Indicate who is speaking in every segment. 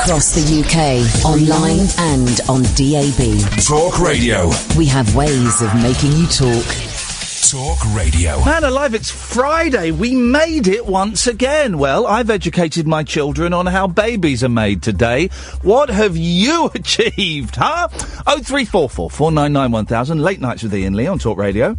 Speaker 1: Across the UK, online and on DAB.
Speaker 2: Talk Radio.
Speaker 1: We have ways of making you talk.
Speaker 2: Talk Radio.
Speaker 3: Man alive, it's Friday. We made it once again. Well, I've educated my children on how babies are made today. What have you achieved, huh? 0344 499 1000. Late Nights with Iain Lee on Talk Radio.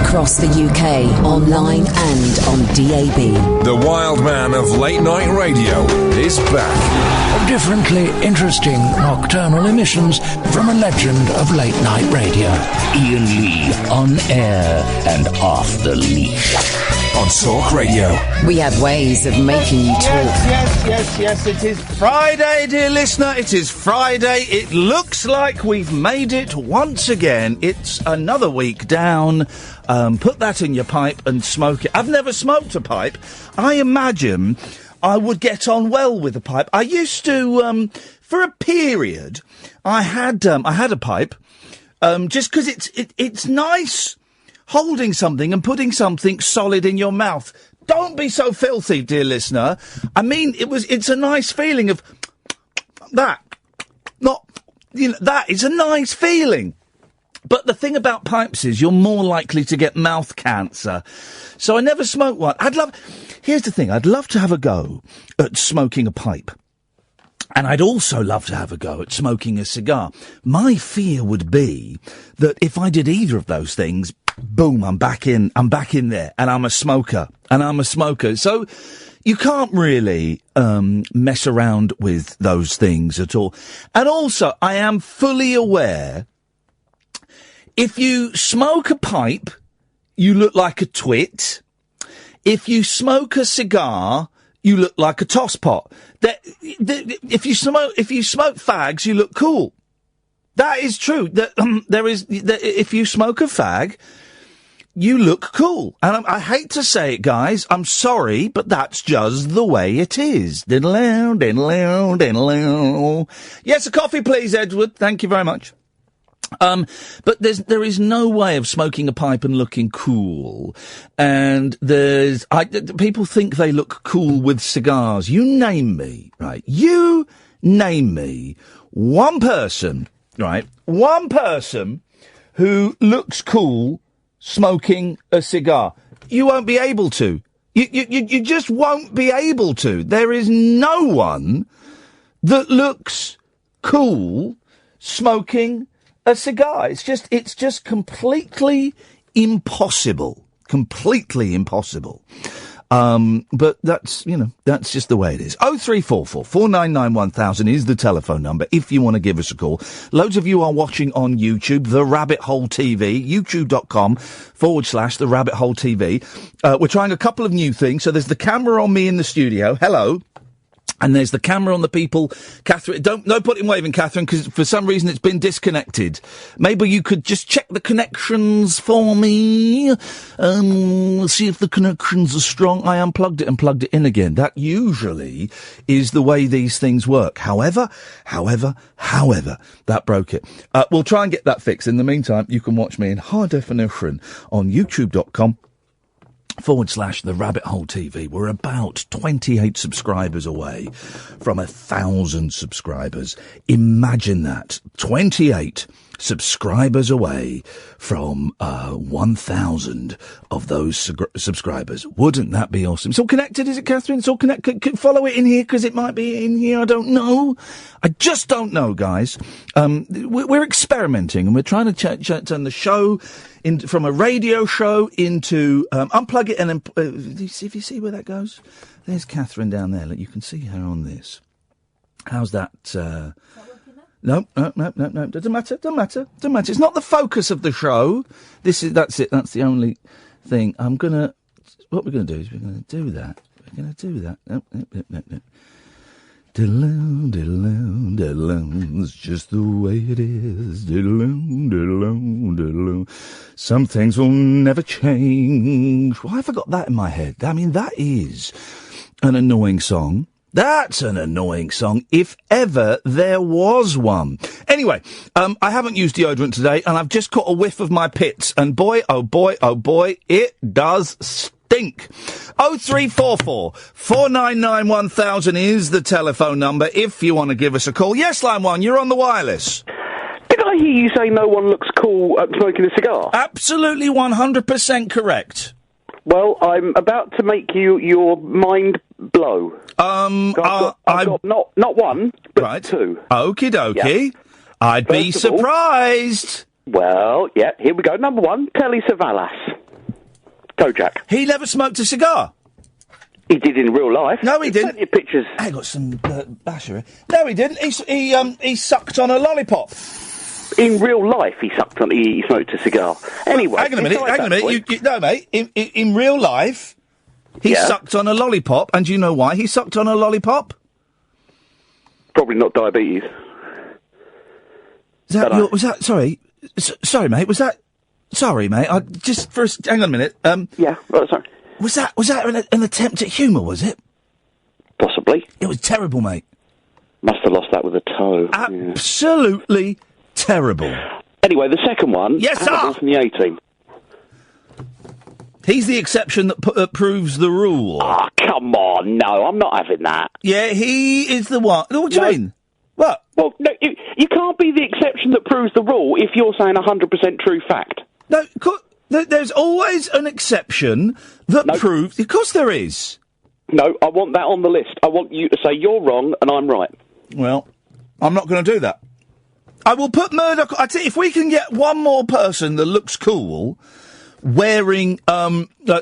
Speaker 1: Across the UK, online and on DAB.
Speaker 2: The wild man of late night radio is back.
Speaker 4: Differently interesting nocturnal emissions from a legend of late night radio. Iain Lee, on air and off the leash.
Speaker 2: On Talk Radio.
Speaker 1: We have ways of making you talk.
Speaker 3: Yes, it is Friday, dear listener. It is Friday. It looks like we've made it once again. It's another week down. Put that in your pipe and smoke it. I've never smoked a pipe. I imagine I would get on well with a pipe. I used to, for a period, I had a pipe, just because it's nice holding something and putting something solid in your mouth. Don't be so filthy, dear listener. I mean, it's a nice feeling of that. That is a nice feeling. But the thing about pipes is you're more likely to get mouth cancer. So I never smoked one. Here's the thing. I'd love to have a go at smoking a pipe. And I'd also love to have a go at smoking a cigar. My fear would be that if I did either of those things, boom, I'm back in there, and I'm a smoker. So you can't really mess around with those things at all. And also, I am fully aware, if you smoke a pipe, you look like a twit. If you smoke a cigar, you look like a tosspot. If you smoke fags, you look cool. That is true. If you smoke a fag, you look cool. And I hate to say it, guys. I'm sorry, but that's just the way it is. Diddle-ow, diddle-ow, diddle-ow. Yes, a coffee, please, Edward. Thank you very much. But there is no way of smoking a pipe and looking cool. And people think they look cool with cigars. You name me, right? You name me one person, right? One person who looks cool smoking a cigar. You won't be able to. You just won't be able to. There is no one that looks cool smoking a cigar. It's just completely impossible. Completely impossible. But that's just the way it is. 0344 499 1000 is the telephone number if you want to give us a call. Loads of you are watching on YouTube, The Rabbit Hole TV, youtube.com/The Rabbit Hole TV. We're trying a couple of new things. So there's the camera on me in the studio. Hello. And there's the camera on the people. Catherine, no point in waving, Catherine, because for some reason it's been disconnected. Maybe you could just check the connections for me. See if the connections are strong. I unplugged it and plugged it in again. That usually is the way these things work. However, that broke it. We'll try and get that fixed. In the meantime, you can watch me in high definition on youtube.com/The Rabbit Hole TV. We're about 28 subscribers away from 1,000 subscribers. Imagine that. 28 subscribers away from 1,000 of those subscribers. Wouldn't that be awesome? It's all connected, is it, Catherine? It's all connected. Follow it in here, because it might be in here. I don't know. I just don't know, guys. We're experimenting, and we're trying to turn the show from a radio show into unplug it and then if you see where that goes. There's Catherine down there. Look, you can see her on this. How's that? No. Doesn't matter. It's not the focus of the show. That's it. That's the only thing. What we're gonna do is we're gonna do that. No. Diddle-oo, diddle-oo, diddle-oo, it's just the way it is. Diddle-oo, diddle-oo, diddle-oo. Some things will never change. Why have I got that in my head? I mean, that is an annoying song. That's an annoying song, if ever there was one. Anyway, I haven't used deodorant today, and I've just caught a whiff of my pits, and boy, oh boy, it does stink. stink. 0344 499 1000 is the telephone number if you want to give us a call. Yes, line 1, you're on the wireless.
Speaker 5: Did I hear you say no one looks cool smoking a cigar?
Speaker 3: Absolutely 100% correct.
Speaker 5: Well, I'm about to make your mind blow. I've got not one, but two.
Speaker 3: Okie dokie.
Speaker 5: Yeah.
Speaker 3: I'd be surprised.
Speaker 5: Well, yeah, here we go. Number 1, Telly Savalas. Kojak.
Speaker 3: He never smoked a cigar.
Speaker 5: He did in real life.
Speaker 3: No, he didn't.
Speaker 5: Plenty of pictures.
Speaker 3: I got some basher. No, he didn't. He sucked on a lollipop.
Speaker 5: In real life, he smoked a cigar. Anyway,
Speaker 3: hang on a minute. No, mate. In real life, he sucked on a lollipop, and do you know why he sucked on a lollipop?
Speaker 5: Probably not diabetes.
Speaker 3: Sorry, mate. Was that? Sorry, mate. Hang on a minute.
Speaker 5: Sorry.
Speaker 3: Was that an attempt at humour? Was it?
Speaker 5: Possibly.
Speaker 3: It was terrible, mate.
Speaker 5: Must have lost that with a toe.
Speaker 3: Absolutely terrible.
Speaker 5: Anyway, the second one.
Speaker 3: Yes, sir.
Speaker 5: Hannibal from the A-Team.
Speaker 3: He's the exception that proves the rule.
Speaker 5: Ah, come on! No, I'm not having that.
Speaker 3: Yeah, he is the one. What do you mean? What?
Speaker 5: Well, no, you can't be the exception that proves the rule if you're saying 100% true fact.
Speaker 3: No, there's always an exception that proves... Of course there is.
Speaker 5: No, I want that on the list. I want you to say you're wrong and I'm right.
Speaker 3: Well, I'm not going to do that. I will put Murdoch... I tell you, if we can get one more person that looks cool wearing...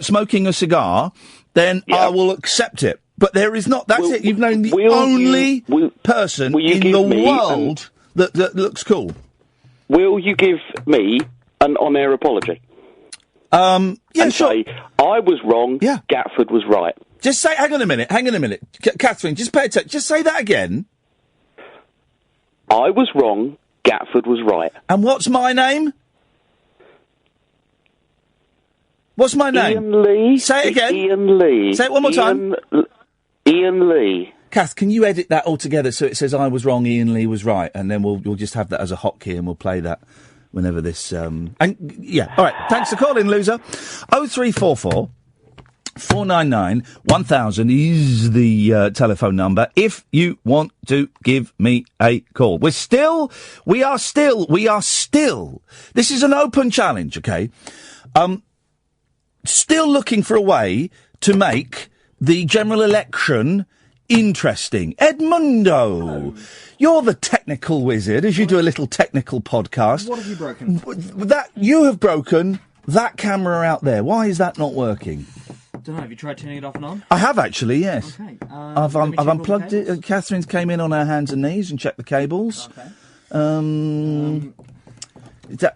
Speaker 3: smoking a cigar, then I will accept it. But there is not... That's it. You've known the only person in the world that looks cool.
Speaker 5: Will you give me an on-air apology?
Speaker 3: Yeah,
Speaker 5: and
Speaker 3: sure.
Speaker 5: say, I was wrong, Gatford was right.
Speaker 3: Just say... Hang on a minute. Catherine, just pay attention. Just say that again.
Speaker 5: I was wrong, Gatford was right.
Speaker 3: And what's my name? What's my name?
Speaker 5: Iain Lee.
Speaker 3: Say it again.
Speaker 5: Iain Lee.
Speaker 3: Say it one more time.
Speaker 5: Iain Lee.
Speaker 3: Kath, can you edit that all together so it says I was wrong, Iain Lee was right, and then we'll just have that as a hotkey and we'll play that whenever this... all right, thanks for calling, loser. 0344 499 1000 is the telephone number if you want to give me a call. We are still, this is an open challenge, okay? Still looking for a way to make the general election interesting. Edmundo, you're the technical wizard, as you do a little technical podcast.
Speaker 6: What have you broken?
Speaker 3: You have broken that camera out there. Why is that not working?
Speaker 6: I don't know. Have you tried turning it off and on?
Speaker 3: I have actually, yes.
Speaker 6: Okay.
Speaker 3: I've unplugged it. Catherine's came in on her hands and knees and checked the cables.
Speaker 6: Okay.
Speaker 3: Do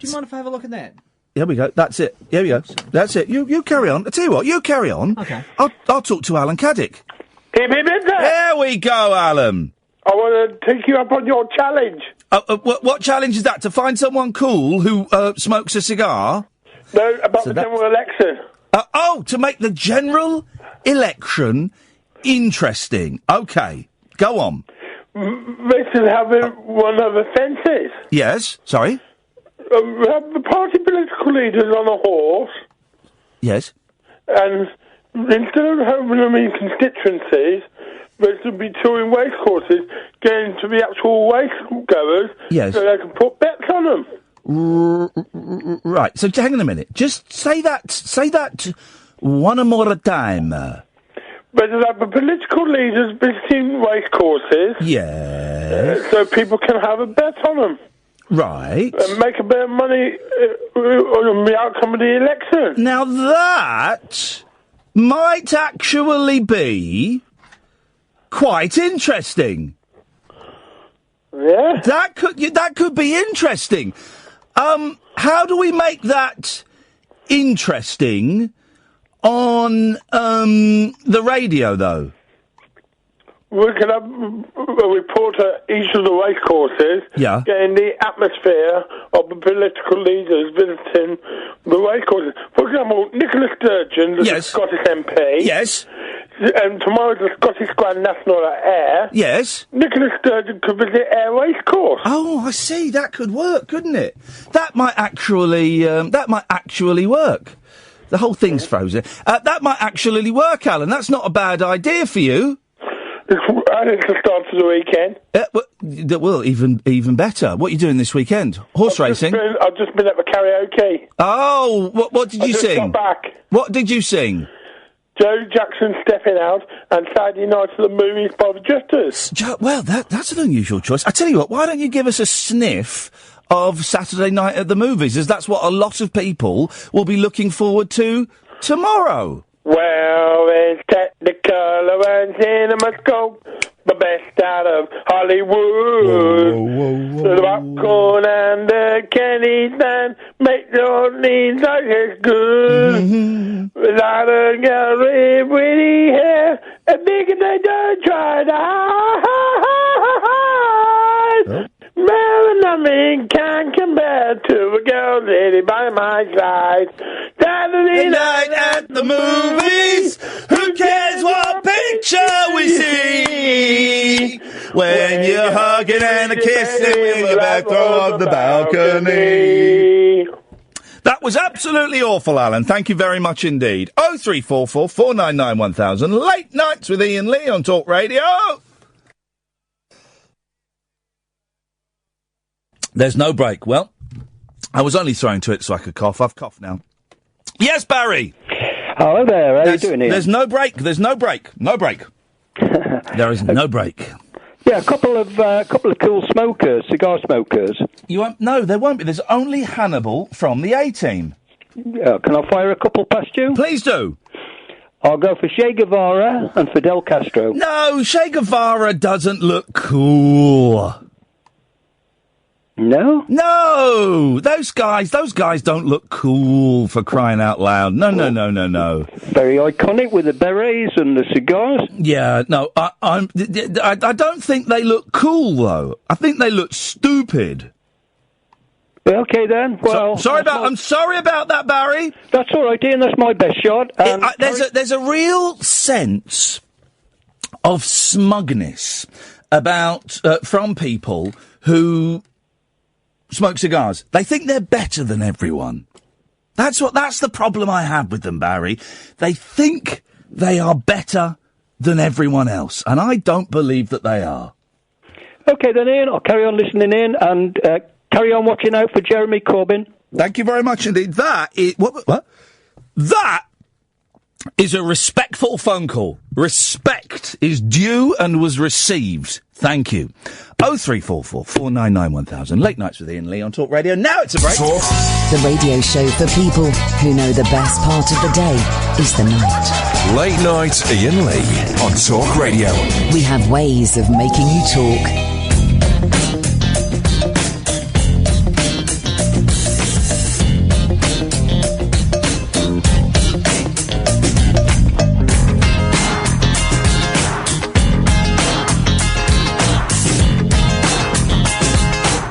Speaker 6: you mind if I have a look at that?
Speaker 3: Here we go. That's it. Here we go. That's it. You carry on. I tell you what. You carry on.
Speaker 6: Okay.
Speaker 3: I'll talk to Alan Caddick.
Speaker 7: There
Speaker 3: we go, Alan.
Speaker 7: I want to take you up on your challenge.
Speaker 3: What challenge is that? To find someone cool who smokes a cigar?
Speaker 7: No, about the general election.
Speaker 3: To make the general election interesting. Okay, go on.
Speaker 7: This is having one of the fences.
Speaker 3: Yes, sorry?
Speaker 7: Have the party political leaders on a horse.
Speaker 3: Yes.
Speaker 7: And instead of having them in constituencies, they should be touring racecourses, getting to the actual race goers,
Speaker 3: yes,
Speaker 7: so they can put bets on them.
Speaker 3: Right, so hang on a minute. Just say that one more time.
Speaker 7: But have the political leaders visiting racecourses,
Speaker 3: yes,
Speaker 7: so people can have a bet on them.
Speaker 3: Right.
Speaker 7: And make a bit of money on the outcome of the election.
Speaker 3: Now that might actually be quite interesting.
Speaker 7: Yeah.
Speaker 3: That could be interesting. How do we make that interesting on the radio, though?
Speaker 7: We could have a reporter at each of the racecourses, getting the atmosphere of the political leaders visiting the racecourses. For example, Nicola Sturgeon, the Scottish MP.
Speaker 3: Yes.
Speaker 7: And tomorrow's the Scottish Grand National at Ayr.
Speaker 3: Yes.
Speaker 7: Nicola Sturgeon could visit Ayr Racecourse.
Speaker 3: Oh, I see. That could work, couldn't it? That might actually work. The whole thing's frozen. That might actually work, Alan. That's not a bad idea for you.
Speaker 7: And it's the start of the weekend.
Speaker 3: Well, even better. What are you doing this weekend? Horse racing?
Speaker 7: I've just been at the karaoke.
Speaker 3: Oh, what did you sing?
Speaker 7: I just got back.
Speaker 3: What did you sing?
Speaker 7: Joe Jackson Stepping Out and Saturday Night at the Movies by the Jesters.
Speaker 3: Well, that's an unusual choice. I tell you what, why don't you give us a sniff of Saturday Night at the Movies, as that's what a lot of people will be looking forward to tomorrow.
Speaker 7: Well, there's Technicolor and CinemaScope, the best out of Hollywood. Whoa. The popcorn and the candy stand make your needs like it's good.
Speaker 3: Mm-hmm.
Speaker 7: Without a girl with pretty hair, and big and they don't try to hide. Well, nothing can compare to a girl sitting by my side. Saturday night at the movies. Who cares what picture we see? When you're hugging and kissing in the back of the balcony.
Speaker 3: That was absolutely awful, Alan. Thank you very much indeed. 0344 499 1000. Late nights with Iain Lee on Talk Radio. There's no break. Well, I was only throwing to it so I could cough. I've coughed now. Yes, Barry.
Speaker 8: Hello there. How are you doing, Iain?
Speaker 3: There's no break. There's no break. No break. There is no break.
Speaker 8: Yeah, a couple of cool smokers, cigar smokers.
Speaker 3: No, there won't be. There's only Hannibal from the A-Team.
Speaker 8: Can I fire a couple past you?
Speaker 3: Please do.
Speaker 8: I'll go for Che Guevara and Fidel Castro.
Speaker 3: No, Che Guevara doesn't look cool.
Speaker 8: No?
Speaker 3: No! Those guys don't look cool, for crying out loud. No.
Speaker 8: Very iconic with the berets and the cigars.
Speaker 3: Yeah, no, I don't think they look cool, though. I think they look stupid.
Speaker 8: Okay, then. Well,
Speaker 3: I'm sorry about that, Barry.
Speaker 8: That's all right, Iain. That's my best shot.
Speaker 3: There's a real sense of smugness about from people who smoke cigars. They think they're better than everyone. That's the problem I have with them, Barry. They think they are better than everyone else, and I don't believe that they are.
Speaker 8: Okay, then, Iain, I'll carry on listening in and carry on watching out for Jeremy Corbyn.
Speaker 3: Thank you very much indeed. That is what? That is a respectful phone call. Respect is due and was received. Thank you. 0344 499 1000. Late nights with Iain Lee on Talk Radio. Now it's a break.
Speaker 1: The radio show for people who know the best part of the day is the night.
Speaker 2: Late night Iain Lee on Talk Radio.
Speaker 1: We have ways of making you talk.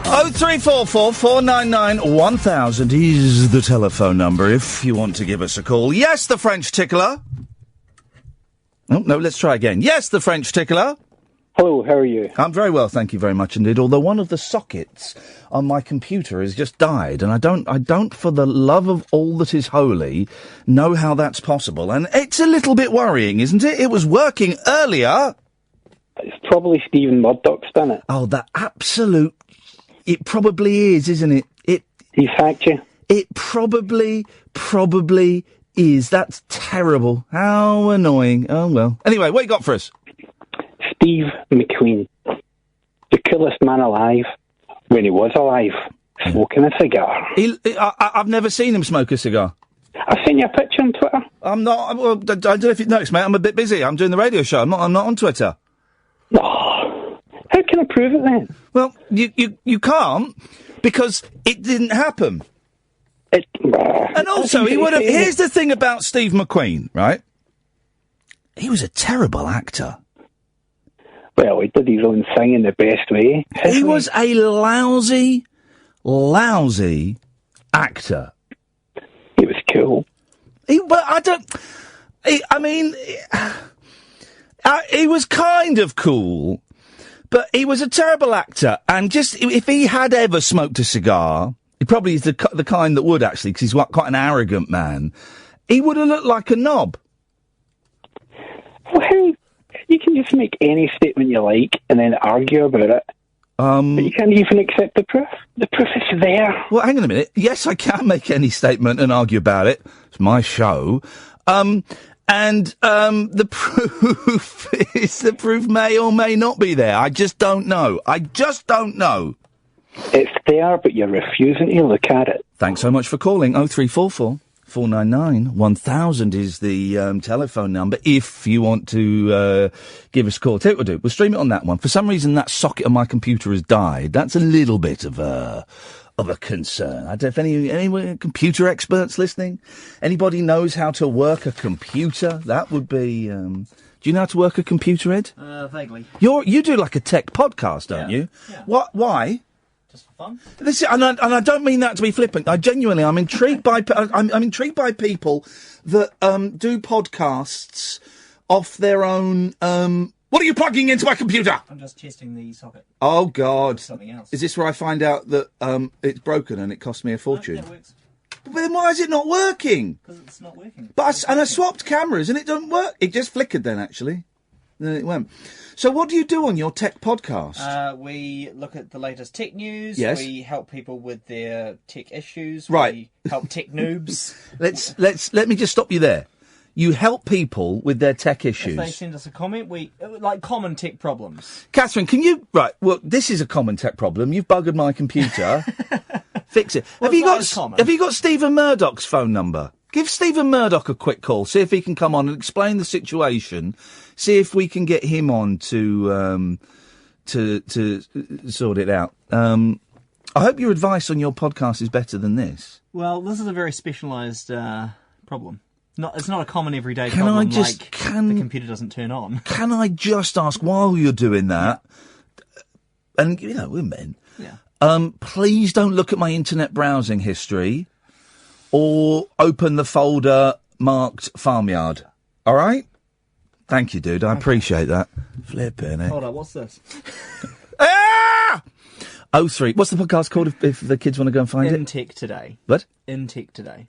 Speaker 3: Oh, 0344 499 1000 is the telephone number if you want to give us a call. Yes, the French tickler. Oh, no, let's try again. Yes, the French tickler.
Speaker 8: Hello, how are you?
Speaker 3: I'm very well, thank you very much indeed. Although one of the sockets on my computer has just died, and I don't, for the love of all that is holy, know how that's possible. And it's a little bit worrying, isn't it? It was working earlier.
Speaker 8: It's probably Stephen Murdoch's done it.
Speaker 3: Oh, that absolute... It probably is, isn't it?
Speaker 8: He's hacked you.
Speaker 3: It probably is. That's terrible. How annoying. Oh, well. Anyway, what you got for us?
Speaker 8: Steve McQueen. The coolest man alive. When he was alive. Smoking a cigar.
Speaker 3: I've never seen him smoke a cigar.
Speaker 8: I've seen your picture on Twitter.
Speaker 3: I'm not... Well, I don't know if you noticed, mate. I'm a bit busy. I'm doing the radio show. I'm not on Twitter.
Speaker 8: Oh, how can I prove it then?
Speaker 3: Well, you can't, because it didn't happen. And also, he would have... Here's the thing about Steve McQueen, right? He was a terrible actor.
Speaker 8: Well, he did his own thing in the best way.
Speaker 3: He was a lousy actor.
Speaker 8: He was cool.
Speaker 3: He was kind of cool, but he was a terrible actor. And just, if he had ever smoked a cigar, he probably is the kind that would, actually, because he's quite an arrogant man. He would have looked like a knob.
Speaker 8: Well, you can just make any statement you like and then argue about it. But you can't even accept the proof. The proof is there.
Speaker 3: Well, hang on a minute. Yes, I can make any statement and argue about it. It's my show. The proof may or may not be there. I just don't know.
Speaker 8: It's there, but you're refusing to look at it.
Speaker 3: Thanks so much for calling. 0344 499 1000 is the telephone number. If you want to give us a call, tell you what we'll do. We'll stream it on that one. For some reason, that socket on my computer has died. That's a little bit of a concern. I don't know if any computer experts listening, anybody knows how to work a computer. That would be. Do you know how to work a computer, Ed?
Speaker 6: Vaguely.
Speaker 3: You do like a tech podcast, don't you?
Speaker 6: Yeah.
Speaker 3: What? Why?
Speaker 6: Just for fun.
Speaker 3: And I don't mean that to be flippant. I'm intrigued by I'm intrigued by people that do podcasts off their own. What are you plugging into my computer?
Speaker 6: I'm just testing the socket.
Speaker 3: Oh God!
Speaker 6: Something else.
Speaker 3: Is this where I find out that it's broken and it cost me a fortune?
Speaker 6: No, it works.
Speaker 3: But then why is it not working?
Speaker 6: Because it's not working.
Speaker 3: But I swapped cameras and it doesn't work. It just flickered then, actually. Then it went. So what do you do on your tech podcast?
Speaker 6: We look at the latest tech news.
Speaker 3: Yes.
Speaker 6: We help people with their tech issues.
Speaker 3: Right.
Speaker 6: We help tech noobs.
Speaker 3: Let me just stop you there. You help people with their tech issues.
Speaker 6: If they send us a comment, we like common tech problems.
Speaker 3: Catherine, can you... Right, well, this is a common tech problem. You've buggered my computer. Fix it.
Speaker 6: Well,
Speaker 3: Have you got Stephen Murdoch's phone number? Give Stephen Murdoch a quick call. See if he can come on and explain the situation. See if we can get him on to sort it out. I hope your advice on your podcast is better than this.
Speaker 6: Well, this is a very specialised problem. It's not a common everyday problem the computer doesn't turn on.
Speaker 3: Can I just ask, while you're doing that, and, we're men, please don't look at my internet browsing history or open the folder marked Farmyard. All right? Thank you, dude. I appreciate that. Flipping it.
Speaker 6: Hold on, what's this?
Speaker 3: 03. What's the podcast called if the kids want to go and find it?
Speaker 6: In Tech Today.
Speaker 3: What?
Speaker 6: In Tech Today.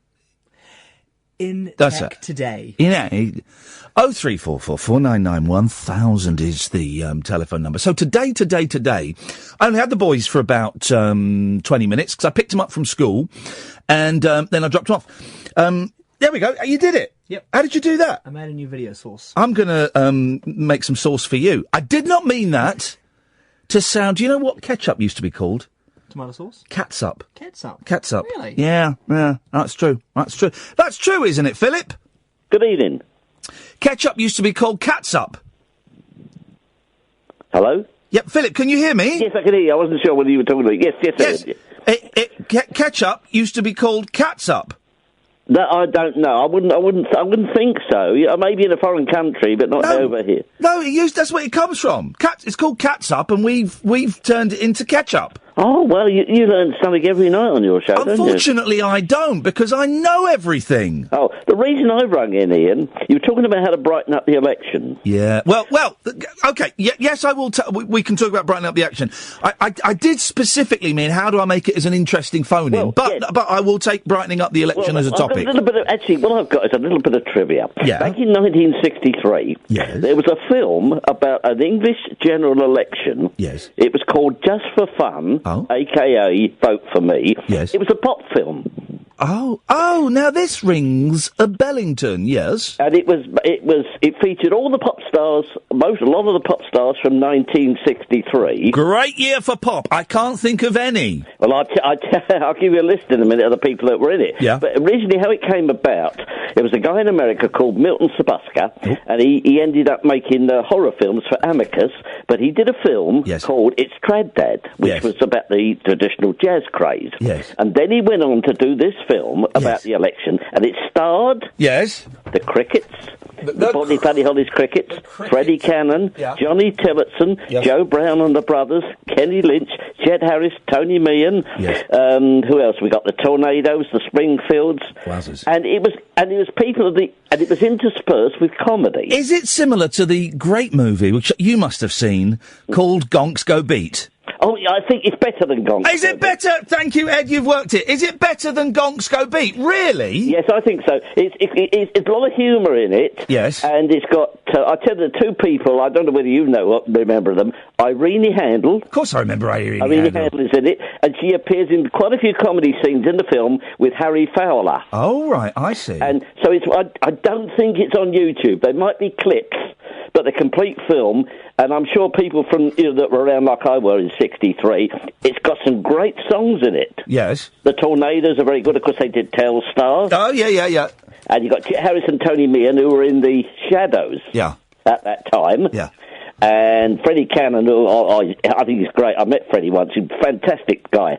Speaker 6: In
Speaker 3: That's
Speaker 6: Tech
Speaker 3: it.
Speaker 6: Today.
Speaker 3: 0344 499 1000 is the telephone number. So today, I only had the boys for about 20 minutes because I picked them up from school and then I dropped them off. There we go. You did it.
Speaker 6: Yep.
Speaker 3: How did you do that?
Speaker 6: I made a new video source.
Speaker 3: I'm going to make some sauce for you. I did not mean that to sound... Do you know what ketchup used to be called?
Speaker 6: Tomato sauce?
Speaker 3: Catsup.
Speaker 6: Catsup? Really?
Speaker 3: Yeah, that's true. That's true, isn't it, Philip?
Speaker 9: Good evening.
Speaker 3: Ketchup used to be called catsup.
Speaker 9: Hello?
Speaker 3: Yep, Philip, can you hear me?
Speaker 9: Yes, I can hear you. I wasn't sure whether you were talking to me. Yes.
Speaker 3: Ketchup used to be called catsup.
Speaker 9: No, I don't know. I wouldn't think so. Maybe in a foreign country, but not over here.
Speaker 3: No, that's where it comes from. It's called catsup, and we've turned it into ketchup.
Speaker 9: Oh, well, you learn something every night on your show, don't you?
Speaker 3: Unfortunately, I don't, because I know everything.
Speaker 9: Oh, the reason I rang in, Ian, you were talking about how to brighten up the election.
Speaker 3: Yeah. Well, okay. Yes, I will. We can talk about brightening up the action. I did specifically mean how do I make it as an interesting phone-in, but I will take brightening up the election as a topic.
Speaker 9: What I've got is a little bit of trivia.
Speaker 3: Yeah.
Speaker 9: Back in 1963, there was a film about an English general election.
Speaker 3: Yes.
Speaker 9: It was called Just for Fun. A.K.A. Vote for Me.
Speaker 3: Yes.
Speaker 9: It was a pop film.
Speaker 3: Oh, now this rings a Bellington, yes.
Speaker 9: And it featured all the pop stars, a lot of the pop stars from 1963.
Speaker 3: Great year for pop. I can't think of any.
Speaker 9: Well, I'll give you a list in a minute of the people that were in it.
Speaker 3: Yeah.
Speaker 9: But originally how it came about, there was a guy in America called Milton Subuska, and he ended up making horror films for Amicus, but he did a film called It's Trad Dad, which was about the traditional jazz craze.
Speaker 3: Yes.
Speaker 9: And then he went on to do this film about the election, and it starred the Crickets, the Paddy Holly's Crickets, Freddie Cannon, Johnny Tillotson, Joe Brown and the Brothers, Kenny Lynch, Jed Harris, Tony Meehan. Who else? We got the Tornadoes, the Springfields, and it was people and it was interspersed with comedy.
Speaker 3: Is it similar to the great movie which you must have seen called Gonks Go Beat?
Speaker 9: Oh, I think it's better than Gonks.
Speaker 3: Is it better? Thank you, Ed, you've worked it. Is it better than Gonks Go Beat? Really?
Speaker 9: Yes, I think so. It's a lot of humour in it.
Speaker 3: Yes.
Speaker 9: And it's got, I tell you, the two people, I don't know whether you remember them, Irene Handel.
Speaker 3: Of course I remember Irene
Speaker 9: Handel is in it, and she appears in quite a few comedy scenes in the film with Harry Fowler.
Speaker 3: Oh, right, I see.
Speaker 9: And so I don't think it's on YouTube. There might be clips, but the complete film, and I'm sure people from that were around like I were in '63, it's got some great songs in it.
Speaker 3: Yes.
Speaker 9: The Tornadoes are very good. Of course, they did Telstar.
Speaker 3: Oh, yeah.
Speaker 9: And you got Harris and Tony Meehan, who were in the Shadows.
Speaker 3: Yeah.
Speaker 9: At that time.
Speaker 3: Yeah.
Speaker 9: And Freddie Cannon, who I think he's great. I met Freddie once. He's a fantastic guy.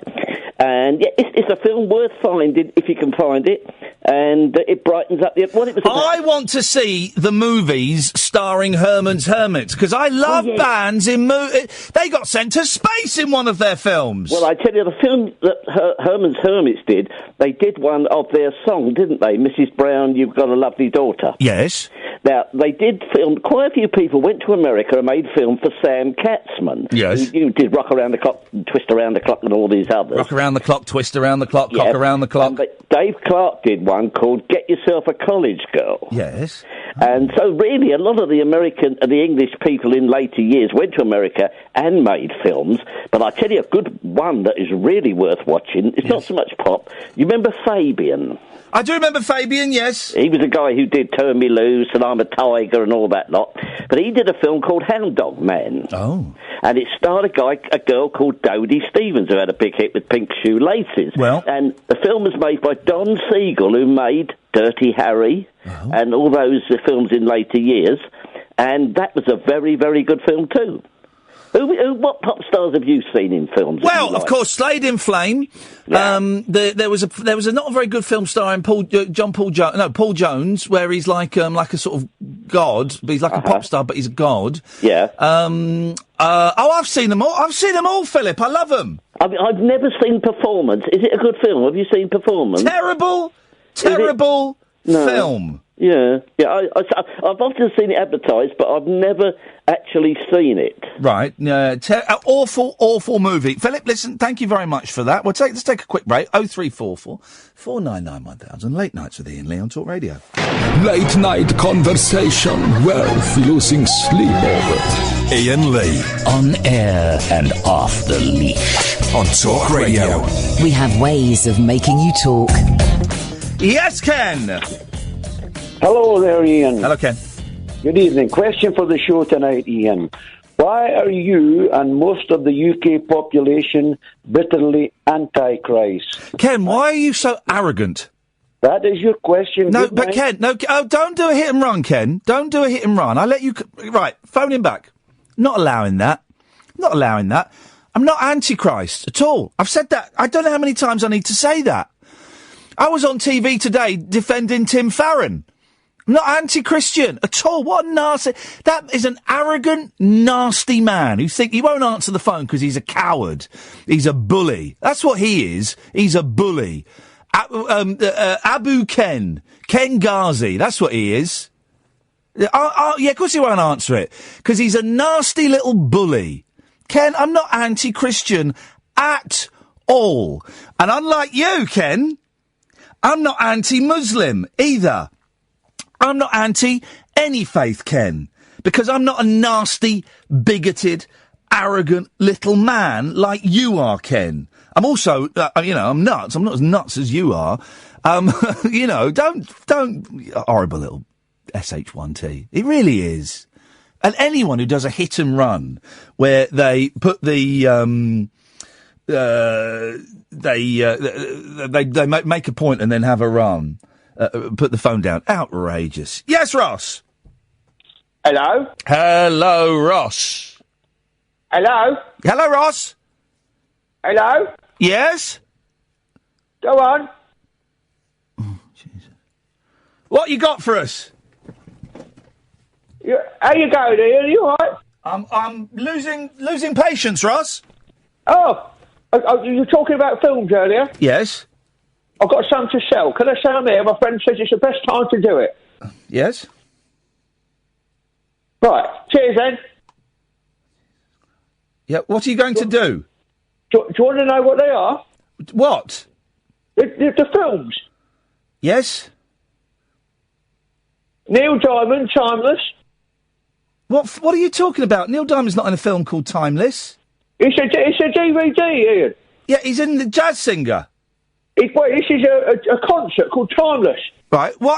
Speaker 9: And yeah, it's a film worth finding if you can find it. And it brightens up the...
Speaker 3: I want to see the movies starring Herman's Hermits, because I love bands in... They got sent to space in one of their films.
Speaker 9: Well, I tell you, the film that Herman's Hermits did, they did one of their song, didn't they? Mrs. Brown, You've Got a Lovely Daughter.
Speaker 3: Yes.
Speaker 9: Now, they did film... Quite a few people went to America and made film for Sam Katzman.
Speaker 3: Yes.
Speaker 9: Who did Rock Around the Clock, Twist Around the Clock and all these others.
Speaker 3: Rock Around the Clock, Twist Around the Clock, Cock Around the Clock.
Speaker 9: But Dave Clark did one called Get Yourself a College Girl.
Speaker 3: Yes.
Speaker 9: And so really a lot of the English people in later years went to America and made films. But I tell you, a good one that is really worth watching, it's not so much pop. You remember Fabian?
Speaker 3: I do remember Fabian, yes.
Speaker 9: He was a guy who did Turn Me Loose and I'm a Tiger and all that lot. But he did a film called Hound Dog Man.
Speaker 3: Oh.
Speaker 9: And it starred a girl called Dodie Stevens, who had a big hit with Pink Shoelaces.
Speaker 3: Well.
Speaker 9: And the film was made by Don Siegel, who made Dirty Harry and all those films in later years. And that was a very, very good film too. What pop stars have you seen in films?
Speaker 3: Well, of course, Slade in Flame. Yeah. There was a not a very good film starring Paul Jones, where he's like a sort of god, but he's like a pop star, but he's a god.
Speaker 9: Yeah.
Speaker 3: I've seen them all. I've seen them all, Philip. I love them.
Speaker 9: I've never seen Performance. Is it a good film? Have you seen Performance?
Speaker 3: Terrible film.
Speaker 9: Yeah. I've often seen it advertised, but I've never actually seen it.
Speaker 3: Right. Awful movie. Philip, listen, thank you very much for that. Let's take a quick break. 0344 499 1000. Late Nights with Iain Lee on Talk Radio.
Speaker 4: Late night conversation worth losing sleep over.
Speaker 2: Iain Lee.
Speaker 4: On air and off the leash.
Speaker 2: On Talk Radio.
Speaker 1: We have ways of making you talk.
Speaker 3: Yes, Ken.
Speaker 10: Hello there, Iain.
Speaker 3: Hello, Ken.
Speaker 10: Good evening. Question for the show tonight, Iain. Why are you and most of the UK population bitterly anti-Christ?
Speaker 3: Ken, why are you so arrogant?
Speaker 10: That is your question.
Speaker 3: No, but Ken, don't do a hit and run, Ken. Don't do a hit and run. I let you... Right, phone him back. Not allowing that. Not allowing that. I'm not anti-Christ at all. I've said that. I don't know how many times I need to say that. I was on TV today defending Tim Farron. I'm not anti-Christian at all. What a nasty... That is an arrogant, nasty man who thinks he won't answer the phone because he's a coward. He's a bully. That's what he is. He's a bully. Abu Ken Ghazi. That's what he is. Yeah, of course he won't answer it because he's a nasty little bully. Ken, I'm not anti-Christian at all. And unlike you, Ken, I'm not anti-Muslim either. I'm not anti any faith, Ken, because I'm not a nasty, bigoted, arrogant little man like you are, Ken. I'm also, I'm nuts. I'm not as nuts as you are. Don't, horrible little SH1T. It really is. And anyone who does a hit and run where they put the, they make a point and then have a run. Put the phone down. Outrageous. Yes, Ross.
Speaker 11: Hello.
Speaker 3: Hello, Ross.
Speaker 11: Hello.
Speaker 3: Hello, Ross.
Speaker 11: Hello.
Speaker 3: Yes.
Speaker 11: Go on.
Speaker 3: Oh, Jesus. What you got for us?
Speaker 11: How you going, Iain? Are you all right?
Speaker 3: I'm losing patience, Ross.
Speaker 11: Oh, you were talking about films earlier?
Speaker 3: Yes.
Speaker 11: I've got some to sell. Can I sell them here? My friend says it's the best time to do it.
Speaker 3: Yes.
Speaker 11: Right. Cheers, then.
Speaker 3: Yeah, what are you going to do?
Speaker 11: Do you want to know what they are?
Speaker 3: What?
Speaker 11: The films.
Speaker 3: Yes?
Speaker 11: Neil Diamond, Timeless.
Speaker 3: What are you talking about? Neil Diamond's not in a film called Timeless.
Speaker 11: It's a DVD, Ian.
Speaker 3: Yeah, he's in the Jazz Singer.
Speaker 11: This is a concert called Timeless.
Speaker 3: Right. Why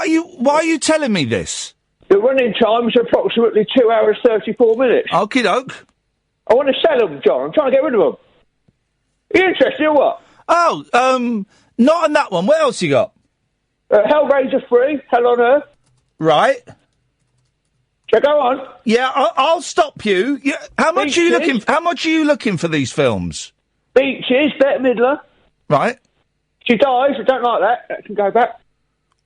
Speaker 3: are you telling me this?
Speaker 11: The running time is approximately 2 hours 34 minutes.
Speaker 3: Okie doke.
Speaker 11: I want to sell them, John. I'm trying to get rid of them. Are you interested or what?
Speaker 3: Oh, not on that one. What else you got?
Speaker 11: Hellraiser 3, Hell on Earth.
Speaker 3: Right.
Speaker 11: So go on.
Speaker 3: Yeah, I'll stop you. Yeah, how much are you looking for these films?
Speaker 11: Beaches, Bette Midler.
Speaker 3: Right.
Speaker 11: She dies. I don't like that. That can go back.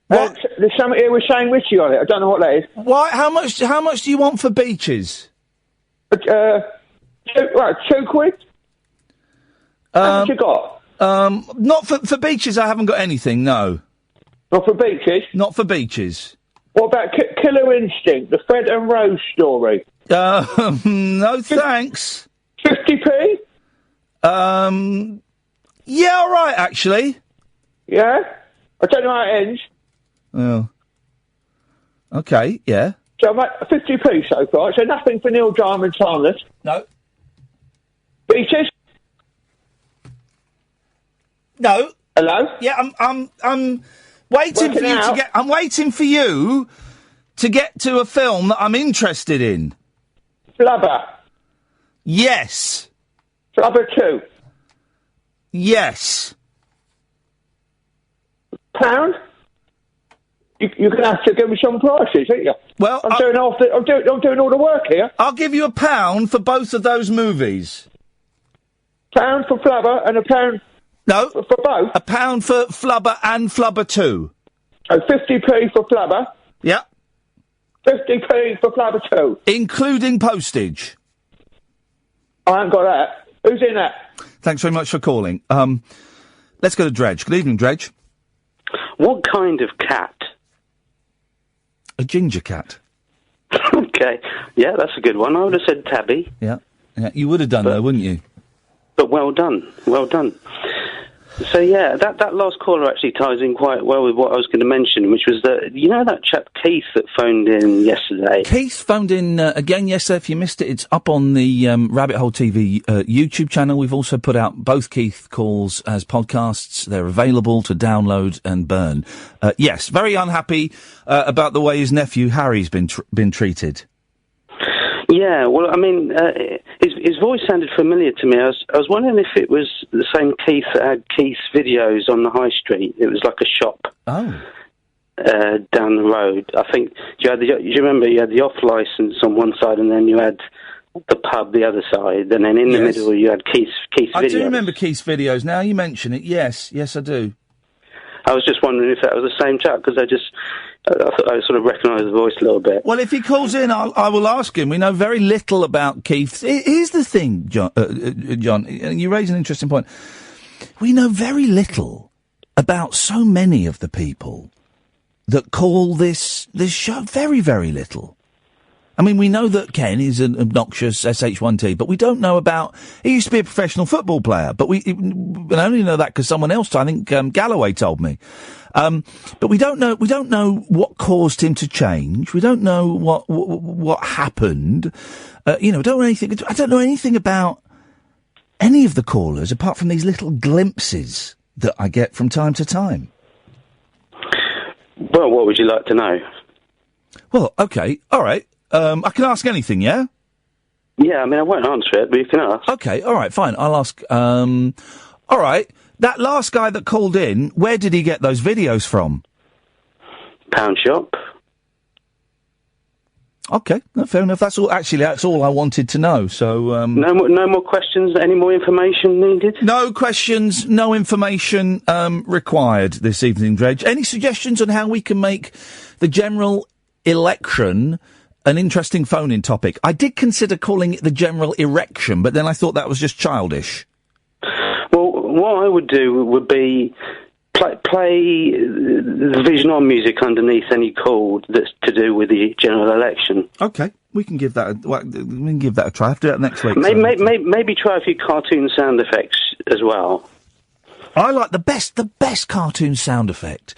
Speaker 11: What? There's something here with Shane Ritchie on it. I don't know what that is.
Speaker 3: Why? How much do you want for Beaches?
Speaker 11: £2. How much you got?
Speaker 3: Not for Beaches. I haven't got anything. No.
Speaker 11: Not for Beaches.
Speaker 3: Not for Beaches.
Speaker 11: What about Killer Instinct, the Fred and Rose story?
Speaker 3: No thanks.
Speaker 11: 50p?
Speaker 3: Yeah, all right, actually.
Speaker 11: Yeah? I don't know how it ends.
Speaker 3: Oh. Okay, yeah.
Speaker 11: So I'm at 50p so far, so nothing for Neil Diamond Timeless.
Speaker 3: No.
Speaker 11: Beaches?
Speaker 3: No.
Speaker 11: Hello?
Speaker 3: Yeah, I'm waiting for you to get... I'm waiting for you to get to a film that I'm interested in.
Speaker 11: Flubber?
Speaker 3: Yes.
Speaker 11: Flubber 2?
Speaker 3: Yes.
Speaker 11: Pound? You're going to have to give me some prices, aren't you?
Speaker 3: Well,
Speaker 11: I'm doing all the work here.
Speaker 3: I'll give you £1 for both of those movies.
Speaker 11: £1 for Flubber and £1...
Speaker 3: No.
Speaker 11: For both?
Speaker 3: £1 for Flubber and Flubber 2.
Speaker 11: So 50p for Flubber?
Speaker 3: Yeah.
Speaker 11: 50p for Flubber 2?
Speaker 3: Including postage.
Speaker 11: I haven't got that. Who's in that?
Speaker 3: Thanks very much for calling. Let's go to Dredge. Good evening, Dredge.
Speaker 12: What kind of cat?
Speaker 3: A ginger cat.
Speaker 12: Okay. Yeah, that's a good one. I would have said tabby.
Speaker 3: Yeah. You would have done, though, wouldn't you?
Speaker 12: But well done. Well done. So, yeah, that last caller actually ties in quite well with what I was going to mention, which was that, you know that chap Keith that phoned in yesterday?
Speaker 3: Keith phoned in again yesterday. If you missed it, it's up on the Rabbit Hole TV YouTube channel. We've also put out both Keith calls as podcasts. They're available to download and burn. Yes, very unhappy about the way his nephew Harry's been treated.
Speaker 12: Yeah, well, I mean, his voice sounded familiar to me. I was wondering if it was the same Keith that had Keith's videos on the high street. It was like a shop down the road. I think, do you remember you had the off licence on one side and then you had the pub the other side, and then in the middle you had Keith's videos.
Speaker 3: I do remember Keith's videos. Now you mention it, yes, I do.
Speaker 12: I was just wondering if that was the same chap, because I thought I sort of recognised the voice a little bit.
Speaker 3: Well, if he calls in, I will ask him. We know very little about Keith. Here's the thing, John, and you raise an interesting point. We know very little about so many of the people that call this show. Very, very little. I mean, we know that Ken is an obnoxious SH1T, but we don't know about... He used to be a professional football player, but we only know that because someone else, I think Galloway told me. But we don't know what caused him to change. We don't know what happened. We don't know anything. I don't know anything about any of the callers apart from these little glimpses that I get from time to time.
Speaker 12: Well, what would you like to know?
Speaker 3: Well, okay, all right. I can ask anything, yeah?
Speaker 12: Yeah, I mean, I won't answer it, but you can ask.
Speaker 3: Okay, all right, fine. I'll ask. All right, that last guy that called in, where did he get those videos from?
Speaker 12: Pound shop.
Speaker 3: Okay, no, fair enough. That's all I wanted to know. So
Speaker 12: no more questions. Any more information needed?
Speaker 3: No questions. No information required this evening, Dredge. Any suggestions on how we can make the general election an interesting phone-in topic? I did consider calling it the general erection, but then I thought that was just childish.
Speaker 12: Well, what I would do would be play the Vision On music underneath any call that's to do with the general election.
Speaker 3: Okay. We can give that a try. I have to do that next week.
Speaker 12: Maybe try a few cartoon sound effects as well.
Speaker 3: I like the best cartoon sound effect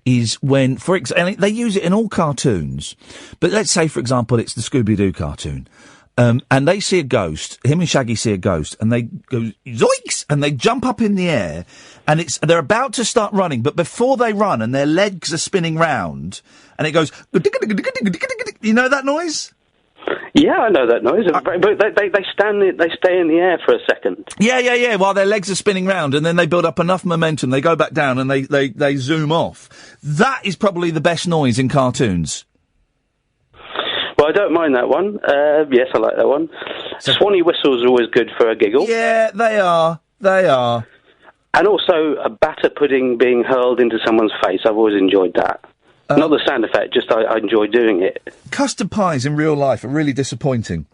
Speaker 3: is when, for example, and they use it in all cartoons, but let's say, for example, it's the Scooby-Doo cartoon, and they see a ghost, him and Shaggy see a ghost, and they go, zoinks, and they jump up in the air, and they're about to start running, but before they run, and their legs are spinning round, and it goes, you know that noise?
Speaker 12: Yeah, I know that noise. But they stay in the air for a second.
Speaker 3: Yeah, while their legs are spinning round, and then they build up enough momentum, they go back down, and they zoom off. That is probably the best noise in cartoons.
Speaker 12: Well, I don't mind that one. Yes, I like that one. Swanee whistles are always good for a giggle.
Speaker 3: Yeah, they are.
Speaker 12: And also a batter pudding being hurled into someone's face. I've always enjoyed that. Not the sound effect, just I enjoy doing it.
Speaker 3: Custard pies in real life are really disappointing.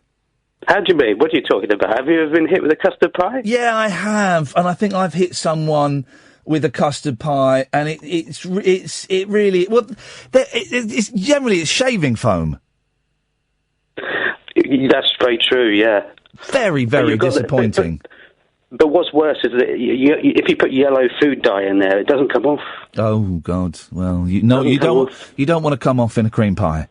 Speaker 12: How do you mean? What are you talking about? Have you ever been hit with a custard pie?
Speaker 3: Yeah, I have, and I think I've hit someone with a custard pie, and it's generally shaving foam.
Speaker 12: That's very true. Yeah.
Speaker 3: Very, very disappointing.
Speaker 12: But what's worse is that if you put yellow food dye in there, it doesn't come off.
Speaker 3: Oh God! Well, you don't want to come off in a cream pie.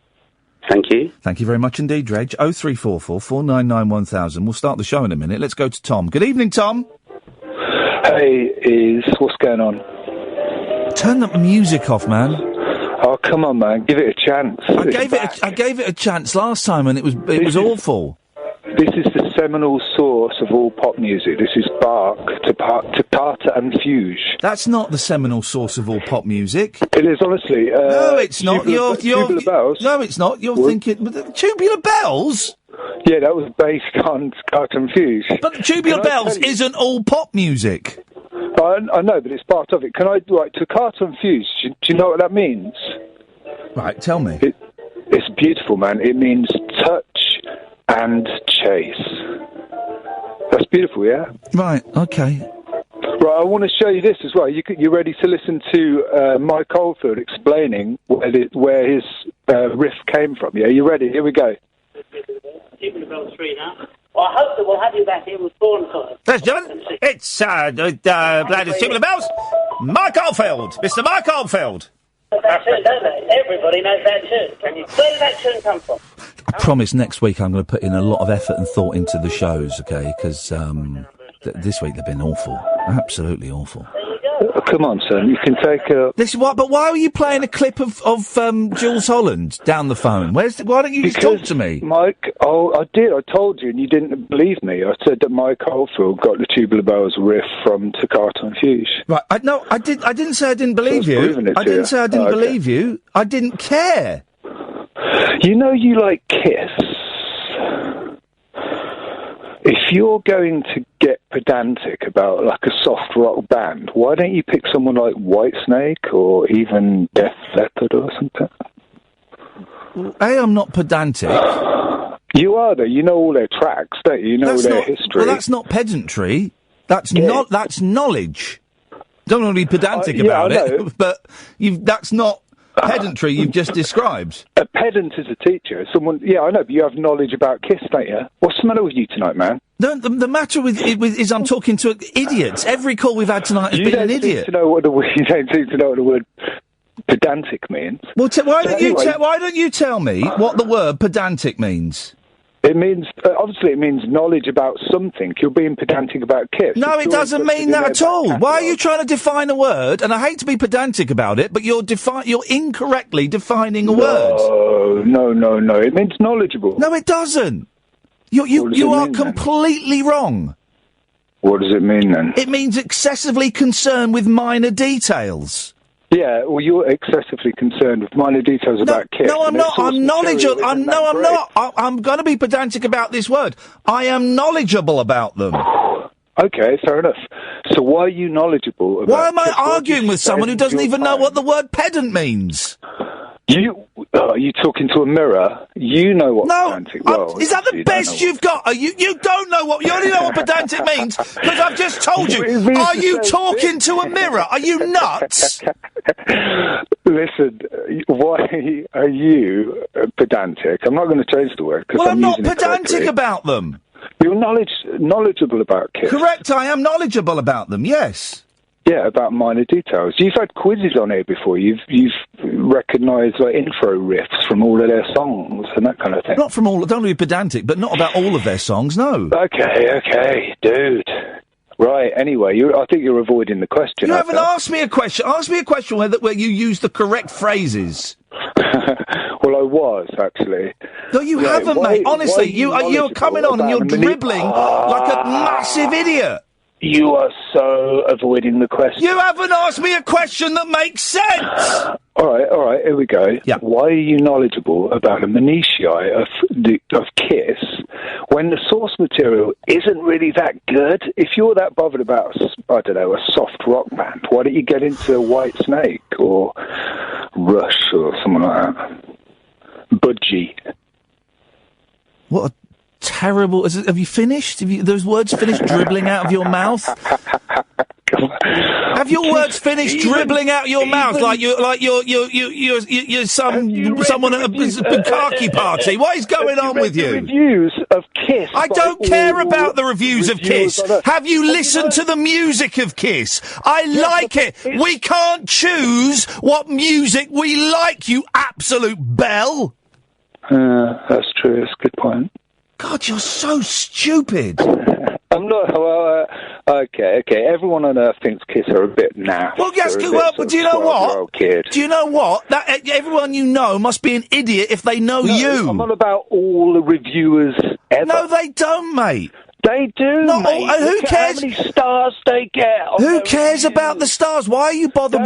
Speaker 12: Thank you.
Speaker 3: Thank you very much indeed, Dredge. 0344 499 1000. We'll start the show in a minute. Let's go to Tom. Good evening, Tom.
Speaker 13: Hey, what's going on?
Speaker 3: Turn the music off, man.
Speaker 13: Oh, come on, man. Give it a chance.
Speaker 3: I gave it a chance last time, and it was awful.
Speaker 13: This is the seminal source of all pop music. This is Bach, Toccata and Fugue.
Speaker 3: That's not the seminal source of all pop music.
Speaker 13: It is, honestly.
Speaker 3: No, it's not.
Speaker 13: Tubular Bells.
Speaker 3: No, it's not. You're thinking... Tubular Bells?
Speaker 13: Yeah, that was based on Toccata and Fugue.
Speaker 3: But Tubular Bells isn't all pop music.
Speaker 13: I know, but it's part of it. Toccata and Fugue, do you know what that means?
Speaker 3: Right, tell me.
Speaker 13: It's beautiful, man. It means touch and chase. That's beautiful, yeah?
Speaker 3: Right, okay.
Speaker 13: Right, I want to show you this as well. You ready to listen to Mike Oldfield explaining where his riff came from? Yeah, you ready? Here we go.
Speaker 14: Tubular Bells 3 now. Well, I hope that we'll have you back here with Born Song.
Speaker 3: Yes, gentlemen, it's Tubular Bells. Mike Oldfield. Mr. Mike Oldfield.
Speaker 14: That tune, don't they? Everybody knows that tune. Where did that tune come from?
Speaker 3: I promise next week I'm going to put in a lot of effort and thought into the shows, okay? Because this week they've been awful. Absolutely awful.
Speaker 13: Oh, come on, son. You can take a...
Speaker 3: But why were you playing a clip of Jules Holland down the phone? Why don't you just talk to me?
Speaker 13: Mike, I did. I told you, and you didn't believe me. I said that Mike Oldfield got the Tubular Bells riff from Toccata and Fugue.
Speaker 3: Right. I didn't say I didn't believe you. I didn't say I didn't believe you. I didn't care.
Speaker 13: You know you like Kiss. If you're going to get pedantic about like a soft rock band, why don't you pick someone like Whitesnake or even Def Leppard or something?
Speaker 3: I'm not pedantic.
Speaker 13: You are, though. You know all their tracks, don't you? You know all their history.
Speaker 3: Well, that's not pedantry. That's that's knowledge. Don't want to be pedantic about it, but that's not pedantry you've just described.
Speaker 13: A pedant is a teacher. Someone, yeah, I know, but you have knowledge about Kiss, don't you? What's the matter with you tonight, man?
Speaker 3: The matter is I'm talking to idiots. Every call we've had tonight has been an idiot.
Speaker 13: You don't seem to know what the word pedantic means.
Speaker 3: Well, why don't you tell me what the word pedantic means?
Speaker 13: It means, obviously it means knowledge about something. You're being pedantic about Kiss.
Speaker 3: No, it doesn't mean that at all. Why are you trying to define a word? And I hate to be pedantic about it, but you're incorrectly defining a word.
Speaker 13: No. It means knowledgeable.
Speaker 3: No, it doesn't. You are completely wrong.
Speaker 13: What does it mean then?
Speaker 3: It means excessively concerned with minor details.
Speaker 13: Yeah, well, you're excessively concerned with minor details about Kiss.
Speaker 3: No, I'm not. I'm knowledgeable. I'm not. I'm going to be pedantic about this word. I am knowledgeable about them.
Speaker 13: Okay, fair enough. So why are you knowledgeable about
Speaker 3: Why am I arguing with someone who doesn't even know what the word pedant means?
Speaker 13: Are you talking to a mirror? You know what pedantic well.
Speaker 3: Is that the best you've got? You don't know what... You only know what pedantic means because I've just told you. Are you talking to a mirror? Are you nuts?
Speaker 13: Listen, why are you pedantic? I'm not going to change the word.
Speaker 3: Well, I'm not pedantic about them.
Speaker 13: You're knowledgeable about Kiss.
Speaker 3: Correct, I am knowledgeable about them, yes.
Speaker 13: Yeah, about minor details. You've had quizzes on here before. You've recognised like intro riffs from all of their songs and that kind of thing.
Speaker 3: Not from all. Don't be pedantic, but not about all of their songs. No.
Speaker 13: Okay, dude. Right. Anyway, I think you're avoiding the question.
Speaker 3: You haven't asked me a question. Ask me a question where you use the correct phrases.
Speaker 13: Well, I was actually.
Speaker 3: No, you haven't, mate. Honestly, you're coming on and you're dribbling like a massive idiot.
Speaker 13: You are so avoiding the question.
Speaker 3: You haven't asked me a question that makes sense!
Speaker 13: All right, here we go. Yeah. Why are you knowledgeable about the minutiae of Kiss when the source material isn't really that good? If you're that bothered about, a soft rock band, why don't you get into White Snake or Rush or something like that? Budgie.
Speaker 3: What a terrible... Have you finished? Those words finished dribbling out of your mouth? Have your words finished dribbling out your mouth like you're someone at a bukkake party? What is going on with you?
Speaker 13: Reviews of Kiss.
Speaker 3: I don't care about the reviews of Kiss. Have you listened to the music of Kiss? I like it. We can't choose what music we like, you absolute bell.
Speaker 13: That's true. That's a good point.
Speaker 3: God, you're so stupid.
Speaker 13: I'm not. Well, okay. Everyone on Earth thinks Kiss are a bit naff.
Speaker 3: Well, yes. But do you know what? Do you know what? That everyone you know must be an idiot if they know you.
Speaker 13: I'm not about all the reviewers ever.
Speaker 3: No, they don't, mate.
Speaker 13: They do,
Speaker 3: Not
Speaker 13: mate.
Speaker 3: all, who cares?
Speaker 13: How many stars they get?
Speaker 3: Who cares about the stars? Why are you bothered?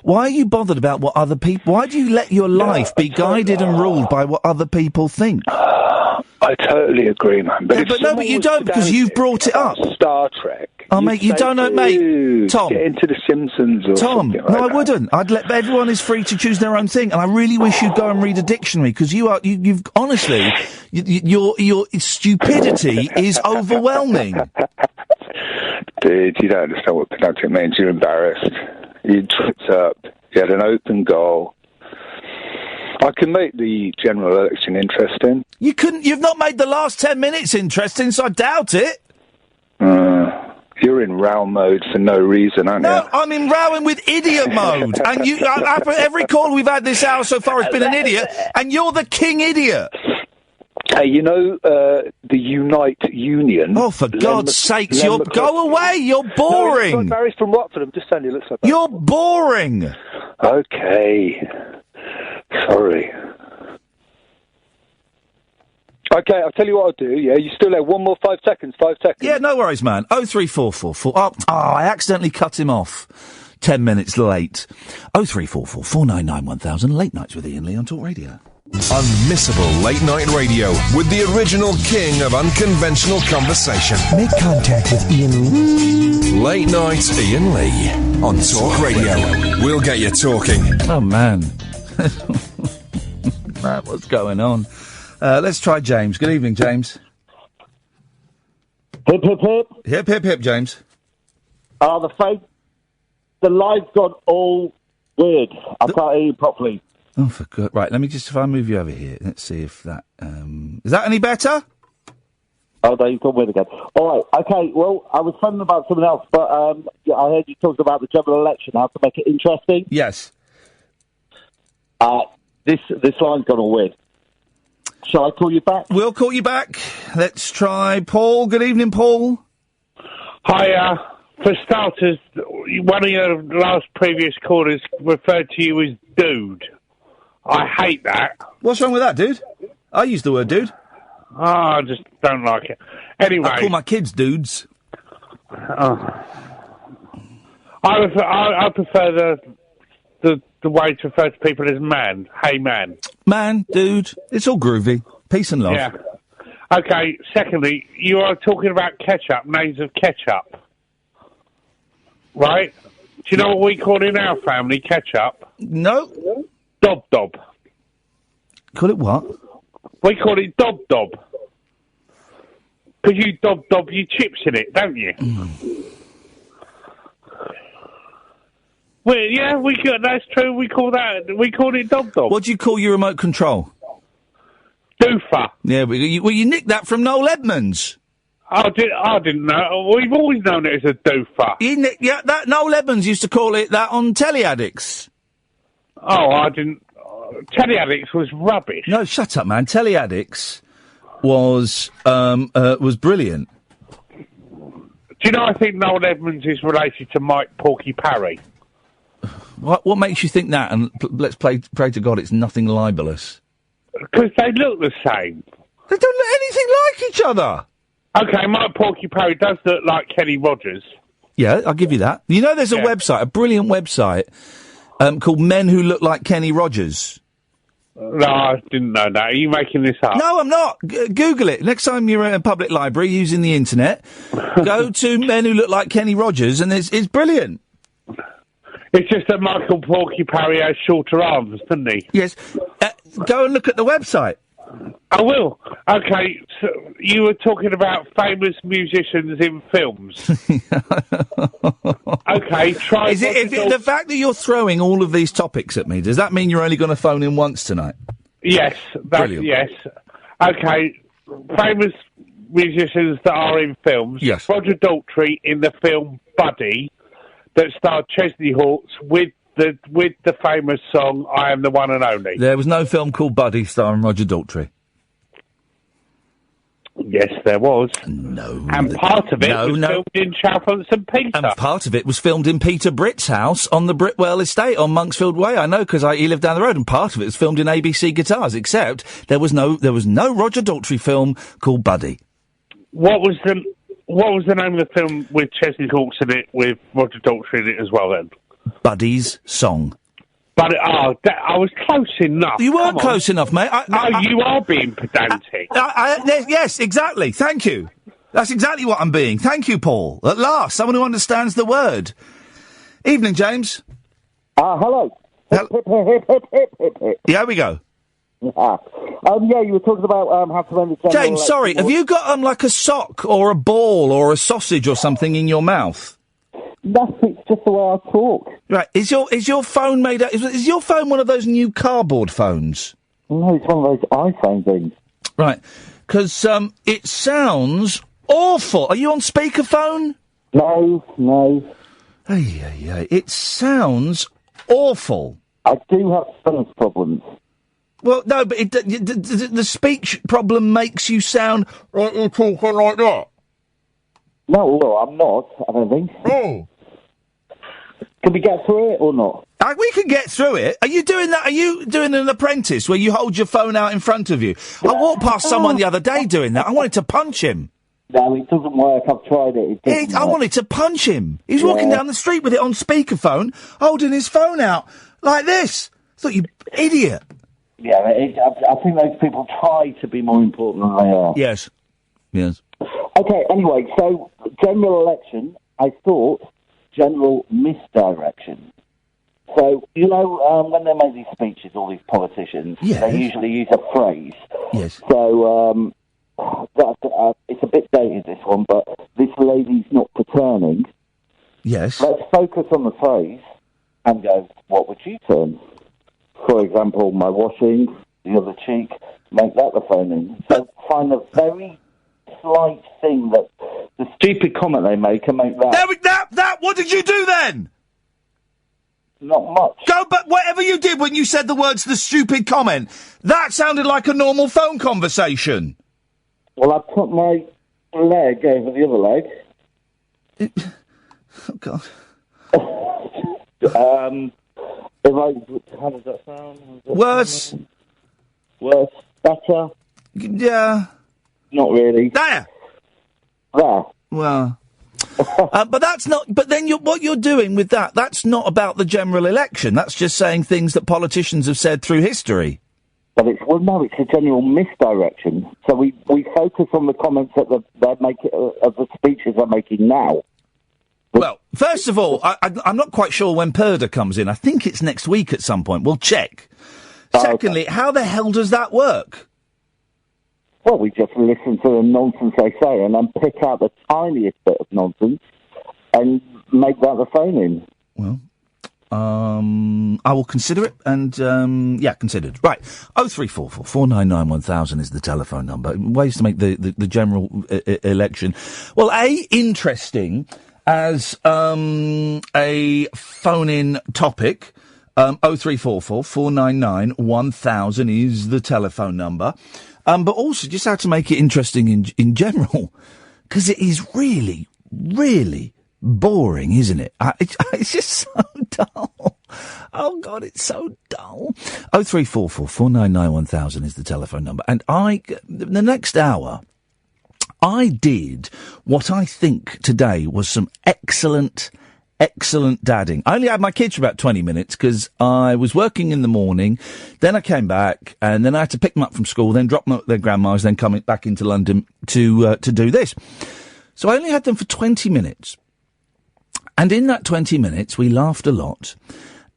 Speaker 3: Why are you bothered about what other people? Why do you let your life be guided and ruled by what other people think?
Speaker 13: I totally agree, man. But
Speaker 3: you don't because you've brought it up.
Speaker 13: Star Trek.
Speaker 3: Oh, mate, you don't know, mate. Tom.
Speaker 13: Get into The Simpsons or something like
Speaker 3: I wouldn't. I'd let everyone is free to choose their own thing, and I really wish you'd go and read a dictionary because you've honestly, your stupidity is overwhelming.
Speaker 13: Dude, you don't understand what pedantic means. You're embarrassed. You tripped up. You had an open goal. I can make the general election interesting.
Speaker 3: You couldn't. You've not made the last 10 minutes interesting, so I doubt it.
Speaker 13: You're in row mode for no reason, aren't you?
Speaker 3: No, I'm in rowing with idiot mode. And every call we've had this hour so far has been an idiot, and you're the king idiot.
Speaker 13: Hey, you know, the Unite Union...
Speaker 3: Oh, for God's sakes, go away, you're boring.
Speaker 13: No, Barry's from Watford, I'm just saying he looks like that.
Speaker 3: You're boring.
Speaker 13: Okay. Sorry. Okay, I'll tell you what I'll do, yeah? You still there? One more 5 seconds, 5 seconds.
Speaker 3: Yeah, no worries, man. 03444. Oh, I accidentally cut him off 10 minutes late. 03444 499 1000. Late Nights with Iain Lee on Talk Radio.
Speaker 2: Unmissable late night radio with the original king of unconventional conversation.
Speaker 4: Make contact with Iain Lee.
Speaker 2: Late night Iain Lee on Talk Radio. We'll get you talking.
Speaker 3: Oh, man. Man, what's going on? Let's try James. Good evening, James.
Speaker 15: Hip, hip, hip.
Speaker 3: Hip, hip, hip, James.
Speaker 15: The line's gone all weird. I can't hear you properly.
Speaker 3: Oh, for good. Right, let me just, if I move you over here, let's see if that, is that any better?
Speaker 15: Oh, no, you've gone weird again. All right, okay, well, I was phoning about something else, but I heard you talking about the general election, how to make it interesting.
Speaker 3: Yes.
Speaker 15: This line's gone all weird. Shall I call you back?
Speaker 3: We'll call you back. Let's try Paul. Good evening, Paul.
Speaker 16: Hi, for starters, one of your last previous callers referred to you as dude. I hate that.
Speaker 3: What's wrong with that, dude? I use the word dude.
Speaker 16: Oh, I just don't like it. Anyway.
Speaker 3: I call my kids dudes.
Speaker 16: I prefer the way to refer to people as man. Hey, man.
Speaker 3: Man, dude. It's all groovy. Peace and love.
Speaker 16: Yeah. Okay, secondly, you are talking about ketchup, names of ketchup. Right? Do you know what we call in our family ketchup?
Speaker 3: No.
Speaker 16: Dob-dob.
Speaker 3: Call it what?
Speaker 16: We call it dob-dob. Because you dob-dob your chips in it, don't you? Well, yeah, that's true. We call it dob-dob.
Speaker 3: What do you call your remote control?
Speaker 16: Doofer.
Speaker 3: Yeah, well, you nicked that from Noel Edmonds.
Speaker 16: I didn't know. We've always known it as a doofer.
Speaker 3: That Noel Edmonds used to call it that on Telly Addicts.
Speaker 16: Oh, I didn't. Telly Addicts was rubbish.
Speaker 3: No, shut up, man. Telly Addicts was brilliant.
Speaker 16: Do you know? I think Noel Edmonds is related to Mike Porky Parry.
Speaker 3: What makes you think that? And let's pray to God it's nothing libelous.
Speaker 16: Because they look the same.
Speaker 3: They don't look anything like each other.
Speaker 16: Okay, Mike Porky Parry does look like Kenny Rogers.
Speaker 3: Yeah, I'll give you that. You know, there's a website, a brilliant website, called Men Who Look Like Kenny Rogers.
Speaker 16: No, I didn't know that. Are you making this up?
Speaker 3: No, I'm not. Google it. Next time you're in a public library using the internet, go to Men Who Look Like Kenny Rogers, and it's brilliant.
Speaker 16: It's just that Michael Porky Parry has shorter arms, doesn't he?
Speaker 3: Yes. Go and look at the website.
Speaker 16: I will. Okay, so you were talking about famous musicians in films. Okay, try...
Speaker 3: The fact that you're throwing all of these topics at me, does that mean you're only going to phone in once tonight?
Speaker 16: Yes.
Speaker 3: Brilliant.
Speaker 16: Yes. Okay, famous musicians that are in films.
Speaker 3: Yes.
Speaker 16: Roger Daltrey in the film Buddy, that starred Chesney Hawkes with the famous song "I Am the One and Only."
Speaker 3: There was no film called Buddy starring Roger Daltrey.
Speaker 16: Yes, there was.
Speaker 3: No.
Speaker 16: And part of it was filmed in Chalfont St Peter.
Speaker 3: And part of it was filmed in Peter Britt's house on the Britwell estate on Monksfield Way. I know because he lived down the road, and part of it was filmed in ABC Guitars. Except there was no Roger Daltrey film called Buddy.
Speaker 16: What was the name of the film with Chesney Hawkes in it, with Roger Daltrey in it as well? Then
Speaker 3: Buddy's Song.
Speaker 16: But I was close enough.
Speaker 3: You weren't close enough, mate.
Speaker 16: You are being pedantic.
Speaker 3: Yes, exactly. Thank you. That's exactly what I'm being. Thank you, Paul. At last, someone who understands the word. Evening, James.
Speaker 15: Hello. Hip, hip, hip, hip, hip, hip, hip.
Speaker 3: Yeah, we go.
Speaker 15: You were talking about how to end the general
Speaker 3: James,
Speaker 15: election.
Speaker 3: sorry, have you got like a sock or a ball or a sausage or something in your mouth?
Speaker 15: No, it's just the way I talk.
Speaker 3: Right, is your phone made up? Is your phone one of those new cardboard phones?
Speaker 15: No, it's one of those iPhone things.
Speaker 3: Right, because it sounds awful. Are you on speakerphone?
Speaker 15: No.
Speaker 3: Hey, it sounds awful.
Speaker 15: I do have phone problems.
Speaker 3: Well, no, but the speech problem makes you sound like you're talking like that.
Speaker 15: No, well, I'm not, I don't think.
Speaker 3: Oh.
Speaker 15: Can we get through it or not?
Speaker 3: We can get through it. Are you doing that? Are you doing an Apprentice where you hold your phone out in front of you? I walked past someone the other day doing that. I wanted to punch him.
Speaker 15: No, it doesn't work. I've tried it.
Speaker 3: I wanted to punch him. He was walking down the street with it on speakerphone, holding his phone out like this. I thought, you idiot.
Speaker 15: Yeah, I think those people try to be more important than they are.
Speaker 3: Yes.
Speaker 15: Okay, anyway, so general election, I thought general misdirection. So, when they make these speeches, all these politicians, they usually use a phrase.
Speaker 3: Yes.
Speaker 15: So, it's a bit dated, this one, but this lady's not paterning.
Speaker 3: Yes.
Speaker 15: Let's focus on the phrase and go, what would you turn? For example, my washing, the other cheek, make that the phoning. So find a very slight thing that the stupid comment they make and make that.
Speaker 3: What did you do then?
Speaker 15: Not much.
Speaker 3: But whatever you did when you said the words "the stupid comment," that sounded like a normal phone conversation.
Speaker 15: Well, I put my leg over the other leg.
Speaker 3: Oh God.
Speaker 15: How does that sound?
Speaker 3: Worse.
Speaker 15: Better.
Speaker 3: Yeah.
Speaker 15: Not really.
Speaker 3: There.
Speaker 15: Well.
Speaker 3: But that's not. But then what you're doing with that's not about the general election. That's just saying things that politicians have said through history.
Speaker 15: But it's a general misdirection. So we focus on the comments that they're making of the speeches they're making now.
Speaker 3: Well, first of all, I'm not quite sure when Purda comes in. I think it's next week at some point. We'll check. Secondly, how the hell does that work?
Speaker 15: Well, we just listen to the nonsense they say and then pick out the tiniest bit of nonsense and make that the phone-in.
Speaker 3: Well, I will consider it, and, considered. Right, 0344 499 1000 is the telephone number. Ways to make the general election. Well, interesting as a phone-in topic. 0344 499 1000 is the telephone number. But also just how to make it interesting in general, because it is really, really boring, isn't it? It's just so dull. Oh, God, it's so dull. 0344 499 1000 is the telephone number. And the next hour, I did what I think today was some excellent dadding. I only had my kids for about 20 minutes because I was working in the morning, then I came back, and then I had to pick them up from school, then drop them at their grandma's, then come back into London to do this. So I only had them for 20 minutes. And in that 20 minutes, we laughed a lot.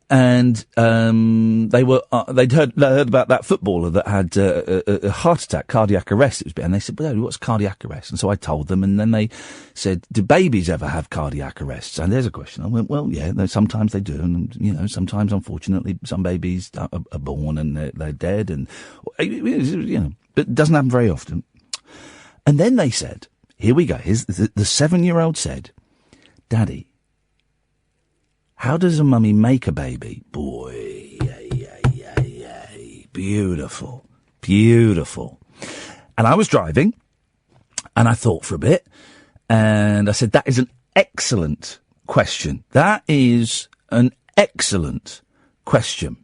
Speaker 3: And they'd heard about that footballer that had a heart attack, cardiac arrest. And they said, "Well, what's cardiac arrest?" And so I told them, and then they said, "Do babies ever have cardiac arrests?" And there's a question. I went, "Well, yeah, sometimes they do, and sometimes, unfortunately, some babies are born and they're dead, and but it doesn't happen very often." And then they said, "Here we go." Here's the 7-year-old said, "Daddy, how does a mummy make a baby?" Boy, beautiful, beautiful. And I was driving, and I thought for a bit, and I said, "That is an excellent question. That is an excellent question."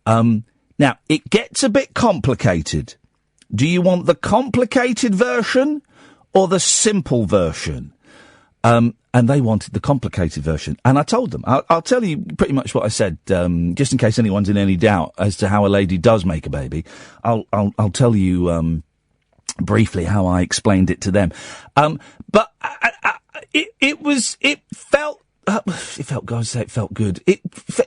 Speaker 3: Now, it gets a bit complicated. Do you want the complicated version or the simple version? And they wanted the complicated version. And I told them, I'll tell you pretty much what I said, just in case anyone's in any doubt as to how a lady does make a baby. I'll tell you, briefly how I explained it to them. But it felt good.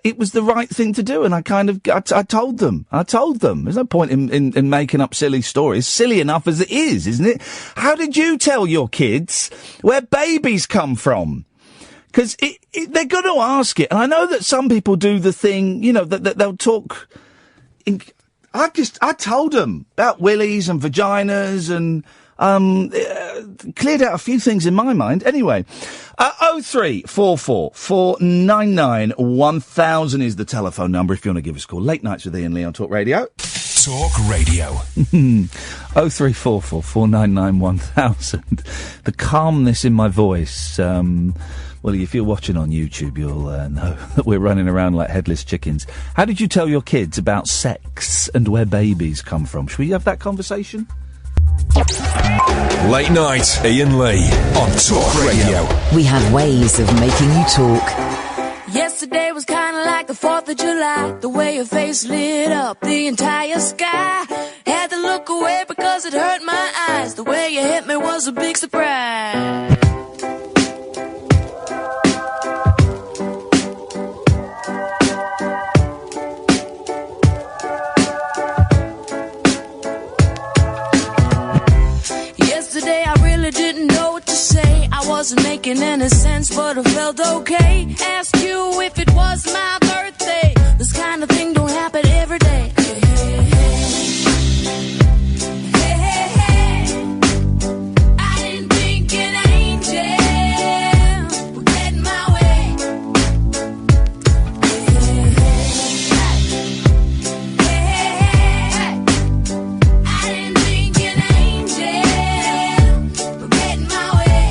Speaker 3: It was the right thing to do, and I told them. There's no point in making up silly stories. Silly enough as it is, isn't it? How did you tell your kids where babies come from? Because they're going to ask it, and I know that some people do the thing, that they'll talk. I told them about willies and vaginas and. Cleared out a few things in my mind. Anyway, 0344 499 1000 is the telephone number if you want to give us a call. Late Nights with Iain Lee on Talk Radio.
Speaker 2: Talk Radio.
Speaker 3: 0344 499 1000. The calmness in my voice. Well, if you're watching on YouTube, you'll know that we're running around like headless chickens. How did you tell your kids about sex and where babies come from? Should we have that conversation?
Speaker 2: Late Night, Iain Lee on Talk Radio.
Speaker 1: We have ways of making you talk.
Speaker 17: Yesterday was kind of like the 4th of July. The way your face lit up the entire sky. Had to look away because it hurt my eyes. The way you hit me was a big surprise. Yesterday I really didn't know what to say. I wasn't making any sense, but it felt okay. Asked you if it was my birthday. This kind of thing don't happen every day. Hey, hey, hey. Hey, hey, hey. I didn't think an angel would get in my way. Hey, hey, hey. Hey, hey, hey. I didn't think an angel would get in my way.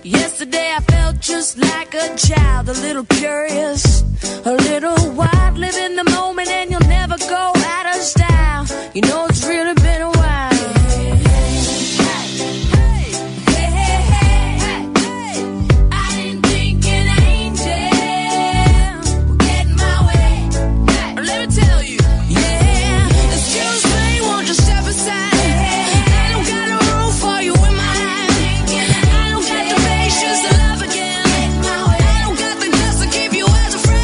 Speaker 17: Yesterday I felt just like a child, a little curious, a little wild. Live in the moment and you'll never go out of style. You know it's really been a while. Hey, hey, hey, hey, hey. I didn't think an angel would get in my way. Let me tell you, yeah. Excuse me, won't you step aside? I don't got no room for you in my life. I don't got the patience to love again. I don't got the guts to keep you as a friend.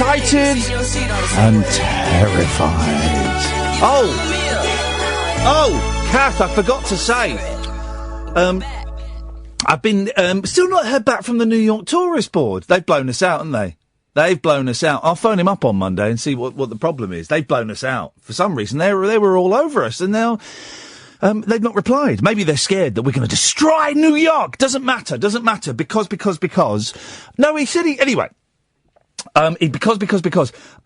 Speaker 3: excited and terrified. Oh, Kath, I forgot to say. I've been still not heard back from the New York Tourist Board. They've blown us out, haven't they? They've blown us out. I'll phone him up on Monday and see what the problem is. They've blown us out. For some reason, they were all over us, and now they've not replied. Maybe they're scared that we're going to destroy New York. Doesn't matter. Because. No, he said anyway. Because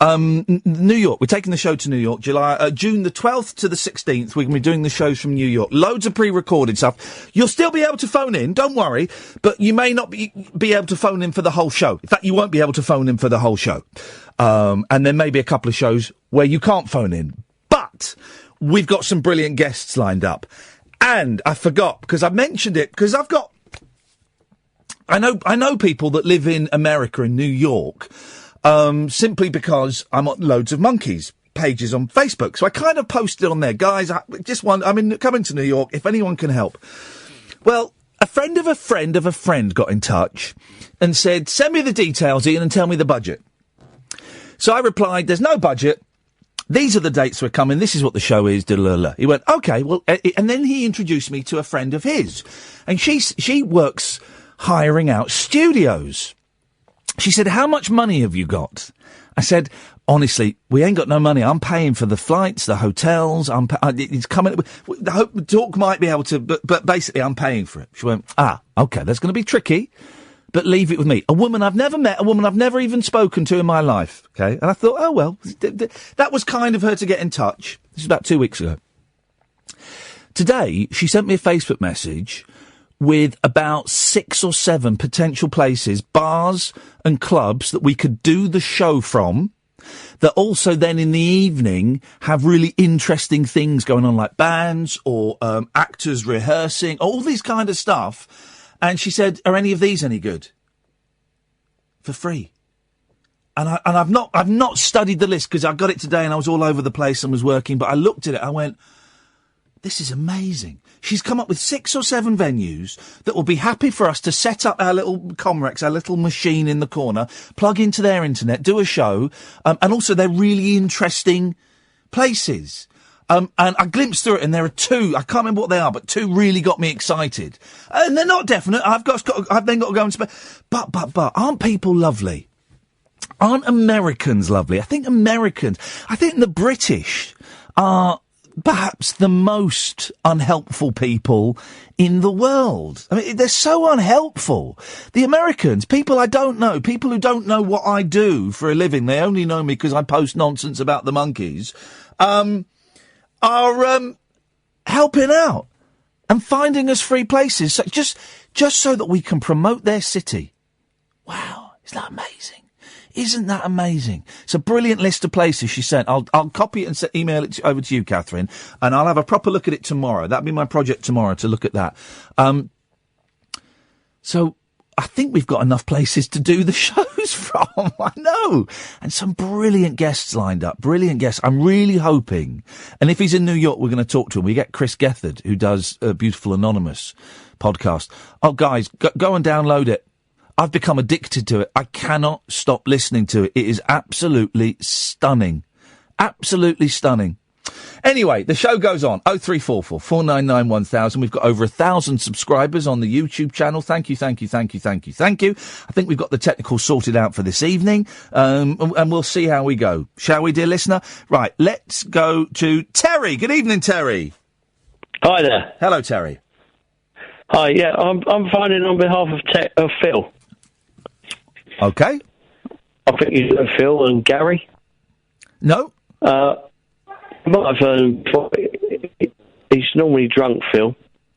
Speaker 3: New York, we're taking the show to New York, June the 12th to the 16th, we're going to be doing the shows from New York. Loads of pre-recorded stuff. You'll still be able to phone in, don't worry, but you may not be able to phone in for the whole show. In fact, you won't be able to phone in for the whole show. And there may be a couple of shows where you can't phone in. But we've got some brilliant guests lined up. And I forgot, because I mentioned it, because I know people that live in America, in New York, simply because I'm on loads of monkeys pages on Facebook. So I kind of posted on there, guys, I'm coming to New York, if anyone can help. Well, a friend of a friend of a friend got in touch and said, send me the details, Ian, and tell me the budget. So I replied, there's no budget. These are the dates we're coming. This is what the show is. He went, okay, well, and then he introduced me to a friend of his. And she works hiring out studios. She said, how much money have you got? I said, honestly, we ain't got no money. I'm paying for the flights, the hotels. It's coming. The talk might be able to, but basically I'm paying for it. She went, okay, that's going to be tricky, but leave it with me. A woman I've never met, a woman I've never even spoken to in my life. Okay. And I thought, oh, well, that was kind of her to get in touch. This is about 2 weeks ago. Today, she sent me a Facebook message with about 6 or 7 potential places, bars and clubs that we could do the show from, that also then in the evening have really interesting things going on, like bands or actors rehearsing, all this kind of stuff. And she said, are any of these any good? For free. And I've not studied the list because I got it today and I was all over the place and was working, but I looked at it, I went, this is amazing. She's come up with 6 or 7 venues that will be happy for us to set up our little Comrex, our little machine in the corner, plug into their internet, do a show, and also they're really interesting places. And I glimpsed through it, and there are 2, I can't remember what they are, but 2 really got me excited. And they're not definite, I've then got to go and but aren't people lovely? Aren't Americans lovely? I think the British are perhaps the most unhelpful people in the world. I mean, they're so unhelpful. The Americans, people I don't know, people who don't know what I do for a living, they only know me because I post nonsense about the monkeys, are helping out and finding us free places, so just so that we can promote their city. Wow, isn't that amazing? Isn't that amazing? It's a brilliant list of places she sent. I'll copy it and email it over to you, Catherine, and I'll have a proper look at it tomorrow. That'll be my project tomorrow, to look at that. So I think we've got enough places to do the shows from. I know. And some brilliant guests lined up. Brilliant guests. I'm really hoping. And if he's in New York, we're going to talk to him. We get Chris Gatford, who does a Beautiful Anonymous podcast. Oh, guys, go and download it. I've become addicted to it. I cannot stop listening to it. It is absolutely stunning. Absolutely stunning. Anyway, the show goes on. 0344 499 1000. We've got over 1,000 subscribers on the YouTube channel. Thank you. I think we've got the technical sorted out for this evening. And we'll see how we go. Shall we, dear listener? Right, let's go to Terry. Good evening, Terry.
Speaker 18: Hi there.
Speaker 3: Hello, Terry.
Speaker 18: Hi, yeah, I'm phoning on behalf of Phil.
Speaker 3: Okay.
Speaker 18: I think you know Phil and Gary.
Speaker 3: No.
Speaker 18: You might have heard him before. He's normally drunk, Phil.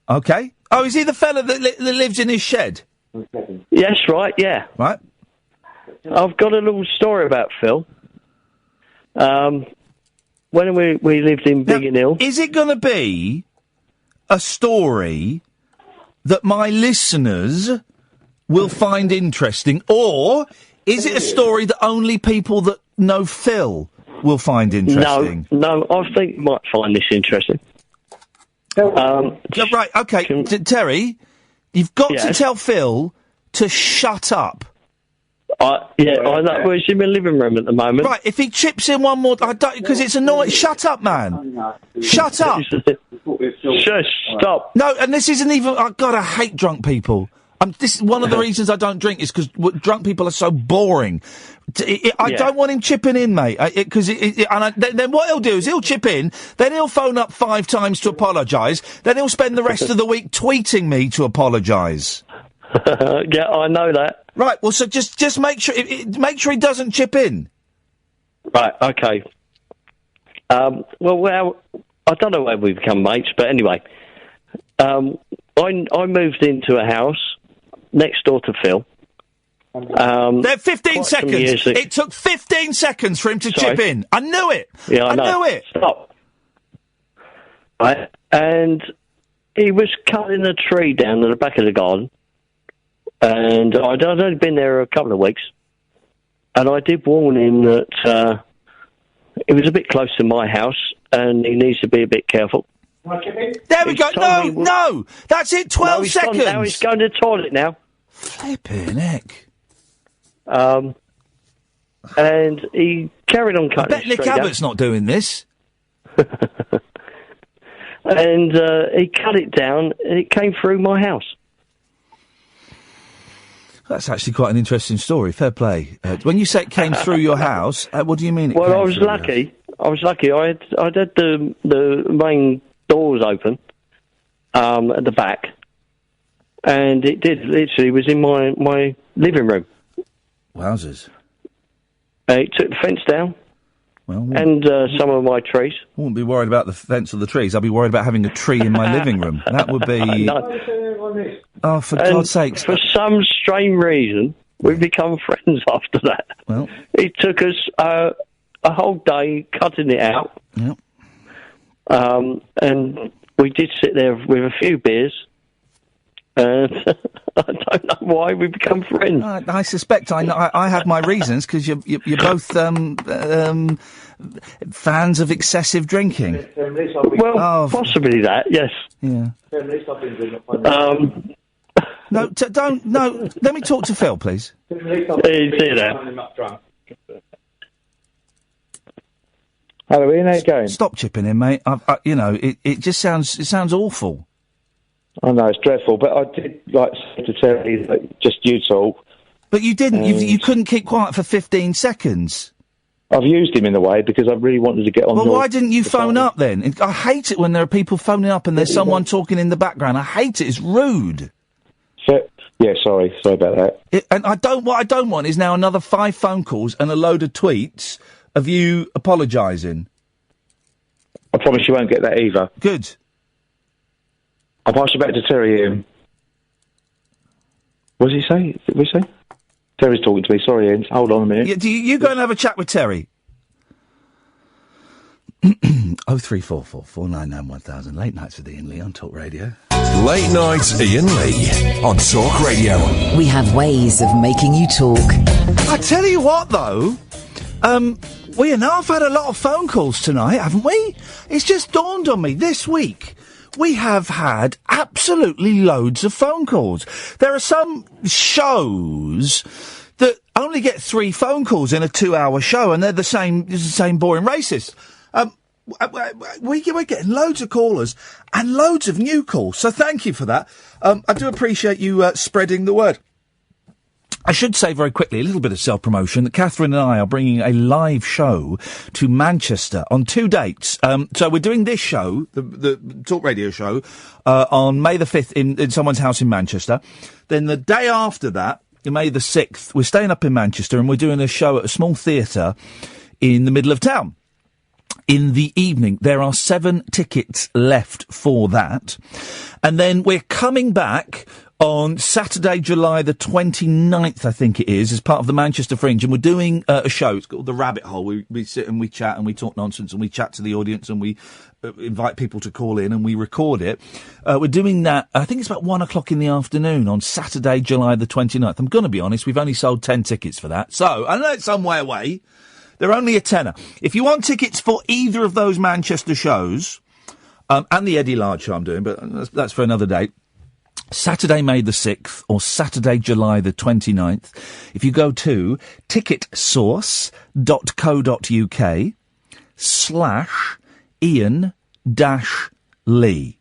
Speaker 3: Okay. Oh, is he the fella that lives in his shed?
Speaker 18: Yes, right, yeah.
Speaker 3: Right.
Speaker 18: I've got a little story about Phil. When we lived in Biggin Hill...
Speaker 3: Is it going to be a story that my listeners will find interesting, or is it a story that only people that know Phil will find interesting?
Speaker 18: No, I think you might find this interesting.
Speaker 3: Right, okay, Terry, you've got to tell Phil to shut up.
Speaker 18: I know. Well, she's in my living room at the moment.
Speaker 3: Right, if he chips in one more... I don't... Because it's annoying. Shut up, man. Shut up.
Speaker 18: Shush, stop.
Speaker 3: No, and this isn't even... Oh, God, I hate drunk people. This is one of the reasons I don't drink is because drunk people are so boring. I don't want him chipping in, mate. Then what he'll do is he'll chip in, then he'll phone up 5 times to apologise, then he'll spend the rest of the week tweeting me to apologise.
Speaker 18: Yeah, I know that.
Speaker 3: Right, well, so just make sure he doesn't chip in.
Speaker 18: Right, okay. Well, I don't know where we've become mates, but anyway. I moved into a house next door to Phil.
Speaker 3: There, 15 seconds. It took 15 seconds for him to chip in. I knew it.
Speaker 18: Yeah, I
Speaker 3: knew it.
Speaker 18: Stop. Right, and he was cutting a tree down at the back of the garden. And I'd only been there a couple of weeks, and I did warn him that it was a bit close to my house, and he needs to be a bit careful.
Speaker 3: There we go. No, that's it. 12 seconds.
Speaker 18: Now he's going to the toilet now.
Speaker 3: Flipping heck.
Speaker 18: And he carried on cutting.
Speaker 3: I bet Nick Abbott's not doing this.
Speaker 18: And he cut it down, and it came through my house.
Speaker 3: That's actually quite an interesting story. Fair play. When you say it came through your house, what do you mean?
Speaker 18: Well, I was lucky. I had the main doors open at the back, and it did literally was in my living room.
Speaker 3: Wowzers!
Speaker 18: It took the fence down.
Speaker 3: Well,
Speaker 18: and some of my trees.
Speaker 3: I wouldn't be worried about the fence or the trees. I'd be worried about having a tree in my living room. That would be...
Speaker 18: No.
Speaker 3: Oh, for God's sakes.
Speaker 18: For some strange reason, we've become friends after that.
Speaker 3: Well...
Speaker 18: It took us a whole day cutting it out.
Speaker 3: Yep.
Speaker 18: And we did sit there with a few beers. And I don't know why we become friends.
Speaker 3: I suspect I have my reasons because you're both fans of excessive drinking.
Speaker 18: Well, possibly that. Yes.
Speaker 3: Yeah. No, don't. No, let me talk to Phil, please.
Speaker 18: He's here there.
Speaker 19: Hello, Ian. How you going?
Speaker 3: Stop chipping in, mate. It just sounds awful.
Speaker 19: I know, it's dreadful, but I did say to Terry that just you talk.
Speaker 3: But you didn't. You couldn't keep quiet for 15 seconds.
Speaker 19: I've used him in a way because I really wanted to get on.
Speaker 3: Well, why didn't you phone up then? I hate it when there are people phoning up and there's someone talking in the background. I hate it. It's rude.
Speaker 19: Yeah, sorry about that.
Speaker 3: What I don't want is now another 5 phone calls and a load of tweets of you apologising.
Speaker 19: I promise you won't get that either.
Speaker 3: Good.
Speaker 19: I'll pass you back to Terry. What did he say? What did we say? Terry's talking to me. Sorry, Ian. Hold on a minute.
Speaker 3: You go and have a chat with Terry. 0344 499 1000. Late nights with Iain Lee on Talk Radio.
Speaker 2: Late nights Iain Lee on Talk Radio.
Speaker 1: We have ways of making you talk.
Speaker 3: I tell you what, though. We have had a lot of phone calls tonight, haven't we? It's just dawned on me this week. We have had absolutely loads of phone calls. There are some shows that only get 3 phone calls in a 2-hour show, and they're the same boring racist. We're getting loads of callers and loads of new calls, so thank you for that. I do appreciate you spreading the word. I should say very quickly, a little bit of self-promotion, that Catherine and I are bringing a live show to Manchester on 2 dates. So we're doing this show, the Talk Radio show, on May the 5th in someone's house in Manchester. Then the day after that, May the 6th, we're staying up in Manchester and we're doing a show at a small theatre in the middle of town. In the evening, there are 7 tickets left for that. And then we're coming back on Saturday, July the 29th, I think it is, as part of the Manchester Fringe, and we're doing a show. It's called The Rabbit Hole. We sit and we chat and we talk nonsense and we chat to the audience and we invite people to call in and we record it. We're doing that, I think it's about 1 o'clock in the afternoon on Saturday, July the 29th. I'm going to be honest, we've only sold 10 tickets for that. So, I know it's some way away. They're only a tenner. If you want tickets for either of those Manchester shows, and the Eddie Large show I'm doing, but that's for another day, Saturday, May the 6th or Saturday, July the 29th, if you go to ticketsource.co.uk/Iain-Lee.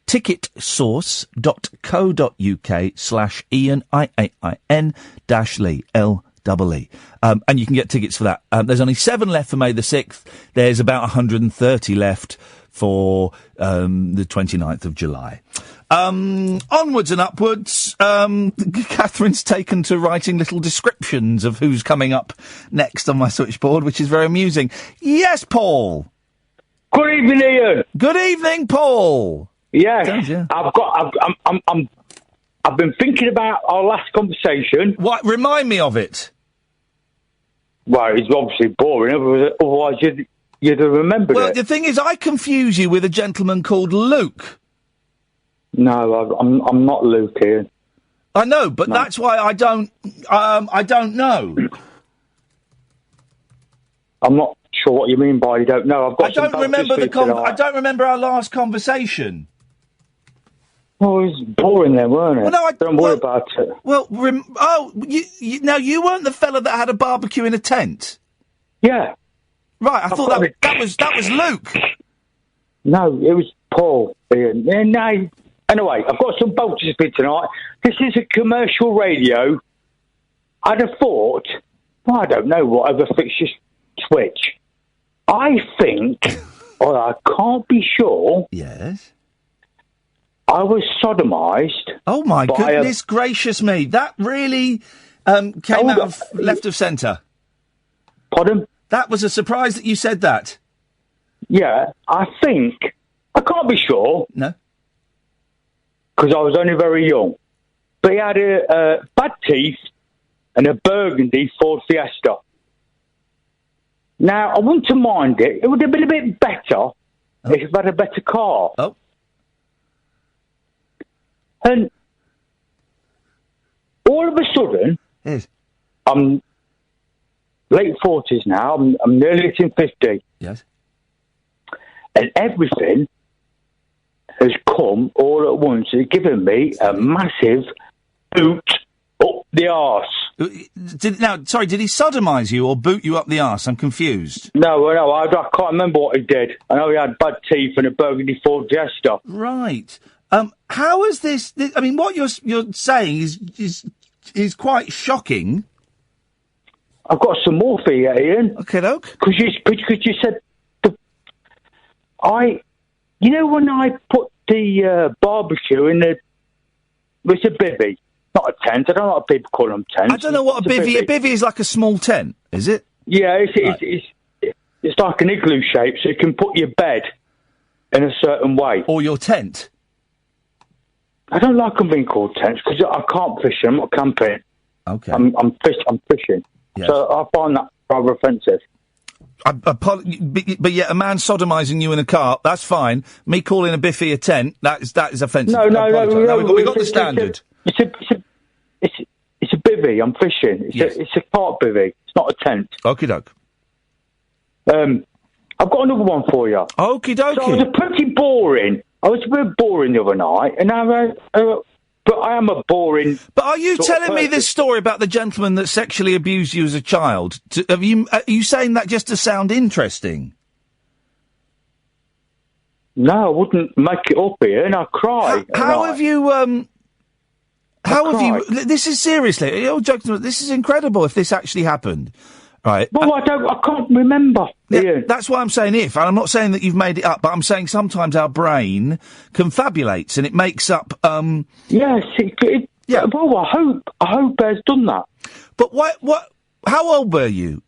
Speaker 3: ticketsource.co.uk/Iain, IAIN-Lee, L-E-E. And you can get tickets for that. There's only 7 left for May the 6th. There's about 130 left for the 29th of July. Onwards and upwards. Catherine's taken to writing little descriptions of who's coming up next on my switchboard, which is very amusing. Yes, Paul.
Speaker 20: Good evening, Ian.
Speaker 3: Good evening, Paul.
Speaker 20: Yes, I've been thinking about our last conversation.
Speaker 3: What? Remind me of it.
Speaker 20: Well, it's obviously boring. Otherwise, you'd have remembered it.
Speaker 3: Well, the thing is, I confuse you with a gentleman called Luke.
Speaker 20: No, I'm not Luke, Ian.
Speaker 3: I know, but that's why I don't know.
Speaker 20: I'm not sure what you mean by you don't know.
Speaker 3: I don't remember I don't remember our last conversation.
Speaker 20: Oh, it was boring then, weren't it?
Speaker 3: Well, no,
Speaker 20: don't worry about it.
Speaker 3: Well, now you weren't the fella that had a barbecue in a tent.
Speaker 20: Yeah.
Speaker 3: Right, I thought that was Luke.
Speaker 20: No, it was Paul, Ian. No. Anyway, I've got some boats to speak tonight. This is a commercial radio. I'd have thought, well, I don't know, whatever fixtures switch. I think, or I can't be sure.
Speaker 3: Yes.
Speaker 20: I was sodomised.
Speaker 3: Oh my goodness gracious me! That really came out of left of centre.
Speaker 20: Pardon?
Speaker 3: That was a surprise that you said that.
Speaker 20: Yeah, I think I can't be sure.
Speaker 3: No.
Speaker 20: Because I was only very young. But he had bad teeth and a burgundy Ford Fiesta. Now, I wouldn't have minded. It would have been a bit better if he had a better car.
Speaker 3: Oh.
Speaker 20: And all of a sudden, I'm late 40s now. I'm nearly hitting 50.
Speaker 3: Yes.
Speaker 20: And everything has come all at once. It's given me a massive boot up the arse.
Speaker 3: Did he sodomise you or boot you up the arse? I'm confused.
Speaker 20: No, I can't remember what he did. I know he had bad teeth and a burgundy Ford Fiesta.
Speaker 3: Right. How is this? I mean, what you're saying is quite shocking.
Speaker 20: I've got some more for you, Ian.
Speaker 3: Okay, doke.
Speaker 20: Because you said you know when I put the barbecue in it's a bivvy, not a tent. I don't know what people call them tents.
Speaker 3: I don't know what a bivvy. A bivvy is like a small tent, is it?
Speaker 20: Yeah, it's like an igloo shape, so you can put your bed in a certain way.
Speaker 3: Or your tent.
Speaker 20: I don't like them being called tents because I can't fish. I'm not camping.
Speaker 3: Okay.
Speaker 20: I'm fishing. Yes. So I find that rather offensive.
Speaker 3: But yet a man sodomising you in a car, that's fine. Me calling a biffy a tent, that is offensive.
Speaker 20: No,
Speaker 3: we got the standard.
Speaker 20: It's a bivvy. I'm fishing. It's a cart bivvy. It's not a tent.
Speaker 3: Okie doke.
Speaker 20: I've got another one for you.
Speaker 3: Okie dokie.
Speaker 20: So I was pretty boring. I was a bit boring the other night, and but I am a boring.
Speaker 3: But are you telling me this story about the gentleman that sexually abused you as a child? Are you saying that just to sound interesting?
Speaker 20: No, I wouldn't make it up here, and I'd cry.
Speaker 3: How have you? This is seriously. You're joking. This is incredible. If this actually happened, right?
Speaker 20: Well, I can't remember.
Speaker 3: Yeah, that's why I'm saying if, and I'm not saying that you've made it up, but I'm saying sometimes our brain confabulates and it makes up.
Speaker 20: Yes, yeah. Well, I hope it's done that.
Speaker 3: But what? How old were you?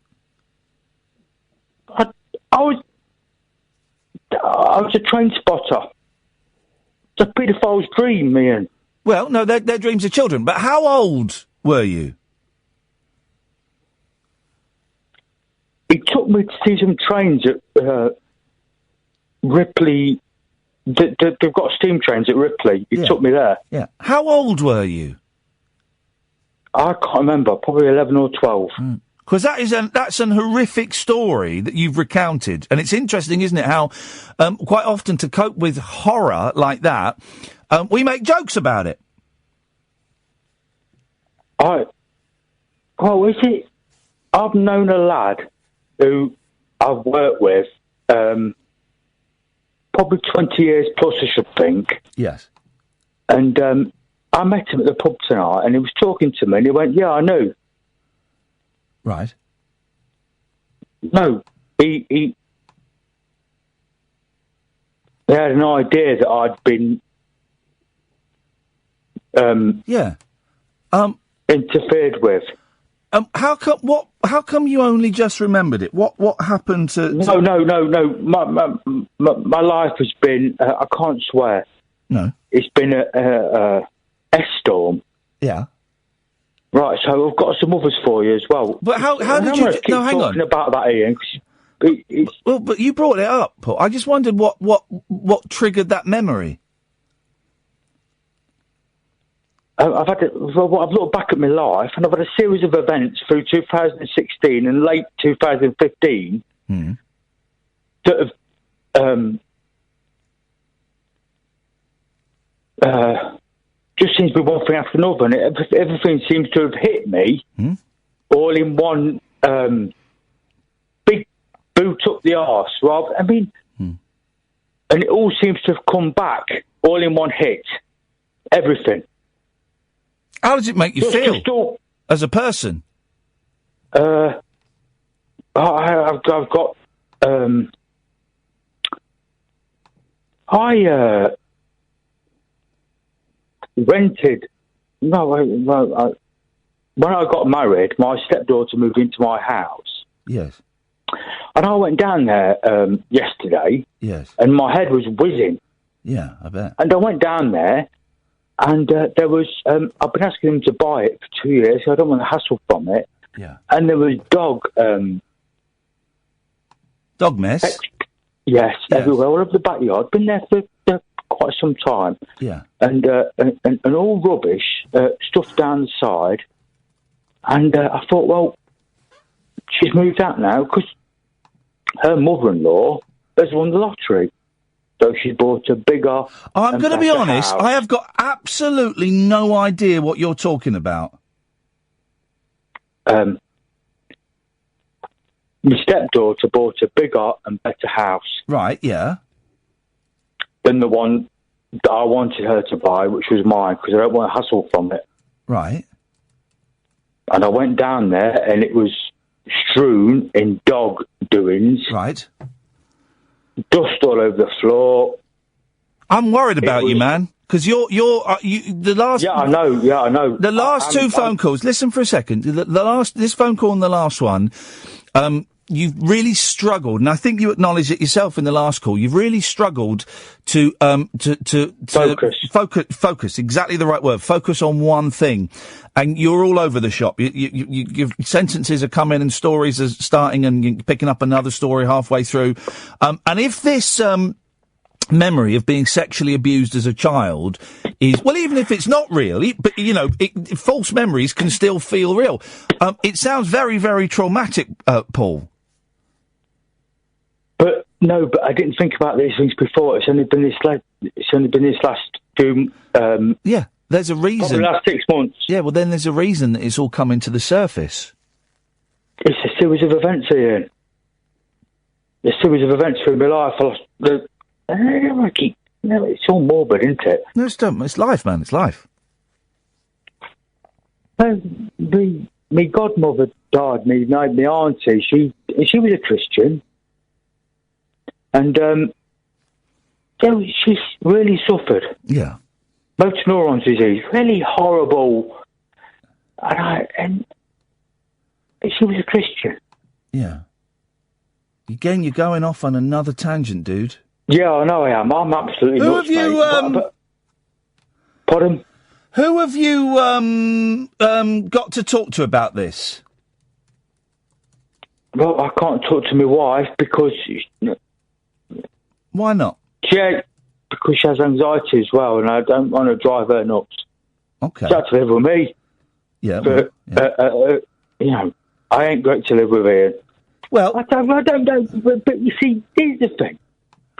Speaker 20: I was a train spotter. It's a paedophile's dream, Ian.
Speaker 3: Well, no, they're dreams of children. But how old were you?
Speaker 20: He took me to see some trains at Ripley. They've got steam trains at Ripley. He took me there.
Speaker 3: Yeah. How old were you?
Speaker 20: I can't remember. Probably 11 or 12.
Speaker 3: Because that's an horrific story that you've recounted. And it's interesting, isn't it, how quite often to cope with horror like that, we make jokes about it.
Speaker 20: Is it? I've known a lad who I've worked with, probably 20 years plus, I should think.
Speaker 3: Yes.
Speaker 20: And I met him at the pub tonight, and he was talking to me, and he went, "Yeah, I knew."
Speaker 3: Right.
Speaker 20: No, he had an idea that I'd been interfered with.
Speaker 3: How come you only just remembered it? What happened to?
Speaker 20: No. My life has been. I can't swear.
Speaker 3: No.
Speaker 20: It's been a storm.
Speaker 3: Yeah.
Speaker 20: Right. So I've got some others for you as well.
Speaker 3: But how did you?
Speaker 20: No, hang on. About that, Ian.
Speaker 3: Well, but you brought it up, Paul. I just wondered what triggered that memory.
Speaker 20: I've looked back at my life, and I've had a series of events through 2016 and late 2015 that have just seems to be one thing after another, and everything seems to have hit me all in one big boot up the arse. And it all seems to have come back all in one hit. Everything.
Speaker 3: How does it make you feel as a person?
Speaker 20: I've got. I rented. No, when I got married, my stepdaughter moved into my house.
Speaker 3: Yes.
Speaker 20: And I went down there yesterday.
Speaker 3: Yes.
Speaker 20: And my head was whizzing.
Speaker 3: Yeah, I bet.
Speaker 20: And I went down there. And there was, I've been asking them to buy it for 2 years, so I don't want the hassle from it.
Speaker 3: Yeah.
Speaker 20: And there was dog
Speaker 3: mess?
Speaker 20: Yes, everywhere, all over the backyard. Been there for quite some time.
Speaker 3: Yeah.
Speaker 20: And all rubbish, stuff down the side. And I thought, well, she's moved out now because her mother-in-law has won the lottery. So she bought a bigger.
Speaker 3: I'm going to be honest.
Speaker 20: House.
Speaker 3: I have got absolutely no idea what you're talking about.
Speaker 20: My stepdaughter bought a bigger and better house.
Speaker 3: Right. Yeah.
Speaker 20: Than the one that I wanted her to buy, which was mine, because I don't want to hassle from it.
Speaker 3: Right.
Speaker 20: And I went down there, and it was strewn in dog doings.
Speaker 3: Right.
Speaker 20: Dust all over the floor.
Speaker 3: I'm worried about you, man, because you're the last.
Speaker 20: Yeah, I know.
Speaker 3: The last two phone calls. Listen for a second. This phone call and the last one. You've really struggled, and I think you acknowledged it yourself in the last call. You've really struggled to focus. Exactly the right word. Focus on one thing, and you're all over the shop. Your sentences are coming, and stories are starting, and you're picking up another story halfway through. And if this memory of being sexually abused as a child is, well, even if it's not real, but false memories can still feel real. It sounds very, very traumatic, Paul.
Speaker 20: But I didn't think about these things before. It's only been this last few.
Speaker 3: Yeah, there's a reason.
Speaker 20: Probably the last 6 months.
Speaker 3: Yeah, well, then there's a reason that it's all coming to the surface.
Speaker 20: It's a series of events, Ian. A series of events through my life. It's all morbid, isn't it?
Speaker 3: No, it's life, man. It's life.
Speaker 20: My godmother died. My auntie. She was a Christian, and she's really suffered.
Speaker 3: Yeah.
Speaker 20: Motor neuron disease, really horrible. And she was a Christian.
Speaker 3: Yeah. Again, you're going off on another tangent, dude.
Speaker 20: Yeah, I know I am. I'm absolutely nuts,
Speaker 3: mate.
Speaker 20: Pardon?
Speaker 3: Who have you got to talk to about this?
Speaker 20: Well, I can't talk to my wife because...
Speaker 3: Why not?
Speaker 20: Because she has anxiety as well, and I don't want to drive her nuts.
Speaker 3: Okay.
Speaker 20: She had to live with me.
Speaker 3: Yeah.
Speaker 20: But, I ain't great to live with Ian.
Speaker 3: Well...
Speaker 20: I don't know, but you see, here's the thing.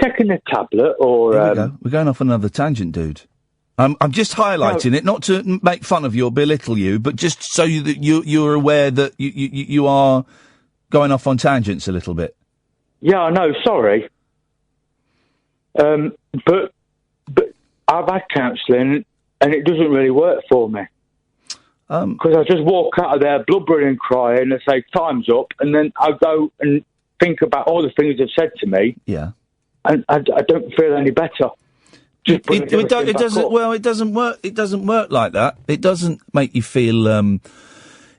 Speaker 20: Taking a tablet or...
Speaker 3: Here we go. We're going off another tangent, dude. I'm just highlighting it, not to make fun of you or belittle you, but just so that you're aware that you are going off on tangents a little bit.
Speaker 20: Yeah, I know. Sorry. But I've had counselling and it doesn't really work for me. Because I just walk out of there blubbering and crying and say, time's up, and then I go and think about all the things they've said to me.
Speaker 3: Yeah.
Speaker 20: And I don't feel any better.
Speaker 3: It doesn't. Well, it doesn't work. It doesn't work like that. It doesn't make you feel.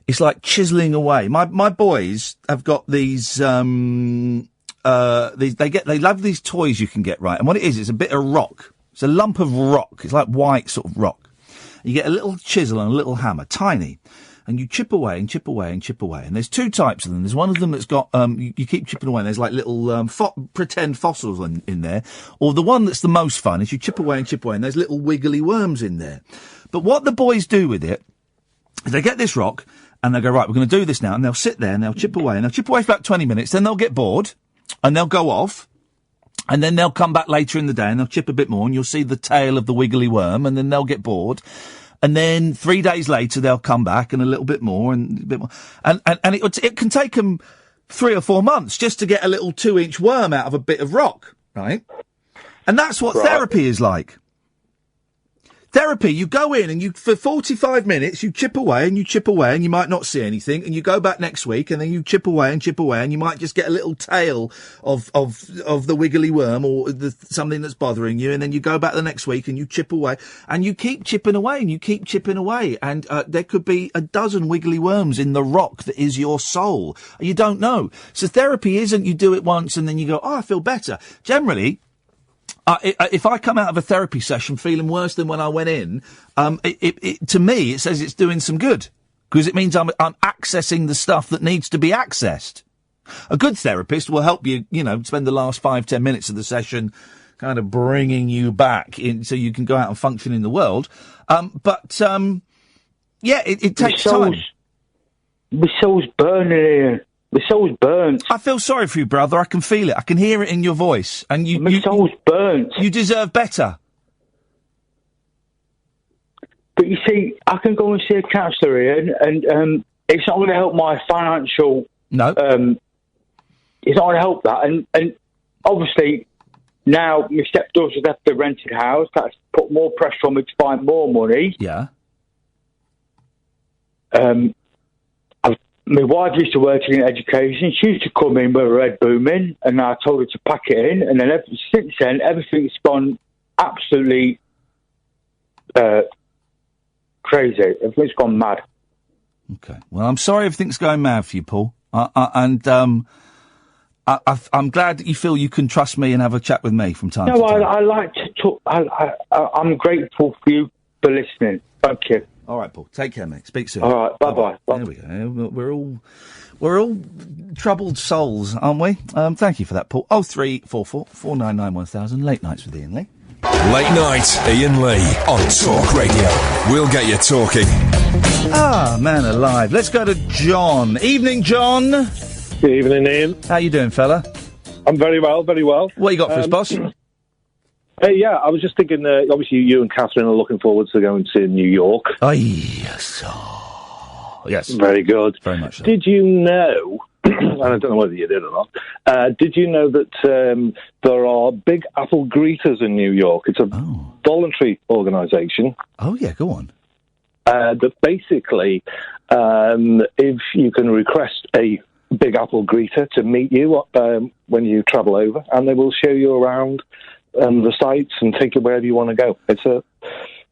Speaker 3: It's like chiseling away. My boys have got these. They love these toys you can get, right. And what it is, it's a bit of rock. It's a lump of rock. It's like white sort of rock. You get a little chisel and a little hammer, tiny. And you chip away and chip away and chip away. And there's two types of them. There's one of them that's got, you keep chipping away and there's like little, pretend fossils in there. Or the one that's the most fun is you chip away and there's little wiggly worms in there. But what the boys do with it is they get this rock and they go, right, we're going to do this now. And they'll sit there and they'll chip away for about 20 minutes. Then they'll get bored and they'll go off. And then they'll come back later in the day and they'll chip a bit more and you'll see the tail of the wiggly worm and then they'll get bored. And then 3 days later, they'll come back and a little bit more and a bit more. And it can take them 3 or 4 months just to get a little 2-inch worm out of a bit of rock, right? And that's what therapy is like. Therapy, you go in and for 45 minutes, you chip away and you might not see anything. And you go back next week and then you chip away and you might just get a little tail of the wiggly worm or something that's bothering you. And then you go back the next week and you chip away and you keep chipping away and you keep chipping away. And there could be a dozen wiggly worms in the rock that is your soul. You don't know. So therapy isn't you do it once and then you go, oh, I feel better. Generally, if I come out of a therapy session feeling worse than when I went in, to me, it says it's doing some good. Because it means I'm accessing the stuff that needs to be accessed. A good therapist will help you, spend the last 5-10 minutes of the session kind of bringing you back in so you can go out and function in the world. It takes time.
Speaker 20: My soul's burning here. My soul's burnt.
Speaker 3: I feel sorry for you, brother. I can feel it. I can hear it in your voice. And
Speaker 20: my soul's burnt.
Speaker 3: You deserve better.
Speaker 20: But you see, I can go and see a counsellor, Ian, and it's not going to help my financial...
Speaker 3: No.
Speaker 20: It's not going to help that. And obviously, now my stepdaughter's left the rented house. That's put more pressure on me to find more money.
Speaker 3: Yeah.
Speaker 20: My wife used to work in education. She used to come in with her head booming, and I told her to pack it in. And then since then, everything's gone absolutely crazy. Everything's gone mad.
Speaker 3: Okay. Well, I'm sorry everything's going mad for you, Paul. I'm glad that you feel you can trust me and have a chat with me from time to time.
Speaker 20: I like to talk. I'm grateful for you for listening. Thank you.
Speaker 3: All right, Paul. Take care, mate. Speak soon.
Speaker 20: All right. Bye-bye.
Speaker 3: There we go. We're all troubled souls, aren't we? Thank you for that, Paul. 0344 499 1000. Late nights with Iain Lee.
Speaker 2: Late night, Iain Lee on Talk Radio. We'll get you talking.
Speaker 3: Ah, man alive. Let's go to John. Evening, John.
Speaker 21: Good evening, Ian.
Speaker 3: How you doing, fella?
Speaker 21: I'm very well, very well.
Speaker 3: What you got for us, boss?
Speaker 21: Yeah, I was just thinking, obviously you and Catherine are looking forward to going to New York.
Speaker 3: Oh, yes. Oh, yes.
Speaker 21: Very good.
Speaker 3: Very much so.
Speaker 21: Did you know, and I don't know whether you did or not, did you know that there are Big Apple greeters in New York? It's a voluntary organisation.
Speaker 3: Oh, yeah, go on.
Speaker 21: That basically, if you can request a Big Apple greeter to meet you when you travel over, and they will show you around the sites and take you wherever you want to go. It's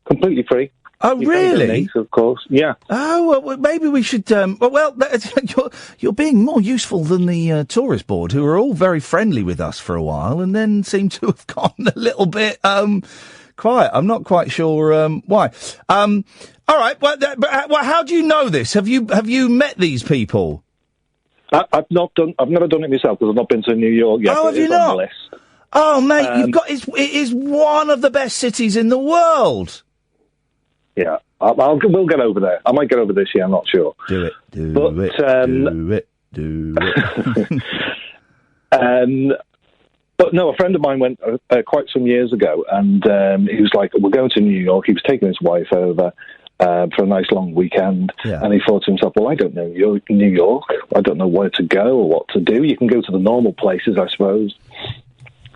Speaker 21: completely free.
Speaker 3: Oh,
Speaker 21: you
Speaker 3: really?
Speaker 21: Donate, of course, yeah.
Speaker 3: Oh, well, maybe we should... you're being more useful than the tourist board, who are all very friendly with us for a while and then seem to have gone a little bit quiet. I'm not quite sure why. All right, well, how do you know this? Have you met these people?
Speaker 21: I've never done it myself because I've not been to New York yet.
Speaker 3: Oh, have you not? Oh, mate, it is one of the best cities in the world.
Speaker 21: Yeah, we'll get over there. I might get over this year, I'm not sure.
Speaker 3: Do it.
Speaker 21: But But no, a friend of mine went quite some years ago, and he was like, we're going to New York. He was taking his wife over for a nice long weekend, and he thought to himself, well, I don't know New York. I don't know where to go or what to do. You can go to the normal places, I suppose.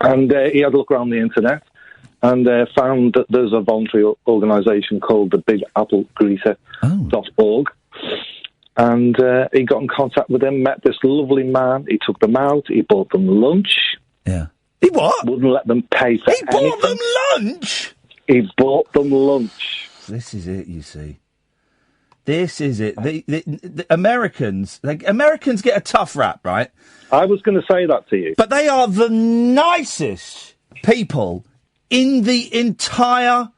Speaker 21: And he had a look around the internet and found that there's a voluntary organisation called the BigAppleGreeter.org. And he got in contact with him, met this lovely man. He took them out. He bought them lunch.
Speaker 3: Yeah. He what?
Speaker 21: Wouldn't let them pay for anything.
Speaker 3: He bought them lunch?
Speaker 21: He bought them lunch.
Speaker 3: This is it, you see. This is it. The Americans get a tough rap, right?
Speaker 21: I was going to say that to you.
Speaker 3: But they are the nicest people in the entire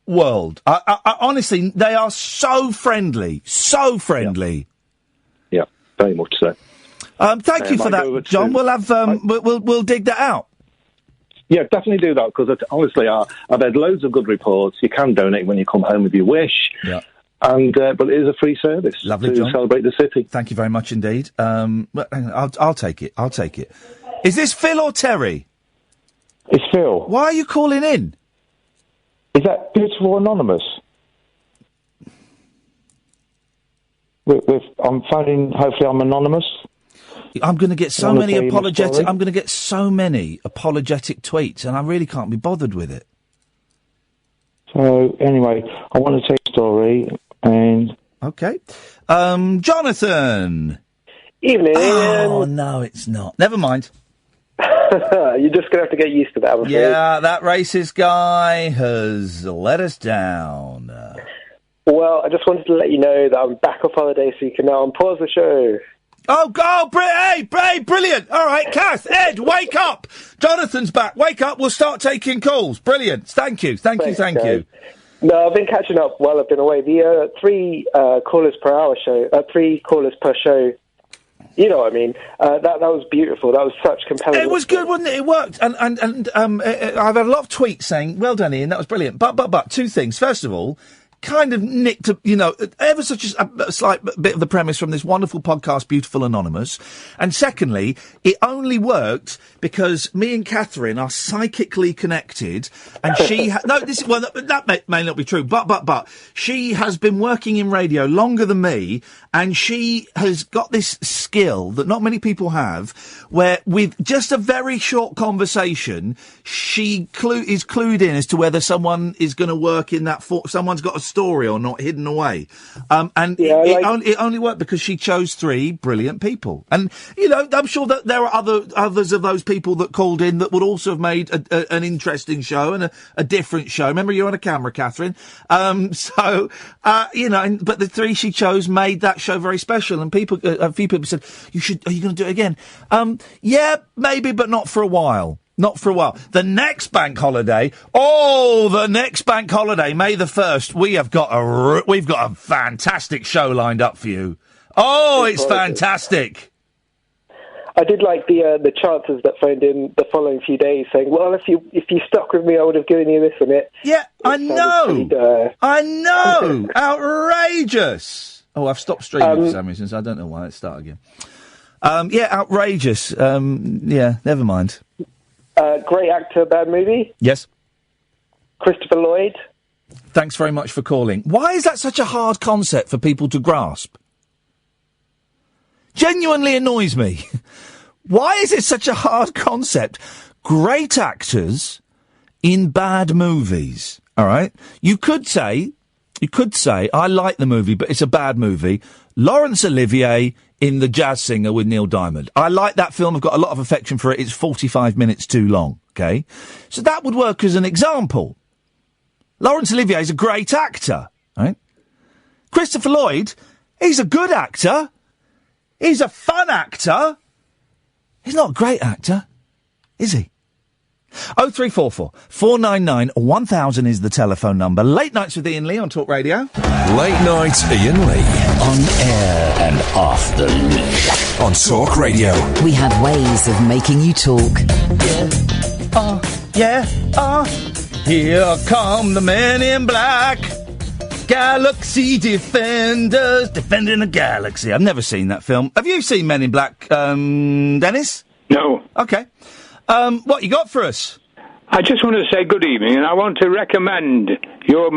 Speaker 3: world. I honestly, they are so friendly. So friendly.
Speaker 21: Yeah, very much so.
Speaker 3: Thank you for that, John. We'll have we'll dig that out.
Speaker 21: Yeah, definitely do that, because honestly, I've had loads of good reports. You can donate when you come home if you wish.
Speaker 3: Yeah.
Speaker 21: And but it is a free service.
Speaker 3: Lovely,
Speaker 21: to
Speaker 3: John.
Speaker 21: Celebrate the city.
Speaker 3: Thank you very much indeed. I'll take it. I'll take it. Is this Phil or Terry?
Speaker 19: It's Phil.
Speaker 3: Why are you calling in?
Speaker 19: Is that Beautiful Anonymous? I'm phoning. Hopefully, I'm anonymous.
Speaker 3: I'm going to get so many apologetic. I'm going to get so many apologetic tweets, and I really can't be bothered with it.
Speaker 19: So anyway, I want to tell you a story, and
Speaker 3: okay, Jonathan.
Speaker 5: Evening.
Speaker 3: Oh no, it's not. Never mind.
Speaker 5: You're just going to have to get used to that, I'm afraid.
Speaker 3: Yeah, that racist guy has let us down.
Speaker 5: Well, I just wanted to let you know that I'm back off holiday, so you can now unpause the show.
Speaker 3: Hey, brilliant. All right, Kath, Ed, wake up. Jonathan's back. Wake up. We'll start taking calls. Brilliant. Thank you. Thank you.
Speaker 5: No, I've been catching up while I've been away. The 3 callers per hour show, 3 callers per show. You know what I mean? That was beautiful. That was such compelling.
Speaker 3: It was good, wasn't it? It worked. And I've had a lot of tweets saying, well done, Ian, that was brilliant. But, 2 things. First of all, kind of nicked, ever such a slight bit of the premise from this wonderful podcast, Beautiful Anonymous. And secondly, it only worked because me and Catherine are psychically connected, and she that may not be true, but she has been working in radio longer than me, and she has got this skill that not many people have, where with just a very short conversation, she is clued in as to whether someone is going to work in that someone's got a story or not hidden away. It only worked because she chose 3 brilliant people. And, I'm sure that there are others of those people that called in that would also have made an interesting show and a different show. Remember, you're on a camera, Catherine. But the 3 she chose made that show very special. And a few people said, are you going to do it again? Yeah, maybe, but not for a while. Not for a while. The next bank holiday, May the 1st, we've got a fantastic show lined up for you. Oh, it's fantastic.
Speaker 5: I did like the chances that phoned in the following few days saying, well, if you stuck with me, I would have given you this and it.
Speaker 3: Yeah, I know. Outrageous. Oh, I've stopped streaming for some reason, so I don't know why. Let's start again. Outrageous. Never mind.
Speaker 5: Great actor, bad movie?
Speaker 3: Yes.
Speaker 5: Christopher Lloyd?
Speaker 3: Thanks very much for calling. Why is that such a hard concept for people to grasp? Genuinely annoys me. Why is it such a hard concept? Great actors in bad movies, all right? You could say, I like the movie, but it's a bad movie. Laurence Olivier in The Jazz Singer with Neil Diamond. I like that film. I've got a lot of affection for it. It's 45 minutes too long, okay? So that would work as an example. Laurence Olivier is a great actor, right? Christopher Lloyd, he's a good actor. He's a fun actor. He's not a great actor, is he? 0344 499 1000 is the telephone number. Late Nights with Iain Lee on Talk Radio.
Speaker 2: Late Night Iain Lee.
Speaker 4: On air and off the leash.
Speaker 2: On Talk Radio.
Speaker 1: We have ways of making you talk.
Speaker 3: Here come the men in black. Galaxy Defenders, defending a galaxy. I've never seen that film. Have you seen Men in Black, Dennis?
Speaker 21: No.
Speaker 3: Okay. What you got for us?
Speaker 7: I just want to say good evening, and I want to recommend your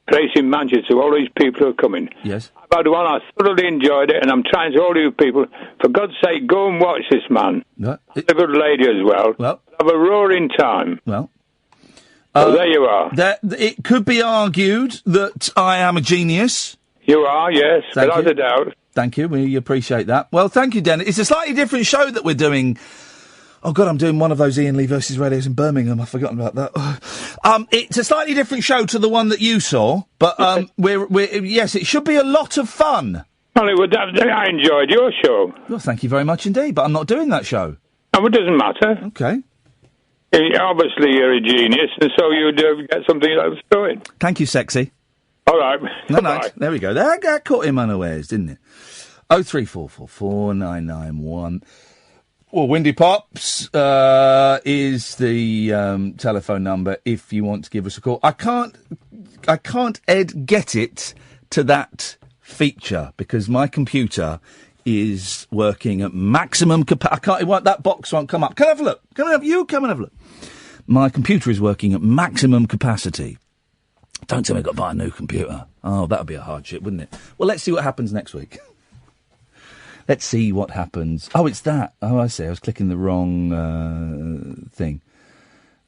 Speaker 7: place in Manchester to all these people who are coming.
Speaker 3: Yes.
Speaker 7: I've had one, I thoroughly enjoyed it, and I'm trying to all you people, for God's sake, go and watch this man.
Speaker 3: No,
Speaker 7: a good lady as well. Have a roaring time.
Speaker 3: Well.
Speaker 7: So there you are.
Speaker 3: It could be argued that I am a genius.
Speaker 7: You are, yes, without a doubt.
Speaker 3: Thank you. We appreciate that. Well, thank you, Dennis. It's a slightly different show that we're doing. Oh, God, I'm doing one of those Iain Lee versus radios in Birmingham. I've forgotten about that. It's a slightly different show to the one that you saw, but yes, it should be a lot of fun.
Speaker 7: Well, I enjoyed your show.
Speaker 3: Well, thank you very much indeed, but I'm not doing that show.
Speaker 7: Oh, it doesn't matter.
Speaker 3: Okay.
Speaker 7: Obviously, you're a genius, and so you'd get something else going.
Speaker 3: Thank you, sexy.
Speaker 7: All right.
Speaker 3: No, there we go. That caught him unawares, didn't it? 034444991. Well, Windy Pops is the telephone number if you want to give us a call. I can't get it to that feature because my computer is working at maximum capacity. That box won't come up. Can I have a look? You come and have a look. My computer is working at maximum capacity. Don't tell me I've got to buy a new computer. Oh, that would be a hardship, wouldn't it? Well, let's see what happens next week. Let's see what happens. Oh, it's that. Oh, I see. I was clicking the wrong thing.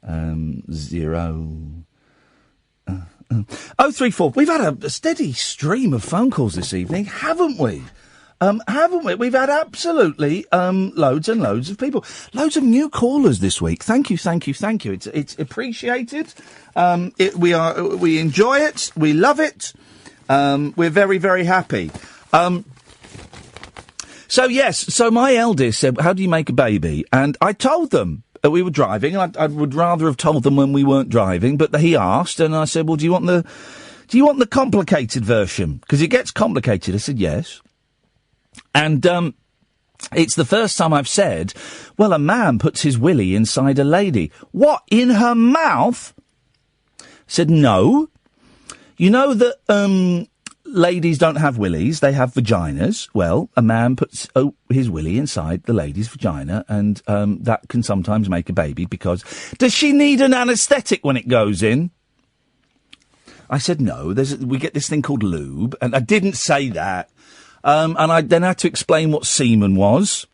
Speaker 3: 034. We've had a steady stream of phone calls this evening, haven't we? We've had absolutely loads and loads of people. Loads of new callers this week. Thank you. It's appreciated. We enjoy it. We love it. We're very, very happy. So my eldest said, how do you make a baby? And I told them that we were driving, and I would rather have told them when we weren't driving, but he asked, and I said, well, do you want the complicated version? Because it gets complicated. I said, yes. And it's the first time I've said, well, a man puts his willy inside a lady. What, in her mouth? Said, no. You know that ladies don't have willies, they have vaginas. Well, a man puts his willy inside the lady's vagina, and that can sometimes make a baby because... Does she need an anaesthetic when it goes in? I said, no, we get this thing called lube, and I didn't say that. And I then had to explain what semen was.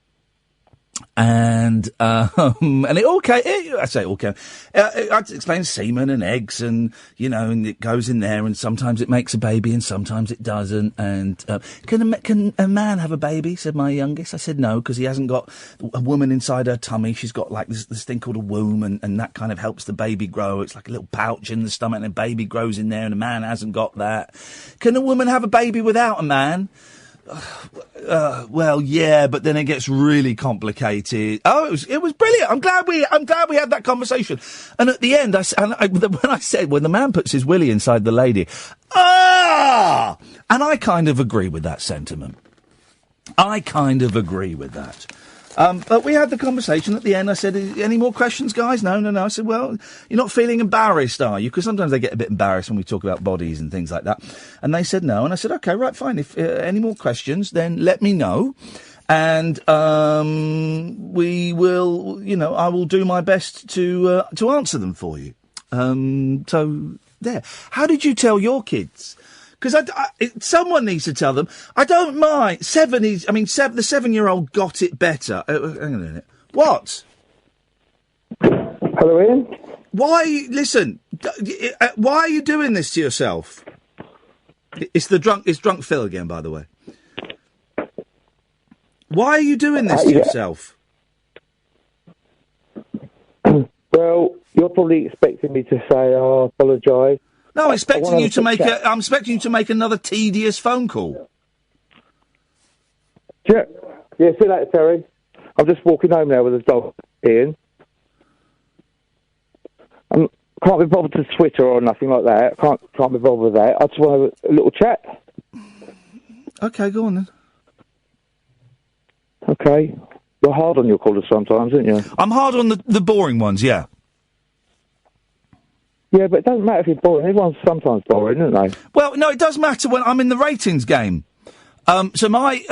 Speaker 3: And it all came, I say it all came, I had to explain semen and eggs and, and it goes in there and sometimes it makes a baby and sometimes it doesn't. And, can a man have a baby? Said my youngest. I said no, because he hasn't got a woman inside her tummy. She's got like this thing called a womb and that kind of helps the baby grow. It's like a little pouch in the stomach and a baby grows in there and a man hasn't got that. Can a woman have a baby without a man? Well, yeah, but then it gets really complicated. Oh, it was brilliant. I'm glad we had that conversation. And at the end, when the man puts his willy inside the lady, and I kind of agree with that sentiment. But we had the conversation at the end. I said, any more questions, guys? No. I said, well, you're not feeling embarrassed, are you? Because sometimes they get a bit embarrassed when we talk about bodies and things like that. And they said no. And I said, okay, right, fine. If any more questions, then let me know. And we will, I will do my best to answer them for you. So, there. How did you tell your kids? Because someone needs to tell them. I don't mind. The 7-year-old got it better. Hang on a minute. What?
Speaker 11: Hello, Ian.
Speaker 3: Listen, why are you doing this to yourself? It's drunk Phil again, by the way. Why are you doing this to yourself?
Speaker 11: Well, you're probably expecting me to say, I apologise.
Speaker 3: No, I'm expecting you to make another tedious phone call.
Speaker 11: Yeah, see you later, Terry. I'm just walking home now with the dog, Ian. I can't be bothered to Twitter or nothing like that. Can't be bothered with that. I just want to have a little chat.
Speaker 3: Okay, go on then.
Speaker 11: Okay. You're hard on your callers sometimes, aren't you?
Speaker 3: I'm hard on the boring ones, yeah.
Speaker 11: Yeah, but it doesn't matter if you're boring. Everyone's sometimes boring, isn't they?
Speaker 3: Well, no, it does matter when I'm in the ratings game. So my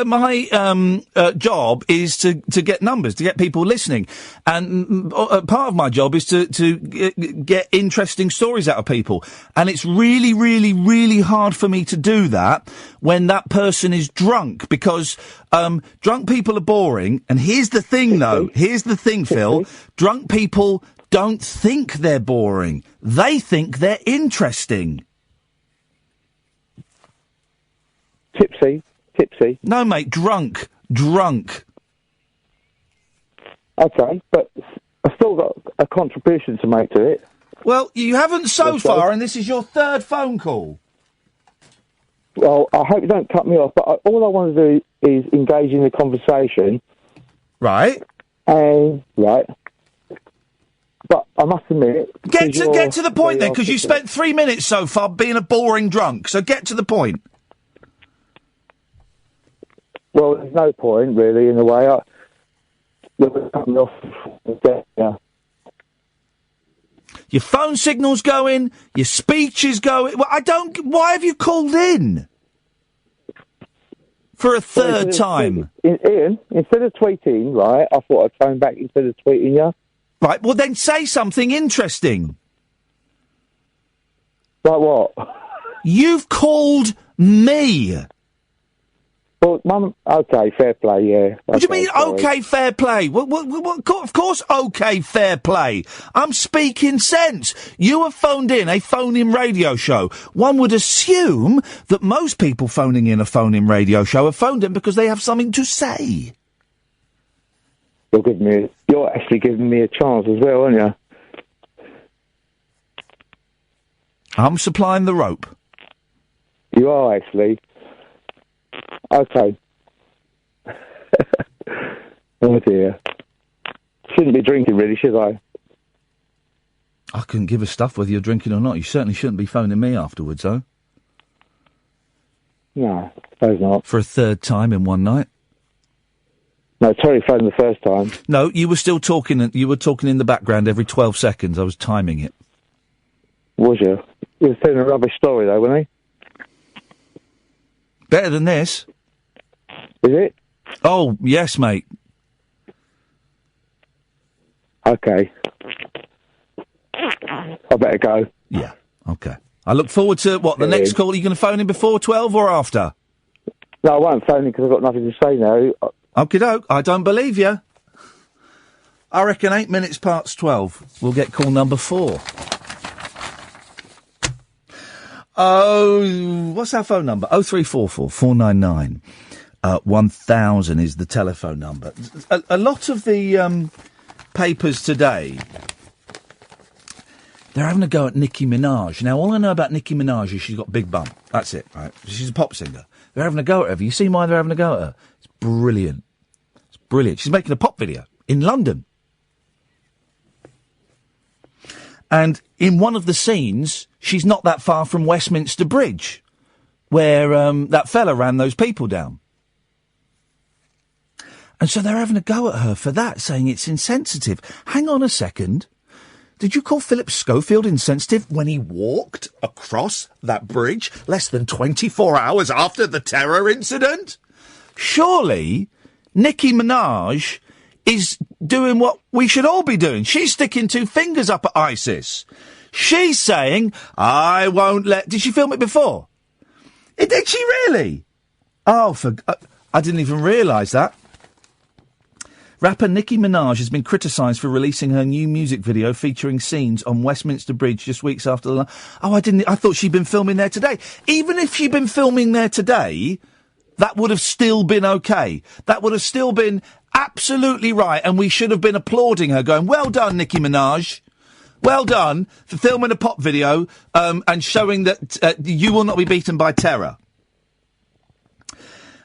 Speaker 3: job is to get numbers, to get people listening, and part of my job is to get interesting stories out of people. And it's really, really, really hard for me to do that when that person is drunk, because drunk people are boring. And here's the thing, though. Here's the thing, Phil. Drunk people don't think they're boring. They think they're interesting.
Speaker 19: Tipsy.
Speaker 3: No, mate, drunk.
Speaker 19: Okay, but I've still got a contribution to make to it.
Speaker 3: Well, you haven't so far, and this is your third phone call.
Speaker 19: Well, I hope you don't cut me off, but all I want to do is engage in the conversation.
Speaker 3: Right.
Speaker 19: Right. But I must admit...
Speaker 3: Get to the point, then, because you spent 3 minutes so far being a boring drunk, so get to the point.
Speaker 19: Well, there's no point, really, in a way.
Speaker 3: Your phone signal's going, your speech is going... Well, why have you called in? For a third time?
Speaker 19: Ian, instead of tweeting, right, I thought I'd phone back instead of tweeting you.
Speaker 3: Right, well then say something interesting.
Speaker 19: Like what?
Speaker 3: You've called me.
Speaker 19: Well, Mum, okay, fair play, yeah.
Speaker 3: What do you mean, okay, fair play? What, of course, okay, fair play. I'm speaking sense. You have phoned in a phone-in radio show. One would assume that most people phoning in a phone-in radio show have phoned in because they have something to say.
Speaker 19: You're actually giving me a chance as well, aren't you?
Speaker 3: I'm supplying the rope.
Speaker 19: You are, actually. Okay. Oh, dear. Shouldn't be drinking, really, should I?
Speaker 3: I couldn't give a stuff whether you're drinking or not. You certainly shouldn't be phoning me afterwards, though.
Speaker 19: No, I suppose not.
Speaker 3: For a third time in one night.
Speaker 19: No, Terry phoned the first time.
Speaker 3: No, you were still talking. You were talking in the background every 12 seconds. I was timing it.
Speaker 19: Was you? He was telling a rubbish story, though, wasn't he?
Speaker 3: Better than this.
Speaker 19: Is it?
Speaker 3: Oh, yes, mate.
Speaker 19: Okay. I better go.
Speaker 3: Yeah, okay. I look forward to, the next call? Are you going to phone in before 12 or after?
Speaker 19: No, I won't phone in because I've got nothing to say now.
Speaker 3: Okie-doke, I don't believe you. I reckon 8 minutes past 12. We'll get call number 4. Oh, what's our phone number? 0344 499 1000 is the telephone number. A lot of the papers today, they're having a go at Nicki Minaj. Now, all I know about Nicki Minaj is she's got big bum. That's it, right? She's a pop singer. They're having a go at her. Have you seen why they're having a go at her? It's brilliant. It's brilliant. She's making a pop video in London. And in one of the scenes, she's not that far from Westminster Bridge, where that fella ran those people down. And so they're having a go at her for that, saying it's insensitive. Hang on a second. Did you call Philip Schofield insensitive when he walked across that bridge less than 24 hours after the terror incident? Surely Nicki Minaj is doing what we should all be doing. She's sticking 2 fingers up at ISIS. She's saying, I won't let... Did she film it before? Did she really? Oh, I didn't even realise that. Rapper Nicki Minaj has been criticised for releasing her new music video featuring scenes on Westminster Bridge just weeks after the... Oh, I thought she'd been filming there today. Even if she'd been filming there today, that would have still been okay. That would have still been absolutely right, and we should have been applauding her, going, well done, Nicki Minaj. Well done for filming a pop video and showing that you will not be beaten by terror.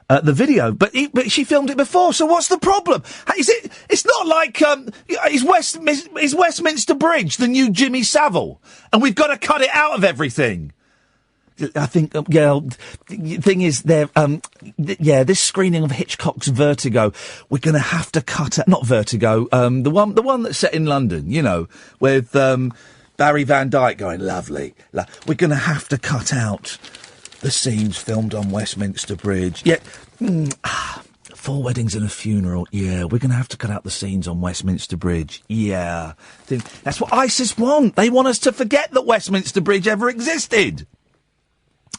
Speaker 3: The video, but she filmed it before, so what's the problem? It's not like, is Westminster Bridge the new Jimmy Savile? And we've got to cut it out of everything. I think, the thing is, this screening of Hitchcock's Vertigo, we're going to have to cut out, not Vertigo, the one that's set in London, you know, with, Barry Van Dyke going, lovely. We're going to have to cut out The scenes filmed on Westminster Bridge. Yeah. 4 weddings and a funeral. Yeah, we're going to have to cut out the scenes on Westminster Bridge. Yeah. That's what ISIS want. They want us to forget that Westminster Bridge ever existed.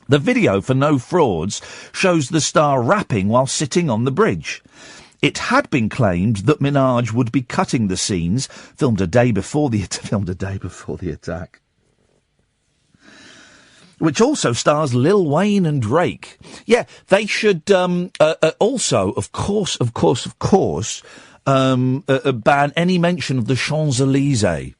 Speaker 3: The video for No Frauds shows the star rapping while sitting on the bridge. It had been claimed that Minaj would be cutting the scenes, filmed a day before the attack. Which also stars Lil Wayne and Drake. Yeah, they should also, of course, ban any mention of the Champs-Élysées.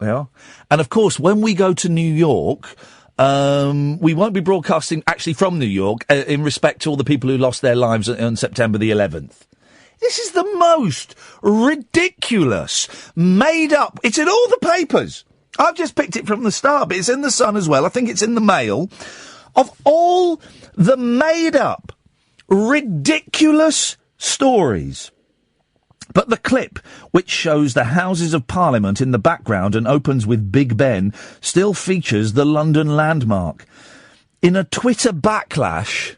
Speaker 3: Yeah. And of course, when we go to New York, we won't be broadcasting actually from New York in respect to all the people who lost their lives on September the 11th. This is the most ridiculous, made up. It's in all the papers. I've just picked it from the start, but it's in the Sun as well. I think it's in the Mail. Of all the made up, ridiculous stories. But the clip, which shows the Houses of Parliament in the background and opens with Big Ben, still features the London landmark. In a Twitter backlash,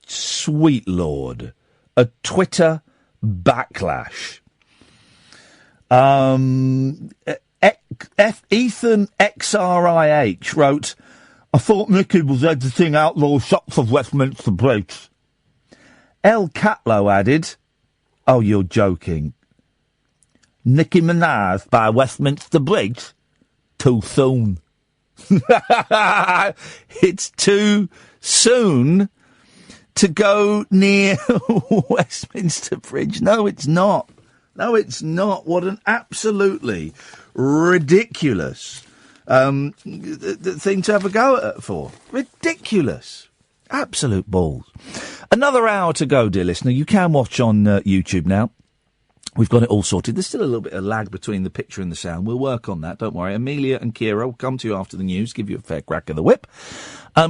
Speaker 3: sweet Lord, a Twitter backlash. Ethan XRIH wrote, I thought Nicki was editing outlaw shots of Westminster Bridge. El Catlow added, oh, you're joking. Nicki Minaj by Westminster Bridge? Too soon. It's too soon to go near Westminster Bridge. No, it's not. No, it's not. What an absolutely ridiculous thing to have a go at for. Ridiculous. Absolute balls. Another hour to go, dear listener. You can watch on YouTube now. We've got it all sorted. There's still a little bit of lag between the picture and the sound. We'll work on that, don't worry. Amelia and Kira will come to you after the news, give you a fair crack of the whip.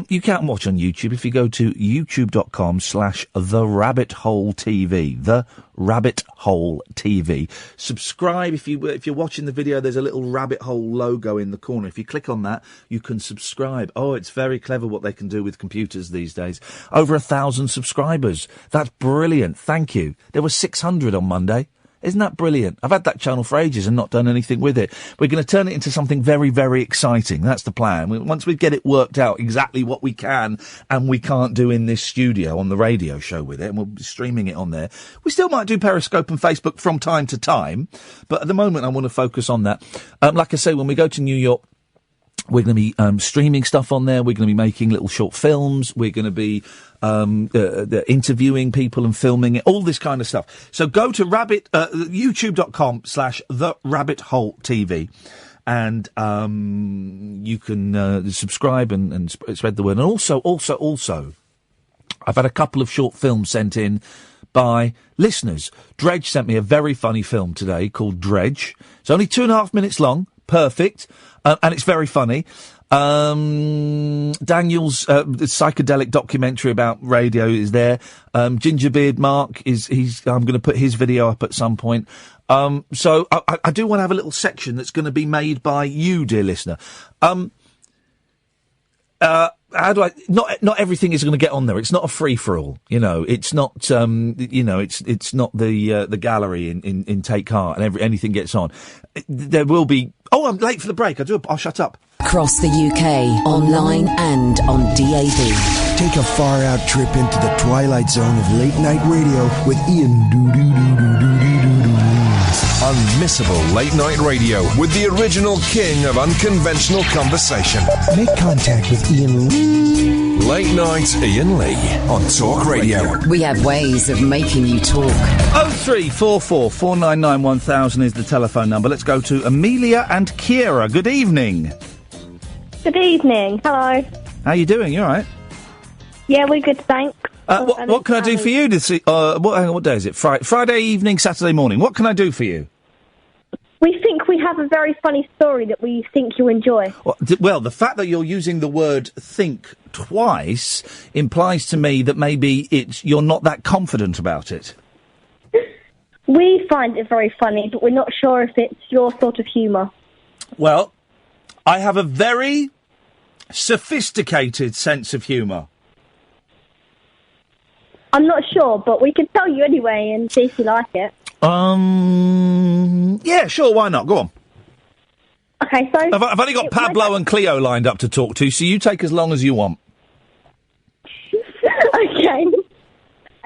Speaker 3: You can watch on YouTube if you go to youtube.com/TheRabbitHoleTV. The Rabbit Hole TV. Subscribe if you're watching the video. There's a little rabbit hole logo in the corner. If you click on that, you can subscribe. Oh, it's very clever what they can do with computers these days. Over 1,000 subscribers. That's brilliant. Thank you. There were 600 on Monday. Isn't that brilliant? I've had that channel for ages and not done anything with it. We're going to turn it into something very, very exciting. That's the plan. Once we get it worked out exactly what we can and we can't do in this studio on the radio show with it, and we'll be streaming it on there. We still might do Periscope and Facebook from time to time, but at the moment I want to focus on that. Like I say, when we go to New York, we're going to be streaming stuff on there. We're going to be making little short films. We're going to be interviewing people and filming it, all this kind of stuff. So go to youtube.com/TheRabbitHoleTV and you can subscribe and spread the word. And also, I've had a couple of short films sent in by listeners. Dredge sent me a very funny film today called Dredge. It's only 2.5 minutes long. Perfect. And it's very funny. Daniel's psychedelic documentary about radio is there. Gingerbeard Mark I'm going to put his video up at some point. So I do want to have a little section that's going to be made by you, dear listener. How do not everything is going to get on there. It's not a free for all, It's not, it's not the gallery in Take Heart and anything gets on. There will be. Oh, I'm late for the break. I'll shut up.
Speaker 1: Across the UK, online and on DAB.
Speaker 8: Take a far-out trip into the twilight zone of late-night radio with Iain Doo-doo-doo-doo-doo-doo-doo.
Speaker 2: Unmissable late-night radio with the original king of unconventional conversation.
Speaker 8: Make contact with Iain Lee.
Speaker 2: Late Night Iain Lee on Talk Radio.
Speaker 1: We have ways of making you talk.
Speaker 3: 0344 499 1000 is the telephone number. Let's go to Amelia and Kira. Good evening.
Speaker 22: Good evening. Hello.
Speaker 3: How you doing? You all right?
Speaker 22: Yeah, we're good, thanks.
Speaker 3: What can I do for you this? What day is it? Friday evening, Saturday morning. What can I do for you?
Speaker 22: We think we have a very funny story that we think you'll enjoy.
Speaker 3: Well, the fact that you're using the word "think" twice implies to me that maybe you're not that confident about it.
Speaker 22: We find it very funny, but we're not sure if it's your sort of humour.
Speaker 3: Well, I have a very sophisticated sense of humour?
Speaker 22: I'm not sure, but we can tell you anyway and see if you like it.
Speaker 3: Yeah, sure, why not? Go on.
Speaker 22: Okay, so...
Speaker 3: I've only got Pablo and Cleo lined up to talk to, so you take as long as you want.
Speaker 22: Okay.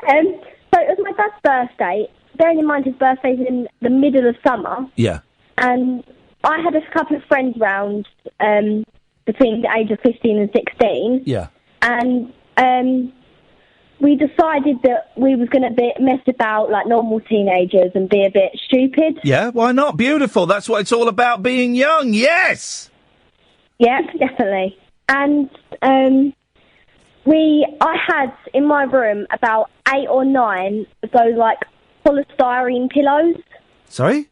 Speaker 22: So it was my dad's birthday. Bearing in mind his birthday's in the middle of summer.
Speaker 3: Yeah.
Speaker 22: And I had a couple of friends round between the age of 15 and 16.
Speaker 3: Yeah.
Speaker 22: And we decided that we was going to mess about like normal teenagers and be a bit stupid.
Speaker 3: Yeah, why not? Beautiful. That's what it's all about, being young. Yes!
Speaker 22: Yeah, definitely. And I had in my room about 8 or 9 of those like polystyrene pillows.
Speaker 3: Sorry?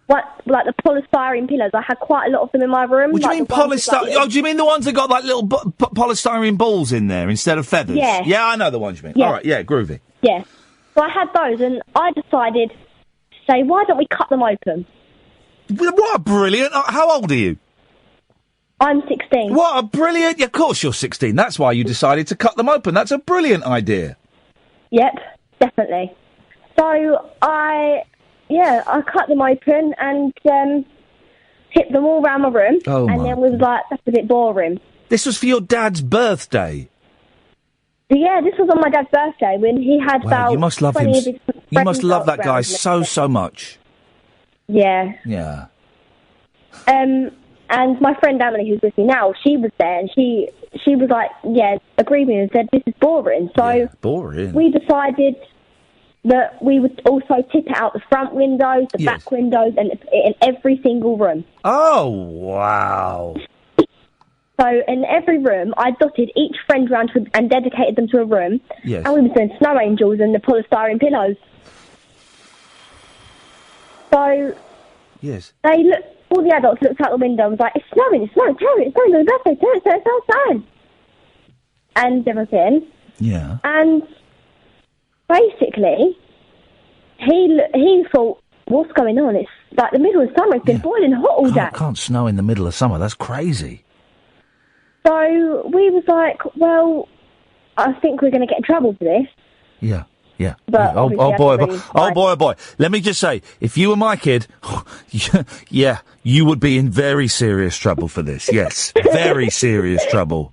Speaker 22: What, like the polystyrene pillows? I had quite a lot of them in my room.
Speaker 3: What do you
Speaker 22: like
Speaker 3: mean
Speaker 22: the ones with, like,
Speaker 3: polystyrene? Oh, do you mean the ones that got like little polystyrene balls in there instead of feathers?
Speaker 22: Yeah.
Speaker 3: Yeah, I know the ones you mean.
Speaker 22: Yeah.
Speaker 3: All right, yeah, groovy.
Speaker 22: Yeah. So I had those, and I decided to say, why don't we cut them open?
Speaker 3: What a brilliant... How old are you?
Speaker 22: I'm 16.
Speaker 3: What a brilliant... Of course you're 16. That's why you decided to cut them open. That's a brilliant idea.
Speaker 22: Yep, definitely. So I cut them open and hit them all around my room.
Speaker 3: Oh,
Speaker 22: and then we was like, that's a bit boring.
Speaker 3: This was for your dad's birthday?
Speaker 22: Yeah, this was on my dad's birthday when he had about
Speaker 3: you must love him.
Speaker 22: 20 of his
Speaker 3: You must
Speaker 22: friends
Speaker 3: love that guy
Speaker 22: around
Speaker 3: so much.
Speaker 22: Yeah.
Speaker 3: Yeah.
Speaker 22: And my friend Emily, who's with me now, she was there, and she was like, yeah, agreed with me and said, this is boring. So
Speaker 3: boring.
Speaker 22: we decided that we would also tip it out the front windows, the back windows, and in every single room.
Speaker 3: Oh, wow.
Speaker 22: So in every room, I dotted each friend round and dedicated them to a room.
Speaker 3: Yes.
Speaker 22: And we were doing snow angels and the polystyrene pillows. So
Speaker 3: yes,
Speaker 22: all the adults looked out the window and was like, it's snowing, tell it, it's snowing on the birthday, tell it's outside. And everything.
Speaker 3: Yeah.
Speaker 22: And basically, he thought, what's going on? It's like the middle of summer, it's been boiling hot all day.
Speaker 3: Can't snow in the middle of summer, that's crazy.
Speaker 22: So we was like, well, I think we're going to get in trouble for this.
Speaker 3: Yeah. Yeah.
Speaker 22: But
Speaker 3: Oh
Speaker 22: obviously
Speaker 3: boy,
Speaker 22: that's really
Speaker 3: oh boy, oh boy. Let me just say, if you were my kid, yeah, you would be in very serious trouble for this. Yes, very serious trouble.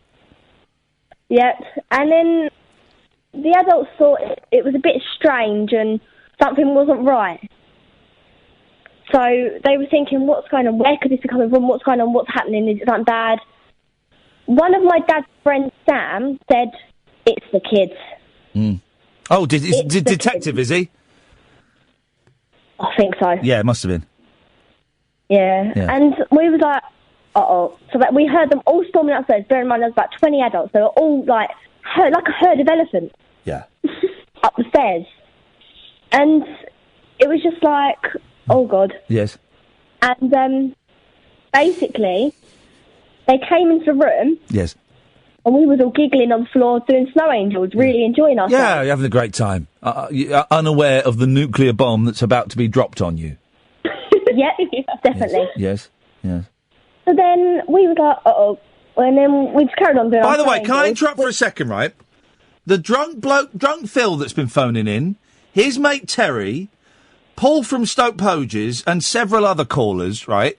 Speaker 22: Yep. And then the adults thought it was a bit strange and something wasn't right. So they were thinking, what's going on? Where could this be coming from? What's going on? What's happening? Is it something bad? One of my dad's friends, Sam, said, it's the kids.
Speaker 3: Mm. Oh, detective, is he?
Speaker 22: I think so.
Speaker 3: Yeah, it must have been.
Speaker 22: Yeah. And we was like, uh-oh. So that we heard them all storming upstairs. Bear in mind, there was about 20 adults. They were all like a herd of elephants.
Speaker 3: Yeah.
Speaker 22: Up the stairs. And it was just like, oh, God.
Speaker 3: Yes.
Speaker 22: And basically, they came into the room.
Speaker 3: Yes.
Speaker 22: And we was all giggling on the floor, doing snow angels, really enjoying ourselves.
Speaker 3: Yeah, you're having a great time. Unaware of the nuclear bomb that's about to be dropped on you.
Speaker 22: Yeah, definitely.
Speaker 3: Yes, yes.
Speaker 22: So then we was like, uh-oh. And then we just carried on doing
Speaker 3: By
Speaker 22: our
Speaker 3: the way,
Speaker 22: snow
Speaker 3: can I
Speaker 22: angels.
Speaker 3: interrupt for a second, right? The drunk Phil that's been phoning in, his mate Terry, Paul from Stoke Poges, and several other callers, right?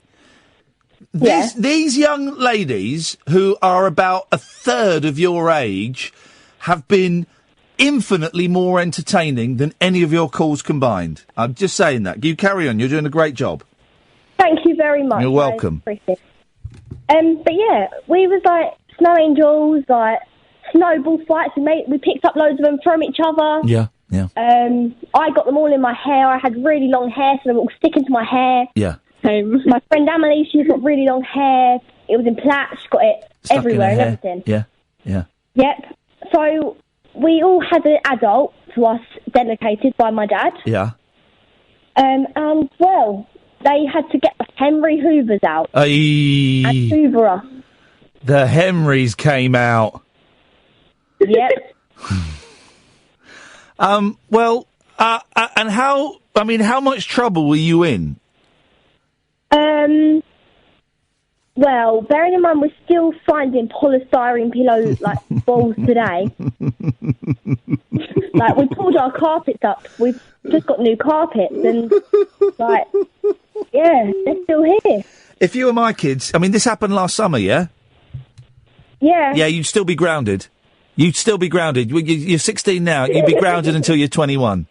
Speaker 3: These young ladies, who are about a third of your age, have been infinitely more entertaining than any of your calls combined. I'm just saying that. You carry on. You're doing a great job.
Speaker 22: Thank you very much.
Speaker 3: You're welcome.
Speaker 22: I appreciate it. But yeah, we was like snow angels, like snowball fights. We picked up loads of them from each other.
Speaker 3: Yeah, yeah.
Speaker 22: I got them all in my hair. I had really long hair, so they were all sticking to my hair.
Speaker 3: Yeah.
Speaker 22: My friend Emily, she's got really long hair. It was in plaits. She got it
Speaker 3: Stuck
Speaker 22: everywhere
Speaker 3: in
Speaker 22: and
Speaker 3: her hair.
Speaker 22: everything.
Speaker 3: Yeah, yeah.
Speaker 22: Yep. So we all had an adult to us dedicated by my dad.
Speaker 3: Yeah.
Speaker 22: And, well, they had to get the Henry Hoovers out. And Hoover us.
Speaker 3: The Henrys came out.
Speaker 22: Yep.
Speaker 3: Well, and how much trouble were you in?
Speaker 22: Well, bearing in mind we're still finding polystyrene pillow balls today. We pulled our carpets up. We've just got new carpets, and yeah, they're still here.
Speaker 3: If you were my kids, I mean, this happened last summer, yeah?
Speaker 22: Yeah.
Speaker 3: Yeah, you'd still be grounded. You'd still be grounded. You're 16 now. You'd be grounded until you're 21.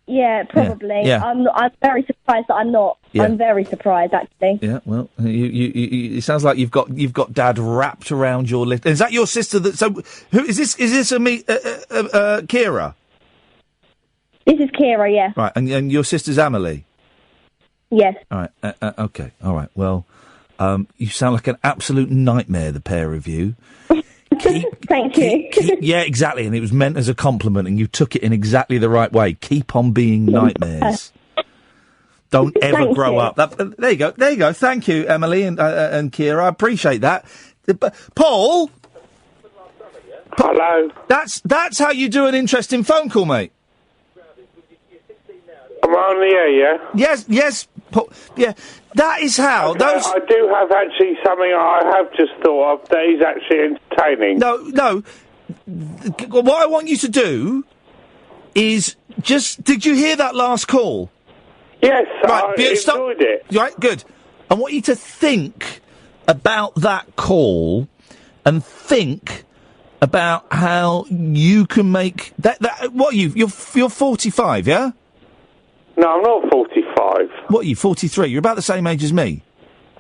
Speaker 22: Yeah, probably.
Speaker 3: Yeah.
Speaker 22: I'm very surprised that I'm not.
Speaker 3: Yeah.
Speaker 22: I'm very surprised, actually.
Speaker 3: Yeah, well, it sounds like you've got Dad wrapped around your lip. Is that your sister? Who is this? Is this Kira?
Speaker 22: This is Kira, yeah.
Speaker 3: Right, and your sister's Amelie.
Speaker 22: Yes.
Speaker 3: All right. Okay. All right. Well, you sound like an absolute nightmare, the pair of you.
Speaker 22: Thank you.
Speaker 3: Yeah, exactly. And it was meant as a compliment, and you took it in exactly the right way. Keep on being nightmares. Don't ever grow up. There you go. There you go. Thank you, Emily and Kira. I appreciate that. Paul.
Speaker 7: Hello.
Speaker 3: That's how you do an interesting phone call, mate.
Speaker 7: I'm on the air, yeah?
Speaker 3: Yes, Paul. Yeah, that is how those.
Speaker 7: I do have actually something I have just thought of that is actually entertaining.
Speaker 3: No. What I want you to do is just. Did you hear that last call?
Speaker 7: Yes,
Speaker 3: right,
Speaker 7: I enjoyed it.
Speaker 3: Right, good. I want you to think about that call and think about how you can make that. What are you? You're 45, yeah?
Speaker 7: No, I'm not 45.
Speaker 3: What are you? 43. You're about the same age as me.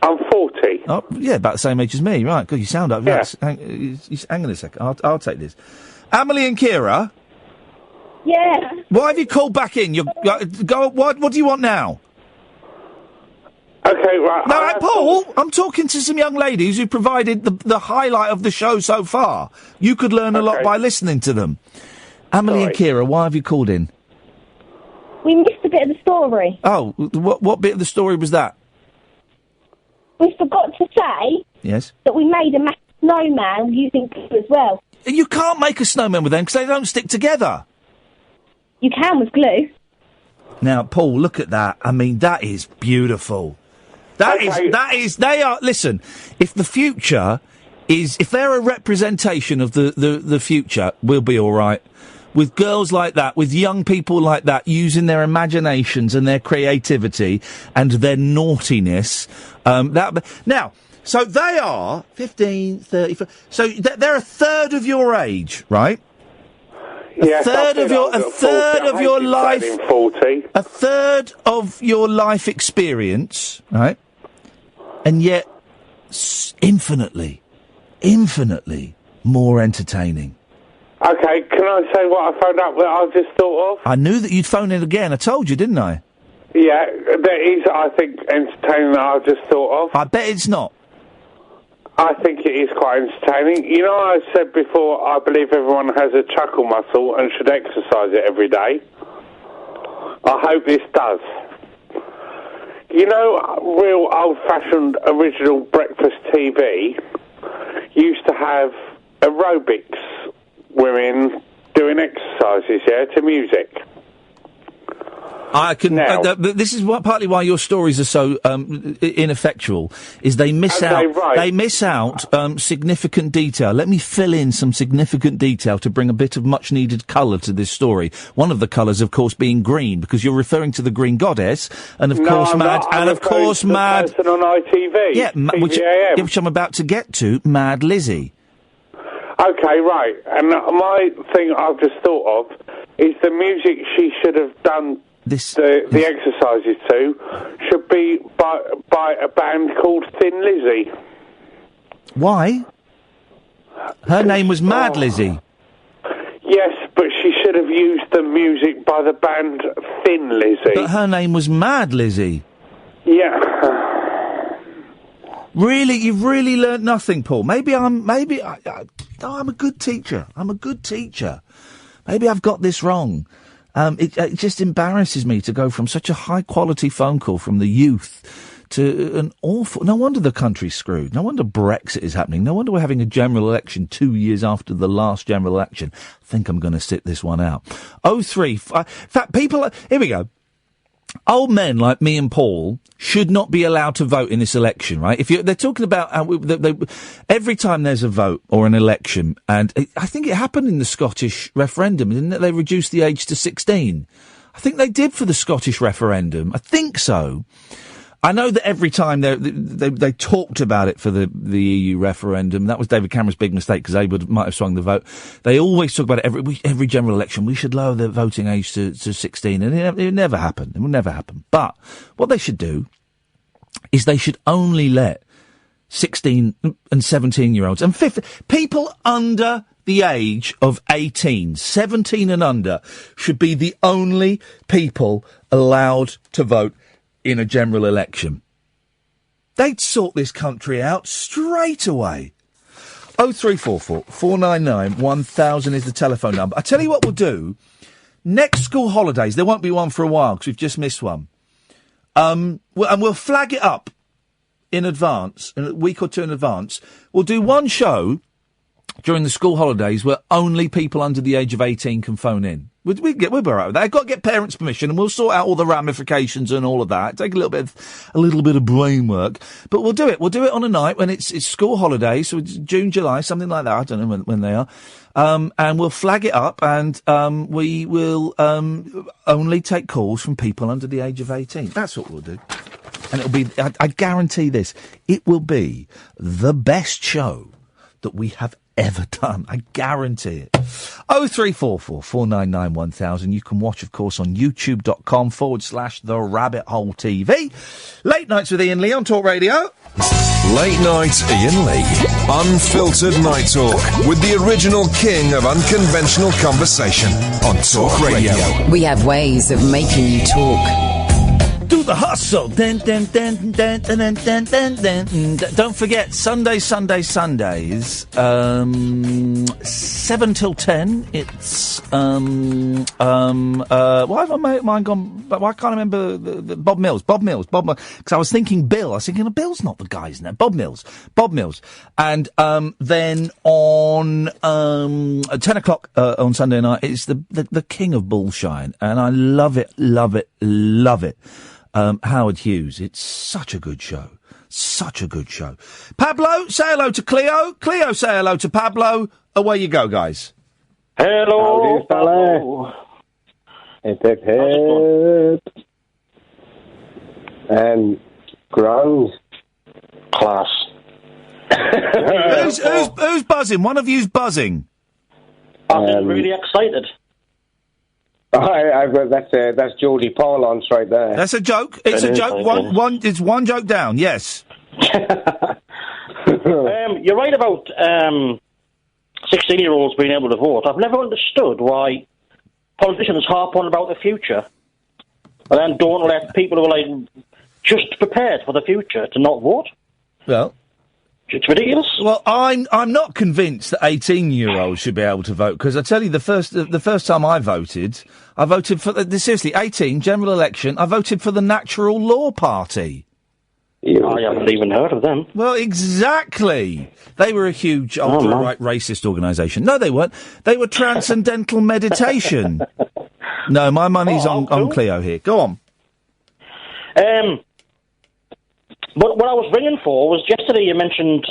Speaker 7: I'm 40.
Speaker 3: Oh, yeah, about the same age as me. Right, good. You sound like that. Hang on a second. I'll take this. Amelie and Kira.
Speaker 22: Yeah.
Speaker 3: Why have you called back in? What do you want now?
Speaker 7: Okay, right.
Speaker 3: No, Paul, I'm talking to some young ladies who provided the highlight of the show so far. You could learn a lot by listening to them. Amelie and Kira, why have you called in?
Speaker 22: We missed a bit of the story.
Speaker 3: Oh, what bit of the story was that?
Speaker 22: We forgot to say
Speaker 3: Yes.
Speaker 22: that we made a massive snowman using glue as well.
Speaker 3: You can't make a snowman with them because they don't stick together.
Speaker 22: You can with glue.
Speaker 3: Now, Paul, look at that. I mean, that is beautiful. They are, listen, if the future is, if they're a representation of the future, we'll be all right. With girls like that, with young people like that, using their imaginations and their creativity and their naughtiness. Now, so they are 15, 30, so they're a third of your age, right?
Speaker 7: Yes,
Speaker 3: a third of your life,
Speaker 7: 40.
Speaker 3: a third of your life experience, right? And yet, infinitely more entertaining.
Speaker 7: Okay, can I say what I found out that I just thought of?
Speaker 3: I knew that you'd phone in again. I told you, didn't I?
Speaker 7: Yeah, that is, I think, entertaining that I just thought of.
Speaker 3: I bet it's not.
Speaker 7: I think it is quite entertaining. You know, I said before, I believe everyone has a chuckle muscle and should exercise it every day. I hope this does. You know, real old-fashioned original breakfast TV used to have aerobics women doing exercises, yeah, to music.
Speaker 3: I can. This is partly why your stories are so ineffectual. Is they miss out.
Speaker 7: Right.
Speaker 3: They miss out significant detail. Let me fill in some significant detail to bring a bit of much needed colour to this story. One of the colours, of course, being green, because you're referring to the Green Goddess, and of course, Mad, and of course, Mad.
Speaker 7: Person on ITV.
Speaker 3: Yeah, which I'm about to get to. Mad Lizzie.
Speaker 7: Okay, right. And my thing I've just thought of is the music she should have done. The exercises to should be by a band called Thin Lizzy.
Speaker 3: Why? Her name was Mad Lizzie.
Speaker 7: Yes, but she should have used the music by the band Thin Lizzy.
Speaker 3: But her name was Mad Lizzie.
Speaker 7: Yeah.
Speaker 3: Really, you've really learnt nothing, Paul. Maybe I'm a good teacher. Maybe I've got this wrong. It just embarrasses me to go from such a high-quality phone call from the youth to an awful... No wonder the country's screwed. No wonder Brexit is happening. No wonder we're having a general election 2 years after the last general election. I think I'm going to sit this one out. 03... in fact, people... Here we go. old men like me and Paul should not be allowed to vote in this election, right? They're talking about how every time there's a vote or an election, and I think it happened in the Scottish referendum, didn't it? They reduced the age to 16. I think they did for the Scottish referendum. I think so. I know that every time they talked about it for the EU referendum. That was David Cameron's big mistake because they might have swung the vote. They always talk about it every general election. We should lower the voting age to 16, and it never happened. It will never happen. But what they should do is they should only let 16 and 17-year-olds and people under the age of 18, 17 and under, should be the only people allowed to vote in a general election. They'd sort this country out straight away. 0344 499 1000 is the telephone number. I tell you what we'll do. Next school holidays, there won't be one for a while because we've just missed one. And we'll flag it up in advance, in a week or two in advance. We'll do one show during the school holidays where only people under the age of 18 can phone in. We'll be all right with that. I've got to get parents' permission, and we'll sort out all the ramifications and all of that. Take a little bit of brain work, but we'll do it. We'll do it on a night when it's school holidays, so it's June, July, something like that. I don't know when they are. And we'll flag it up, and we will only take calls from people under the age of 18. That's what we'll do. And it'll be, I guarantee this, it will be the best show that we have ever done. I guarantee it. 0344 499 1000. You can watch, of course, on youtube.com/The Rabbit Hole TV. Late Nights with Iain Lee on Talk Radio.
Speaker 2: Late Night Iain Lee. Unfiltered night talk with the original king of unconventional conversation on Talk Radio.
Speaker 1: We have ways of making you talk.
Speaker 3: Do the hustle. Don't forget, Sundays, 7 till 10. It's, why have my mind gone, why can't I remember the Bob Mills, because I was thinking Bill. I was thinking, Bill's not the guy's name. Bob Mills. And, then on, 10 o'clock, on Sunday night, it's the king of bullshine. And I love it. Howard Hughes. It's such a good show. Pablo, say hello to Cleo. Cleo, say hello to Pablo. Away you go, guys.
Speaker 6: Hello, Pablo. Grand class.
Speaker 3: Who's buzzing? One of you's buzzing.
Speaker 6: I'm really excited. That's Geordie Parlance right there.
Speaker 3: That's a joke. It's a joke. It's one joke down. Yes.
Speaker 6: You're right about 16-year-olds being able to vote. I've never understood why politicians harp on about the future and then don't let people who are like just prepared for the future to not vote.
Speaker 3: Well,
Speaker 6: it's ridiculous.
Speaker 3: Well, I'm not convinced that 18-year-olds should be able to vote, because I tell you, the first time I voted for seriously 18 general election. I voted for the Natural Law Party.
Speaker 6: I haven't even heard of them.
Speaker 3: Well, exactly. They were a huge ultra-right racist organisation. No, they weren't. They were Transcendental Meditation. No, my money's on Cleo here. Go on.
Speaker 6: But what I was ringing for was yesterday you mentioned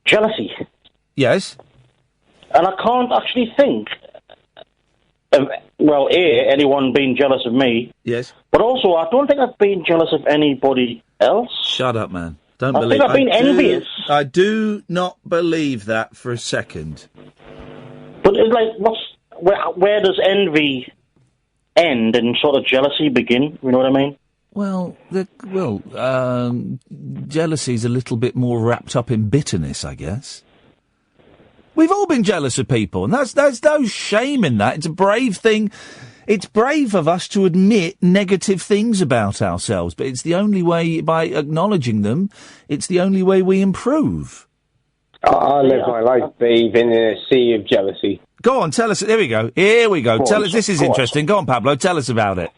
Speaker 6: jealousy.
Speaker 3: Yes.
Speaker 6: And I can't actually think of, anyone being jealous of me.
Speaker 3: Yes.
Speaker 6: But also, I don't think I've been jealous of anybody else.
Speaker 3: Shut up, man.
Speaker 6: I think I've been envious.
Speaker 3: I do not believe that for a second.
Speaker 6: But it's like, where does envy end and sort of jealousy begin? You know what I mean?
Speaker 3: Well, jealousy's a little bit more wrapped up in bitterness, I guess. We've all been jealous of people, and there's no shame in that. It's a brave thing. It's brave of us to admit negative things about ourselves, but it's the only way, by acknowledging them, it's the only way we improve.
Speaker 6: I live my life, Dave, in a sea of jealousy.
Speaker 3: Go on, tell us. Here we go. Tell us. This is interesting. Go on, Pablo. Tell us about it.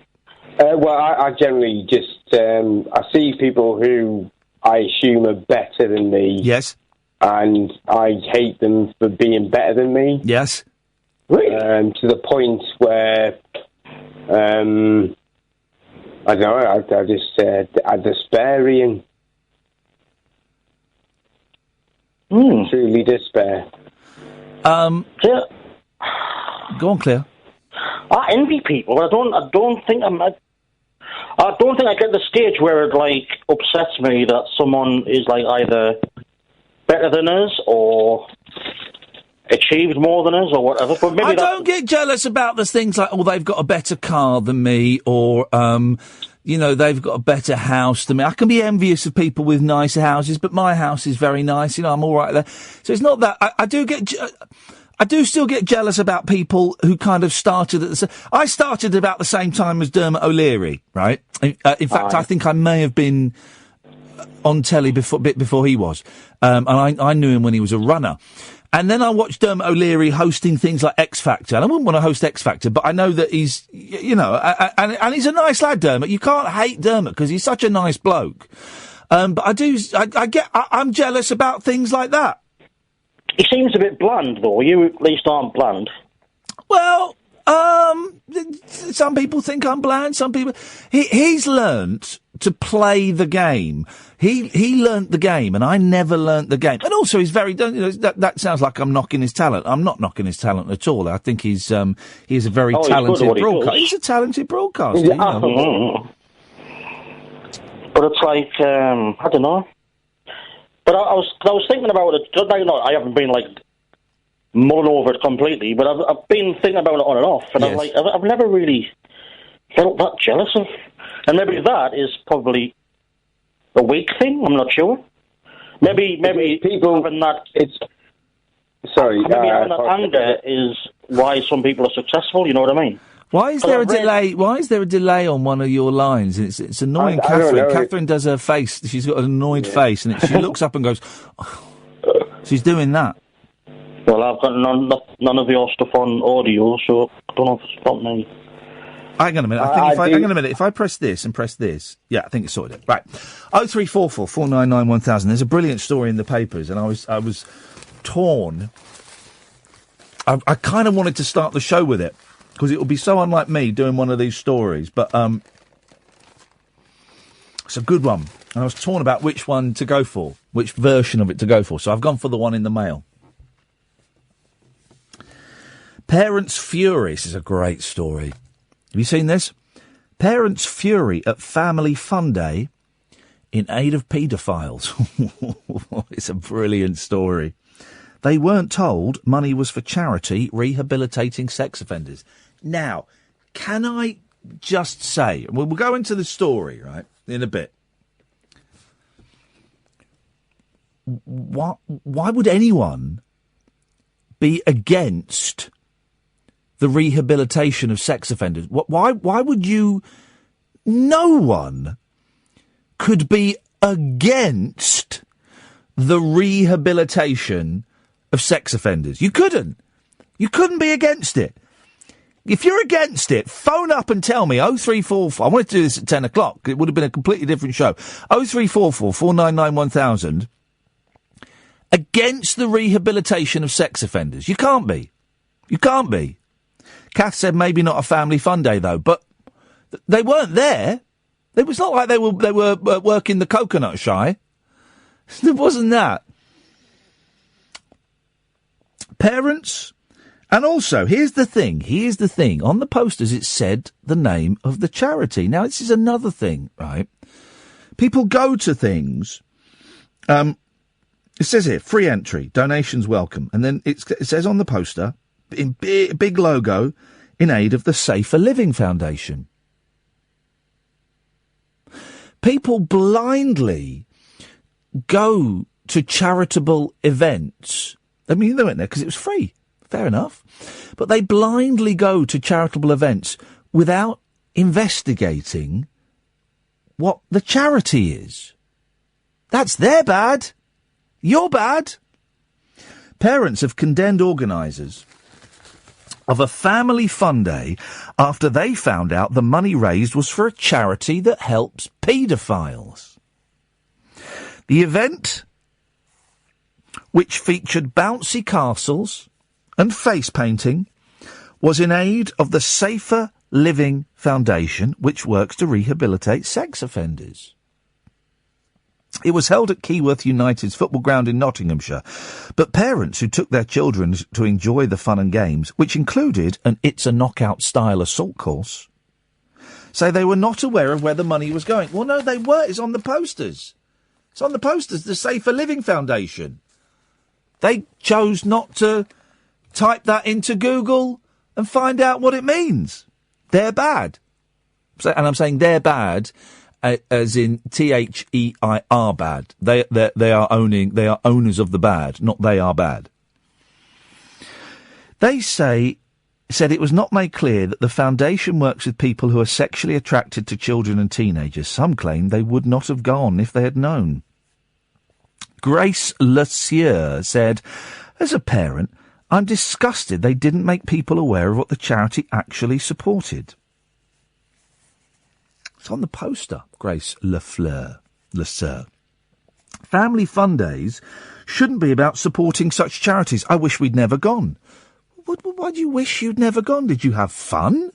Speaker 6: I generally just I see people who I assume are better than me.
Speaker 3: Yes.
Speaker 6: And I hate them for being better than me.
Speaker 3: Yes.
Speaker 6: Really? To the point where
Speaker 9: I don't know. I just I despair, Ian. Truly despair.
Speaker 6: Yeah.
Speaker 3: Go on, Claire.
Speaker 6: I envy people, but I don't think I get the stage where it like upsets me that someone is like either better than us or achieved more than us or whatever. But maybe
Speaker 3: I don't get jealous about the things like, oh, they've got a better car than me, or they've got a better house than me. I can be envious of people with nicer houses, but my house is very nice. I'm all right there. So it's not that I do still get jealous about people who kind of started I started about the same time as Dermot O'Leary, right? In fact, I think I may have been on telly before he was. And I knew him when he was a runner. And then I watched Dermot O'Leary hosting things like X Factor. And I wouldn't want to host X Factor, but I know that he's, and he's a nice lad, Dermot. You can't hate Dermot because he's such a nice bloke. But I'm jealous about things like that.
Speaker 6: He seems a bit bland, though. You at least aren't bland.
Speaker 3: Well, some people think I'm bland. Some people. He's learnt to play the game. He learnt the game, and I never learnt the game. And also, he's very. That sounds like I'm knocking his talent. I'm not knocking his talent at all. I think he is a very talented broadcaster. He's a talented broadcaster.
Speaker 6: Yeah. But it's like I don't know. But I was thinking about it. I haven't been like mulling over it completely, but I've been thinking about it on and off, and yes. I've never really felt that jealous of. And maybe that is probably a weak thing. I'm not sure. Maybe people having that. Maybe having that anger is why some people are successful. You know what I mean?
Speaker 3: Why is there a delay? Why is there a delay on one of your lines? It's annoying. Catherine. Catherine does her face. She's got an annoyed face, and she looks up and goes. Oh. She's doing that.
Speaker 6: Well, I've got none of your stuff on audio, so I don't know if it's from me.
Speaker 3: Hang on a minute. Hang on a minute. If I press this and press this, yeah, I think it's sorted. Right. 0344 499 1000. There's a brilliant story in the papers, and I was torn. I kind of wanted to start the show with it. Because it would be so unlike me doing one of these stories. But it's a good one. And I was torn about which one to go for, which version of it to go for. So I've gone for the one in the Mail. Parents' fury. This is a great story. Have you seen this? Parents' fury at Family Fun Day in aid of paedophiles. It's a brilliant story. They weren't told money was for charity rehabilitating sex offenders. Now, can I just say, we'll go into the story, right, in a bit. Why would anyone be against the rehabilitation of sex offenders? Why would you... No one could be against the rehabilitation of sex offenders. You couldn't. You couldn't be against it. If you're against it, phone up and tell me. 0344. I wanted to do this at 10 o'clock. It would have been a completely different show. 0344 499 1000. Against the rehabilitation of sex offenders. You can't be. You can't be. Kath said maybe not a Family Fun Day, though. But they weren't there. It was not like they were working the coconut shy. It wasn't that. Parents, and also, here's the thing, on the posters it said the name of the charity. Now, this is another thing, right? People go to things, it says here, free entry, donations welcome, and then it says on the poster, in big logo, in aid of the Safer Living Foundation. People blindly go to charitable events. I mean, they went there because it was free. Fair enough. But they blindly go to charitable events without investigating what the charity is. That's their bad. You're bad. Parents have condemned organisers of a Family Fun Day after they found out the money raised was for a charity that helps paedophiles. The event, which featured bouncy castles and face painting, was in aid of the Safer Living Foundation, which works to rehabilitate sex offenders. It was held at Keyworth United's football ground in Nottinghamshire, but parents who took their children to enjoy the fun and games, which included an It's a Knockout-style assault course, say they were not aware of where the money was going. Well, no, they were. It's on the posters. It's on the posters, the Safer Living Foundation. They chose not to type that into Google and find out what it means. They're bad. And I'm saying they're bad, as in THEIR bad. They are owners of the bad, not they are bad. They said it was not made clear that the foundation works with people who are sexually attracted to children and teenagers. Some claim they would not have gone if they had known. Grace Lesieur said, as a parent, I'm disgusted they didn't make people aware of what the charity actually supported. It's on the poster, Grace Lesieur. Family fun days shouldn't be about supporting such charities. I wish we'd never gone. Why do you wish you'd never gone? Did you have fun?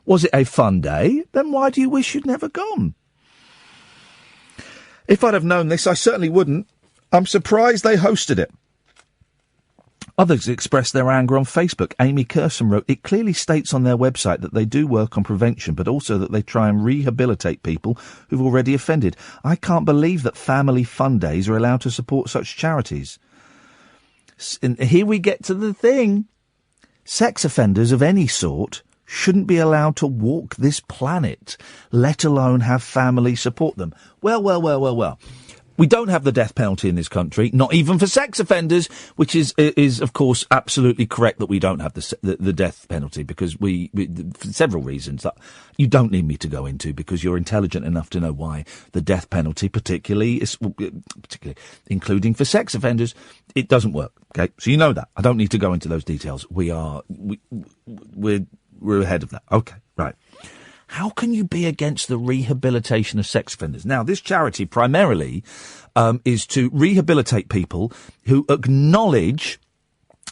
Speaker 3: Was it a fun day? Then why do you wish you'd never gone? If I'd have known this, I certainly wouldn't. I'm surprised they hosted it. Others expressed their anger on Facebook. Amy Curson wrote, it clearly states on their website that they do work on prevention, but also that they try and rehabilitate people who've already offended. I can't believe that family fun days are allowed to support such charities. And here we get to the thing. Sex offenders of any sort shouldn't be allowed to walk this planet, let alone have family support them. Well. We don't have the death penalty in this country, not even for sex offenders, which is of course absolutely correct that we don't have the death penalty, because we for several reasons that you don't need me to go into, because you're intelligent enough to know why the death penalty, particularly including for sex offenders, it doesn't work. Okay, so you know that. I don't need to go into those details. We're ahead of that. Okay, right. How can you be against the rehabilitation of sex offenders? Now, this charity primarily is to rehabilitate people who acknowledge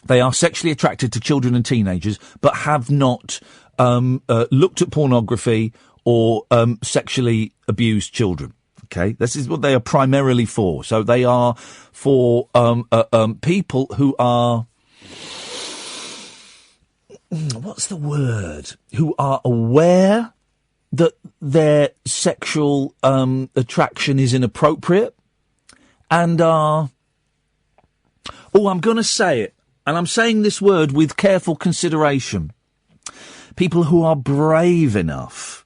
Speaker 3: they are sexually attracted to children and teenagers, but have not looked at pornography or sexually abused children. Okay, this is what they are primarily for. So they are for people who are... what's the word? Who are aware that their sexual attraction is inappropriate and are... Oh, I'm going to say it, and I'm saying this word with careful consideration. People who are brave enough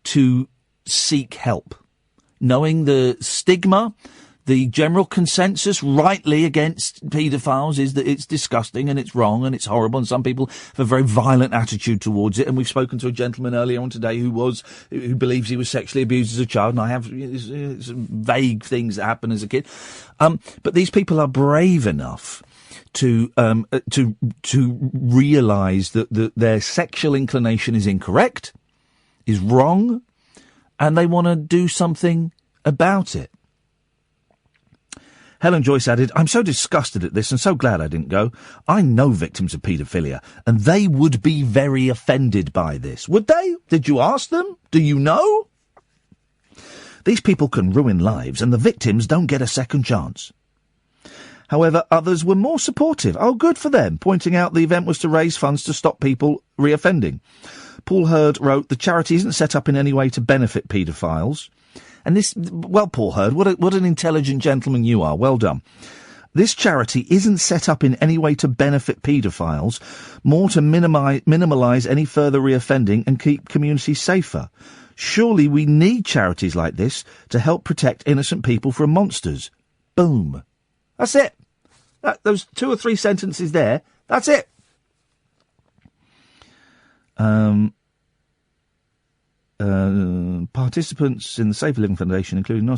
Speaker 3: to seek help, knowing the stigma. The general consensus, rightly, against paedophiles is that it's disgusting and it's wrong and it's horrible, and some people have a very violent attitude towards it. And we've spoken to a gentleman earlier on today who believes he was sexually abused as a child, and I have some vague things that happen as a kid. But these people are brave enough to realise that their sexual inclination is incorrect, is wrong, and they want to do something about it. Helen Joyce added, I'm so disgusted at this and so glad I didn't go. I know victims of paedophilia, and they would be very offended by this. Would they? Did you ask them? Do you know? These people can ruin lives, and the victims don't get a second chance. However, others were more supportive. Oh, good for them, pointing out the event was to raise funds to stop people reoffending. Paul Hurd wrote, the charity isn't set up in any way to benefit paedophiles. And this, well, Paul Hurd, what an intelligent gentleman you are. Well done. This charity isn't set up in any way to benefit paedophiles, more to minimalise any further reoffending and keep communities safer. Surely we need charities like this to help protect innocent people from monsters. Boom. That's it. Those 2 or 3 sentences there, that's it. Participants in the Safer Living Foundation, including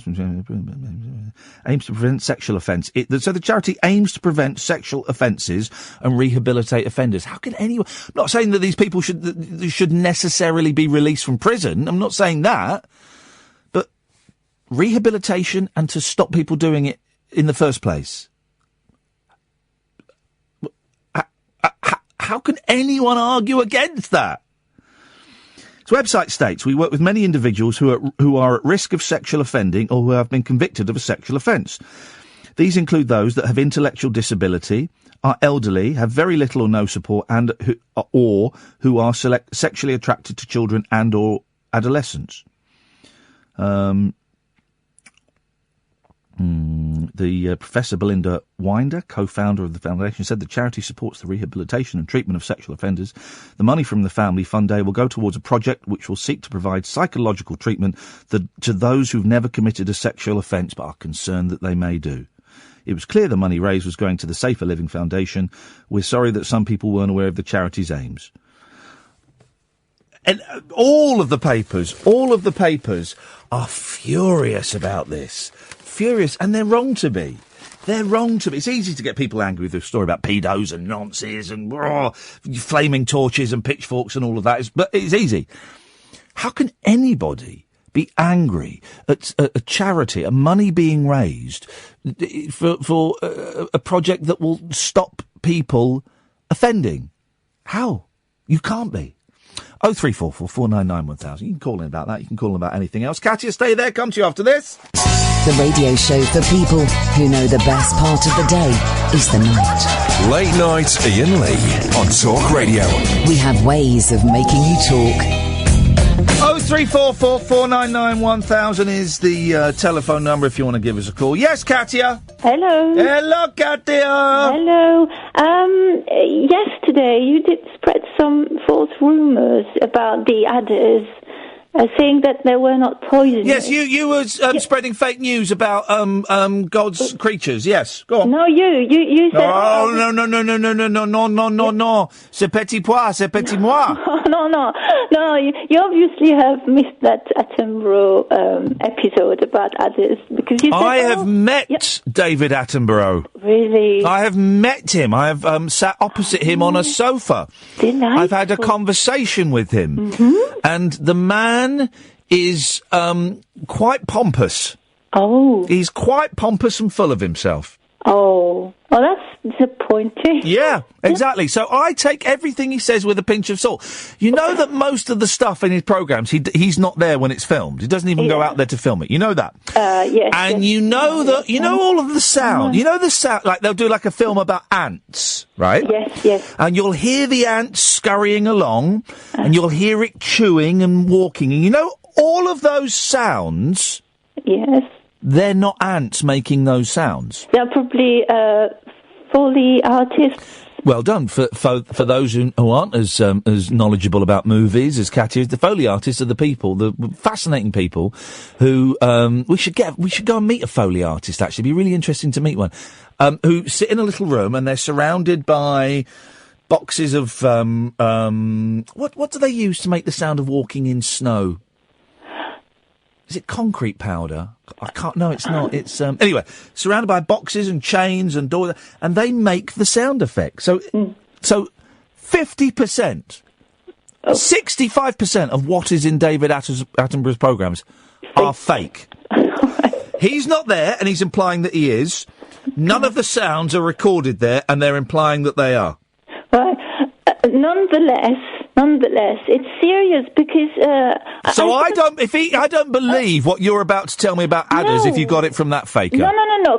Speaker 3: aims to prevent sexual offence. So the charity aims to prevent sexual offences and rehabilitate offenders. How can anyone... I'm not saying that these people should necessarily be released from prison. I'm not saying that. But rehabilitation and to stop people doing it in the first place. How can anyone argue against that? This website states, we work with many individuals who are at risk of sexual offending or who have been convicted of a sexual offence. These include those that have intellectual disability, are elderly, have very little or no support, and who are sexually attracted to children and or adolescents. Professor Belinda Winder, co-founder of the foundation, said the charity supports the rehabilitation and treatment of sexual offenders. The money from the Family Fund Day will go towards a project which will seek to provide psychological treatment to those who've never committed a sexual offence but are concerned that they may do. It was clear the money raised was going to the Safer Living Foundation. We're sorry that some people weren't aware of the charity's aims. And all of the papers are furious about this. Furious, and they're wrong to be. They're wrong to be. It's easy to get people angry with a story about pedos and nonces and flaming torches and pitchforks and all of that, but it's easy. How can anybody be angry at a charity, a money being raised for a project that will stop people offending? How? You can't be. 0344 499 1000. You can call in about that. You can call in about anything else. Katia, stay there. Come to you after this.
Speaker 1: The radio show for people who know the best part of the day is the night.
Speaker 2: Late Night Iain Lee on Talk Radio.
Speaker 1: We have ways of making you talk.
Speaker 3: 0344 499 1000 is the telephone number if you want to give us a call. Yes, Katia?
Speaker 10: Hello.
Speaker 3: Hello, Katia.
Speaker 10: Hello. Yesterday you did spread some false rumours about the adders, saying that they were not poisonous.
Speaker 3: Yes, you were spreading fake news about God's creatures. Yes, go on.
Speaker 10: No, you said.
Speaker 3: Oh no! C'est petit pois, c'est petit moi.
Speaker 10: No. You obviously have missed that Attenborough episode about adders because you said.
Speaker 3: I have met David Attenborough.
Speaker 10: Really?
Speaker 3: I have met him. I have sat opposite him on a sofa.
Speaker 10: Delightful.
Speaker 3: I've had a conversation with him, and the man is quite pompous.
Speaker 10: Oh.
Speaker 3: He's quite pompous and full of himself.
Speaker 10: Oh. Well, that's disappointing.
Speaker 3: Yeah, exactly. So I take everything he says with a pinch of salt. You know that most of the stuff in his programmes, he's not there when it's filmed. He doesn't even go out there to film it. You know that?
Speaker 10: Yes.
Speaker 3: And you know that, you know all of the sound. You know the sound, like they'll do like a film about ants, right?
Speaker 10: Yes.
Speaker 3: And you'll hear the ants scurrying along, and you'll hear it chewing and walking. And you know all of those sounds?
Speaker 10: Yes.
Speaker 3: They're not ants making those sounds.
Speaker 10: They're probably Foley artists.
Speaker 3: Well done. For those who aren't as knowledgeable about movies as Katia is, the Foley artists are the people, the fascinating people who we should go and meet a Foley artist. Actually, it'd be really interesting to meet one. Who sit in a little room and they're surrounded by boxes of what do they use to make the sound of walking in snow? Is it concrete powder? I can't. No, it's not. It's anyway, surrounded by boxes and chains and doors, and they make the sound effect. So 50%, 65% of what is in David Attenborough's programmes are fake. He's not there, and he's implying that he is. None of the sounds are recorded there, and they're implying that they are.
Speaker 10: Right. Nonetheless, it's serious because.
Speaker 3: I don't believe what you're about to tell me about adders if you got it from that faker.
Speaker 10: No.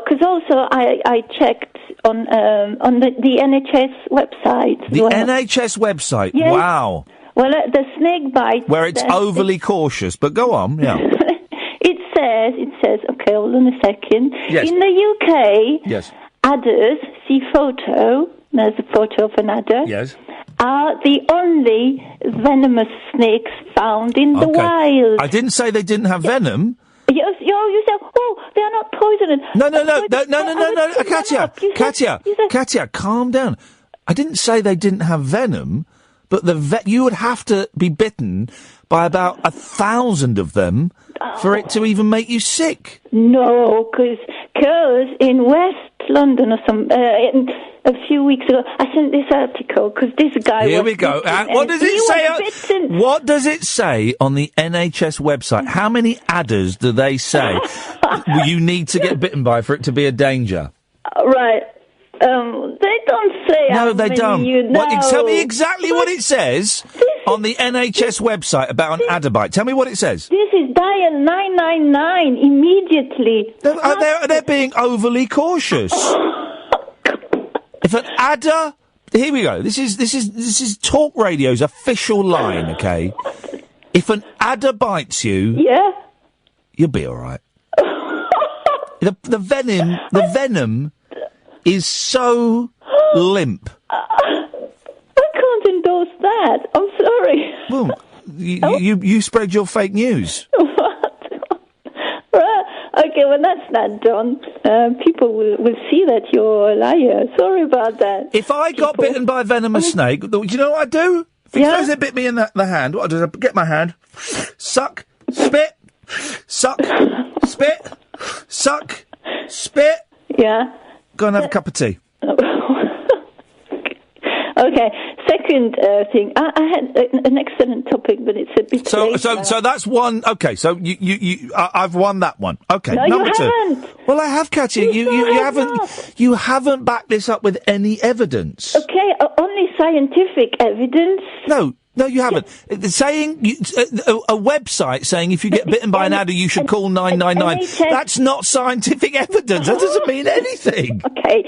Speaker 10: Because also I checked on the NHS website.
Speaker 3: The NHS website.
Speaker 10: Yes.
Speaker 3: Wow.
Speaker 10: Well, the snake bite.
Speaker 3: Where it's overly cautious, but go on. Yeah.
Speaker 10: It says. Okay, hold on a second.
Speaker 3: Yes.
Speaker 10: In the UK.
Speaker 3: Yes.
Speaker 10: Adders. See photo. There's a photo of an adder.
Speaker 3: Yes.
Speaker 10: Are the only venomous snakes found in the wild.
Speaker 3: I didn't say they didn't have venom.
Speaker 10: You said, they are not poisonous.
Speaker 3: No, Katia, calm down. I didn't say they didn't have venom, but you would have to be bitten by about 1,000 of them for it to even make you sick.
Speaker 10: No, because in West London or a few weeks ago, I sent this article because this guy.
Speaker 3: Here we go. What does it say? What does it say on the NHS website? How many adders do they say you need to get bitten by for it to be a danger?
Speaker 10: Right. They don't say.
Speaker 3: No, they don't.
Speaker 10: Tell
Speaker 3: me exactly what it says.
Speaker 10: This
Speaker 3: on the NHS website about an adder bite. Tell me what it says.
Speaker 10: This is dial 999 immediately.
Speaker 3: They're being overly cautious. If an adder, here we go. This is Talk Radio's official line. Okay, if an adder bites you, you'll be all right. The venom is so limp.
Speaker 10: I can't endorse that. I'm sorry.
Speaker 3: Well, you spread your fake news.
Speaker 10: Okay, when that's not done, people will see that you're a liar. Sorry about that.
Speaker 3: If I got bitten by a venomous snake, do you know what I'd do? If it bit me in the hand, what I'd do is I'd get my hand, suck, spit, suck, spit, suck, spit.
Speaker 10: Yeah.
Speaker 3: Go and have a cup of tea.
Speaker 10: Okay. Second thing, I had an excellent topic, but it's a bit.
Speaker 3: So that's one. Okay, so I've won that one. Okay,
Speaker 10: no,
Speaker 3: number
Speaker 10: you
Speaker 3: two.
Speaker 10: Haven't.
Speaker 3: Well, I have, Katia. You haven't backed this up with any evidence.
Speaker 10: Okay, only scientific evidence.
Speaker 3: No, you haven't. Saying a website saying if you get bitten by an adder, you should call 999. That's not scientific evidence. That doesn't mean anything.
Speaker 10: Okay.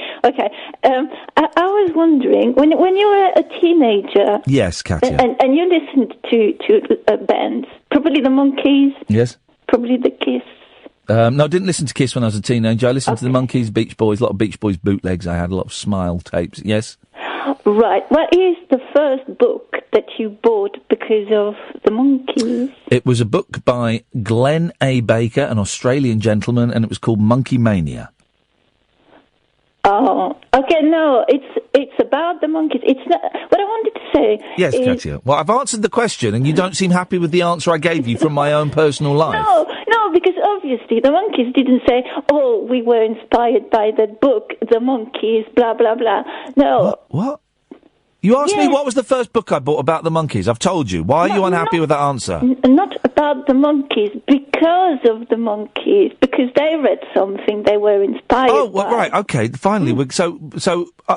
Speaker 10: I was wondering when you were a teenager.
Speaker 3: Yes, Katia.
Speaker 10: And you listened to bands, probably the Monkees.
Speaker 3: Yes.
Speaker 10: Probably the Kiss.
Speaker 3: No, I didn't listen to Kiss when I was a teenager. I listened to the Monkees, Beach Boys, a lot of Beach Boys bootlegs. I had a lot of Smile tapes. Yes.
Speaker 10: Right. What is the first book that you bought because of the Monkees?
Speaker 3: It was a book by Glenn A. Baker, an Australian gentleman, and it was called Monkey Mania.
Speaker 10: Oh, okay. No, it's about the Monkees. It's not. What I wanted to say.
Speaker 3: Yes, Katia. Well, I've answered the question, and you don't seem happy with the answer I gave you from my own personal life.
Speaker 10: No, because obviously the Monkees didn't say, "Oh, we were inspired by that book, The Monkees." Blah blah blah. No.
Speaker 3: What? You asked me what was the first book I bought about the Monkees. I've told you. Why are you unhappy with that answer?
Speaker 10: Not about the Monkees, because of the Monkees. Because they read something they were inspired by.
Speaker 3: Right, okay, finally. So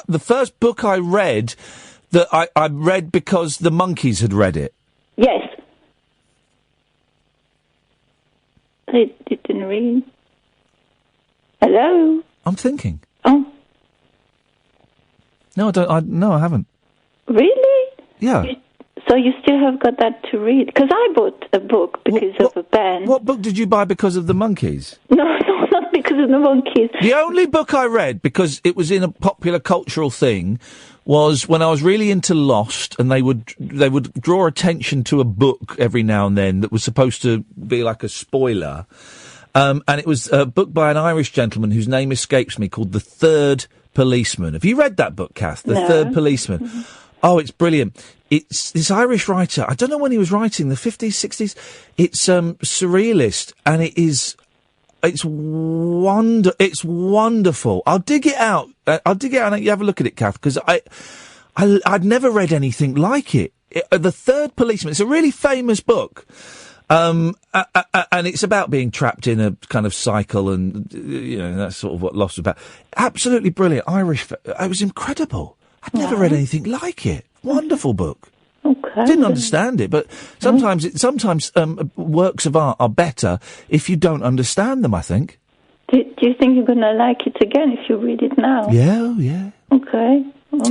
Speaker 3: the first book I read, that I read because the Monkees had read it.
Speaker 10: Yes. I didn't read. Hello?
Speaker 3: I'm thinking.
Speaker 10: Oh.
Speaker 3: No, I haven't.
Speaker 10: Really?
Speaker 3: Yeah.
Speaker 10: So you still have got that to read? Because I bought a book because of a band.
Speaker 3: What book did you buy because of the Monkees?
Speaker 10: No, not because of the Monkees.
Speaker 3: The only book I read, because it was in a popular cultural thing, was when I was really into Lost, and they would draw attention to a book every now and then that was supposed to be like a spoiler. And it was a book by an Irish gentleman whose name escapes me, called The Third Policeman. Have you read that book, Kath? The Third Policeman. Mm-hmm. Oh, it's brilliant. It's this Irish writer. I don't know when he was writing, the 50s, 60s. It's surrealist, and it's wonderful. I'll dig it out. And you have a look at it, Kath, because I'd never read anything like it. The Third Policeman. It's a really famous book. And it's about being trapped in a kind of cycle, and that's sort of what Lost was about. Absolutely brilliant. Irish. It was incredible. I'd never read anything like it. Wonderful book.
Speaker 10: Okay.
Speaker 3: Didn't understand it, but sometimes works of art are better if you don't understand them, I think.
Speaker 10: Do you think you're going to like it again if you read it now?
Speaker 3: Yeah.
Speaker 10: Okay.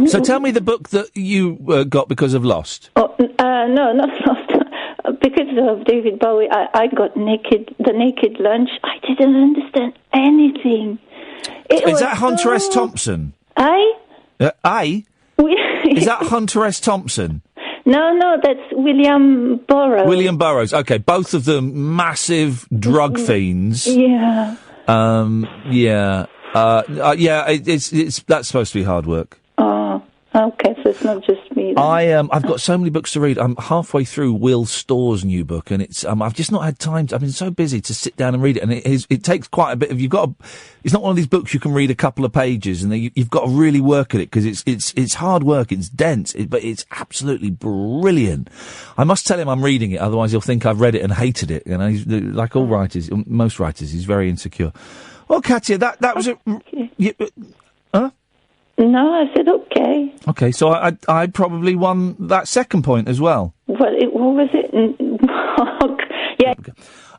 Speaker 3: So tell me the book that you got because of Lost.
Speaker 10: Oh, no, not Lost. Because of David Bowie, I got The Naked Lunch. I didn't understand anything.
Speaker 3: Is that Hunter S. Thompson? Is that Hunter S. Thompson?
Speaker 10: No, that's William Burroughs.
Speaker 3: William Burroughs. Okay, both of them massive drug fiends.
Speaker 10: Yeah.
Speaker 3: It's that's supposed to be hard work.
Speaker 10: Oh, okay, so it's not just me then.
Speaker 3: I've got so many books to read. I'm halfway through Will Storr's new book, and it's I've just not had time. I've been so busy to sit down and read it, and it takes quite a bit of. It's not one of these books you can read a couple of pages, and you've got to really work at it, because it's hard work. It's dense, but it's absolutely brilliant. I must tell him I'm reading it, otherwise he'll think I've read it and hated it. He's, like all writers, most writers, he's very insecure. Well, Katia, that was
Speaker 10: huh? No, I said okay.
Speaker 3: Okay, so I probably won that second point as well.
Speaker 10: Well, what was it? Yeah.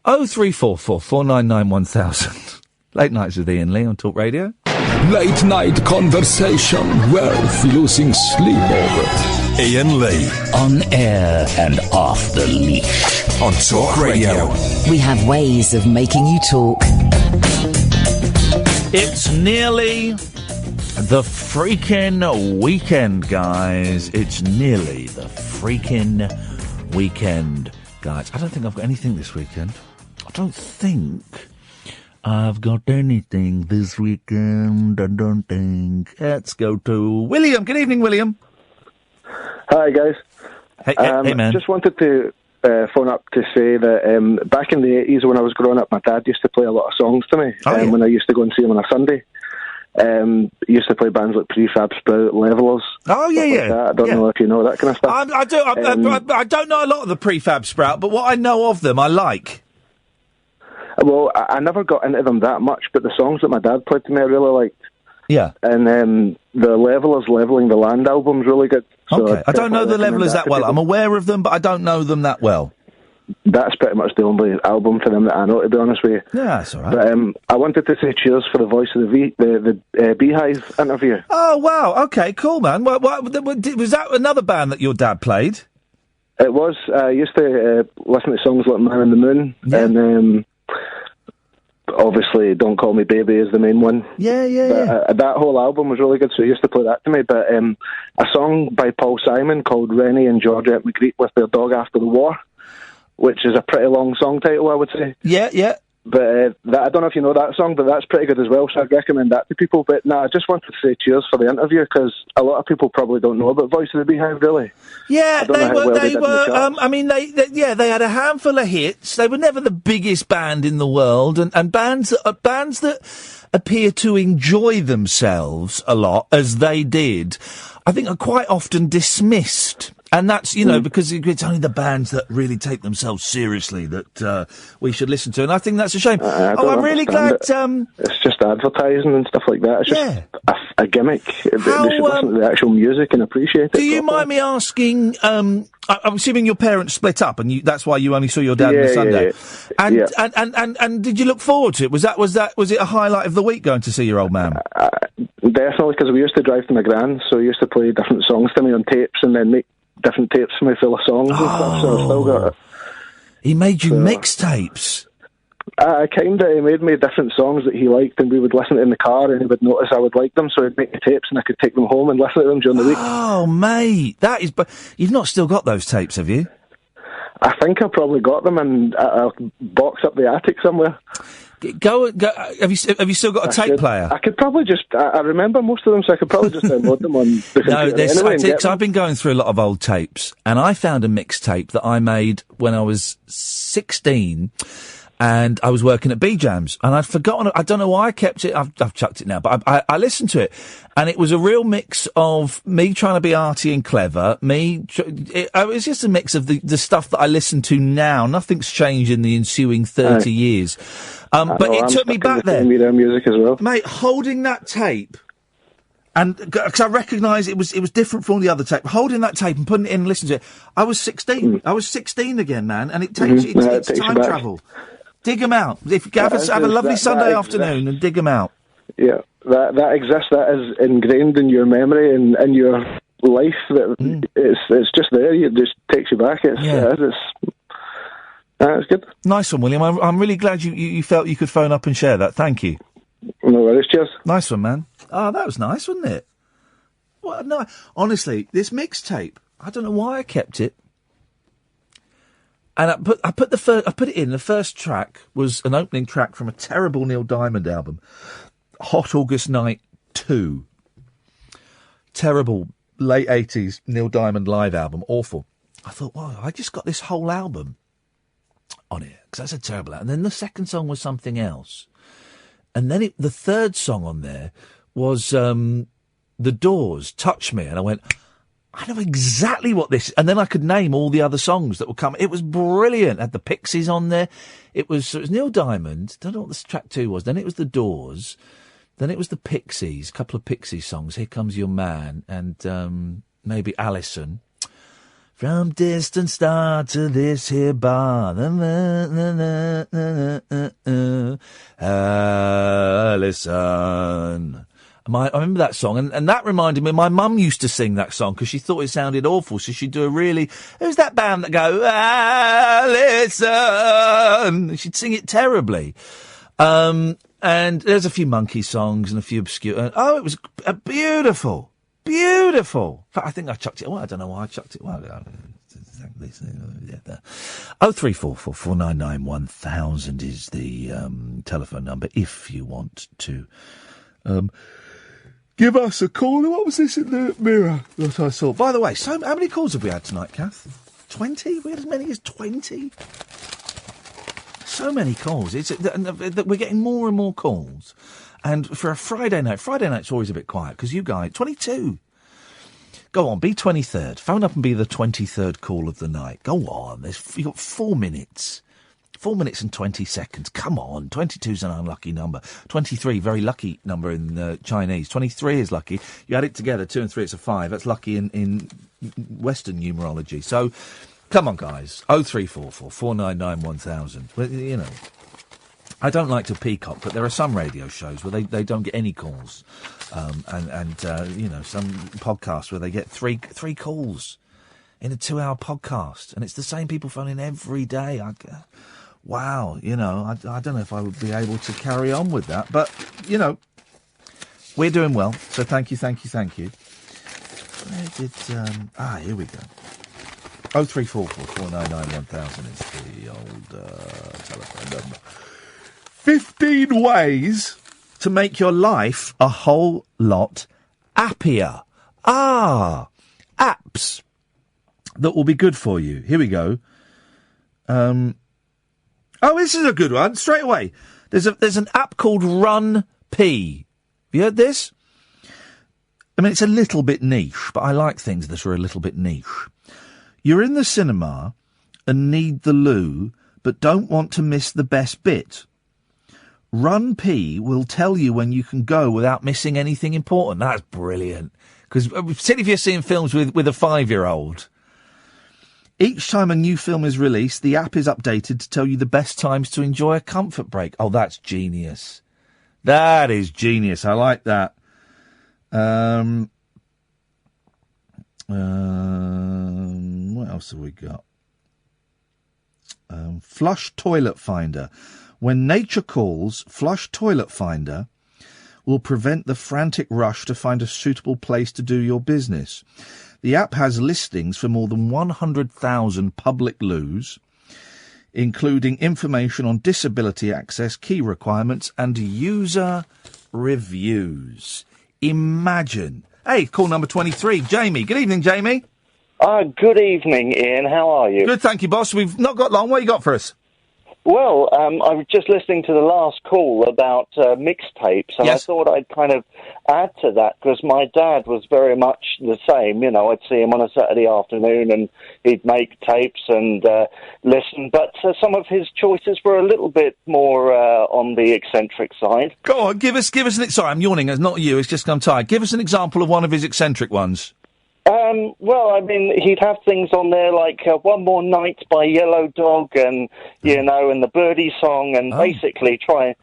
Speaker 3: 0344 499 1000. Late Nights with Iain Lee on Talk Radio.
Speaker 4: Late night conversation worth losing sleep over.
Speaker 2: Iain Lee.
Speaker 4: On air and off the leash.
Speaker 2: On Talk Radio.
Speaker 1: We have ways of making you talk.
Speaker 3: It's nearly the freaking weekend, guys. It's nearly the freaking weekend, guys. I don't think I've got anything this weekend. I don't think I've got anything this weekend. I don't think. Let's go to William. Good evening, William.
Speaker 21: Hi, guys.
Speaker 3: Hey, hey man.
Speaker 21: Just wanted to phone up to say that back in the 80s when I was growing up, my dad used to play a lot of songs to me when I used to go and see him on a Sunday. He used to play bands like Prefab Sprout, Levelers.
Speaker 3: Oh, yeah, yeah.
Speaker 21: Like I don't know if you know that kind of stuff.
Speaker 3: I do. I don't know a lot of the Prefab Sprout, but what I know of them, I like.
Speaker 21: Well, I never got into them that much, but the songs that my dad played to me, I really liked.
Speaker 3: Yeah.
Speaker 21: And the Levelers Levelling the Land album's really good. So
Speaker 3: Okay. I don't know the Levelers that well. I'm aware of them, but I don't know them that well.
Speaker 21: That's pretty much the only album for them that I know, to be honest with you.
Speaker 3: Yeah, that's all right.
Speaker 21: But I wanted to say cheers for the Voice of the Beehive interview.
Speaker 3: Oh, wow. Okay, cool, man. Was that another band that your dad played?
Speaker 21: It was. I used to listen to songs like Man in the Moon, and obviously Don't Call Me Baby is the main one.
Speaker 3: Yeah.
Speaker 21: That whole album was really good, so he used to play that to me. But a song by Paul Simon called Rennie and Georgette McGreet with Their Dog After the War, which is a pretty long song title, I would say.
Speaker 3: Yeah.
Speaker 21: But I don't know if you know that song, but that's pretty good as well, so I'd recommend that to people. But I just wanted to say cheers for the interview, because a lot of people probably don't know about Voice of the Beehive, really.
Speaker 3: Yeah, they were. I mean, they had a handful of hits. They were never the biggest band in the world, and bands that appear to enjoy themselves a lot, as they did, I think are quite often dismissed. And that's, because it's only the bands that really take themselves seriously that we should listen to. And I think that's a shame. I'm really glad...
Speaker 21: It's just advertising and stuff like that. It's just a gimmick. They should listen to the actual music and appreciate it.
Speaker 3: Do you mind me asking... I'm assuming your parents split up, and that's why you only saw your dad on a Sunday.
Speaker 21: Yeah.
Speaker 3: And did you look forward to it? Was it a highlight of the week going to see your old man?
Speaker 21: Definitely, because we used to drive to my gran, so he used to play different songs to me on tapes and then make different tapes for me full of songs and stuff, so I've still got it.
Speaker 3: He made you mixtapes?
Speaker 21: Kinda. He made me different songs that he liked, and we would listen to in the car, and he would notice I would like them, so he'd make the tapes, and I could take them home and listen to them during the week.
Speaker 3: Oh, mate, that is... But you've not still got those tapes, have you?
Speaker 21: I think I probably got them in a box up the attic somewhere.
Speaker 3: Go. Have you still got a tape player?
Speaker 21: I could probably just... I remember most of them, so I could probably just download them on the computer anyway.
Speaker 3: I've been going through a lot of old tapes, and I found a mixtape that I made when I was 16, and I was working at B-Jams, and I'd forgotten... I don't know why I kept it. I've chucked it now, but I listened to it, and it was a real mix of me trying to be arty and clever, it was just a mix of the stuff that I listen to now. Nothing's changed in the ensuing 30 years. But it took me back there.
Speaker 21: Music as well.
Speaker 3: Mate, holding that tape, and because I recognise it was different from all the other tape, holding that tape and putting it in and listening to it, I was 16. I was 16 again, man, and it takes it's time travel. Dig them out. If you have a lovely Sunday afternoon and dig them out.
Speaker 21: Yeah, that exists. That is ingrained in your memory and in your life. That it's just there. It just takes you back. That's good.
Speaker 3: Nice one, William. I'm really glad you felt you could phone up and share that. Thank you.
Speaker 21: No worries, cheers.
Speaker 3: Nice one, man. Oh, that was nice, wasn't it? Well, no, honestly, this mixtape, I don't know why I kept it. And I put it in. The first track was an opening track from a terrible Neil Diamond album, Hot August Night 2. Terrible late 80s Neil Diamond live album, awful. I thought, wow, I just got this whole album on it, because that's a terrible album. And then the second song was something else. And then the third song on there was The Doors, Touch Me. And I went, I know exactly what this is. And then I could name all the other songs that would come. It was brilliant. It had the Pixies on there. It was Neil Diamond. Don't know what this track 2 was. Then it was The Doors. Then it was the Pixies, a couple of Pixies songs. Here Comes Your Man, and maybe Alison. From distant star to this here bar. Alison. I remember that song, and that reminded me, my mum used to sing that song because she thought it sounded awful, so she'd do who's that band that go, Alison? She'd sing it terribly. And there's a few Monkey songs and a few obscure, it was beautiful. Beautiful. In fact, I think I chucked it. Well, I don't know why I chucked it. Well, 0344 499 1000 is the telephone number if you want to give us a call. What was this in the mirror that I saw? By the way, how many calls have we had tonight, Kath? 20? We had as many as 20? So many calls. We're getting more and more calls. And for a Friday night's always a bit quiet, because you guys, 22. Go on, be 23rd. Phone up and be the 23rd call of the night. Go on, you've got 4 minutes. 4 minutes and 20 seconds. Come on, 22's an unlucky number. 23, very lucky number in Chinese. 23 is lucky. You add it together, 2 and 3, it's a 5. That's lucky in Western numerology. So, come on, guys. 0344 499 1000. Well, you know, I don't like to peacock, but there are some radio shows where they don't get any calls. And you know, some podcasts where they get three calls in a 2-hour podcast. And it's the same people phoning every day. Wow, you know, I don't know if I would be able to carry on with that. But, you know, we're doing well. So thank you. Where did... here we go. 0344 499 1000 is the old telephone number. 15 ways to make your life a whole lot happier. Apps that will be good for you. Here we go. This is a good one. Straight away. There's an app called Run P. Have you heard this? I mean, it's a little bit niche, but I like things that are a little bit niche. You're in the cinema and need the loo, but don't want to miss the best bit. Run P will tell you when you can go without missing anything important. That's brilliant. Because particularly if you're seeing films with a 5-year-old. Each time a new film is released, the app is updated to tell you the best times to enjoy a comfort break. Oh, that's genius. That is genius. I like that. What else have we got? Flush Toilet Finder. When nature calls, Flush Toilet Finder will prevent the frantic rush to find a suitable place to do your business. The app has listings for more than 100,000 public loos, including information on disability access, key requirements, and user reviews. Imagine. Hey, call number 23, Jamie. Good evening, Jamie.
Speaker 12: Good evening, Ian. How are you?
Speaker 3: Good, thank you, boss. We've not got long. What you got for us?
Speaker 12: Well, I was just listening to the last call about mixtapes, and
Speaker 3: Yes.
Speaker 12: I thought I'd kind of add to that, because my dad was very much the same. You know, I'd see him on a Saturday afternoon, and he'd make tapes and listen, but some of his choices were a little bit more on the eccentric side.
Speaker 3: Go on, give us an... Sorry, I'm yawning. It's not you. It's just I'm tired. Give us an example of one of his eccentric ones.
Speaker 12: Well, I mean, he'd have things on there like One More Night by Yellow Dog and, you know, and the Birdie song, and basically try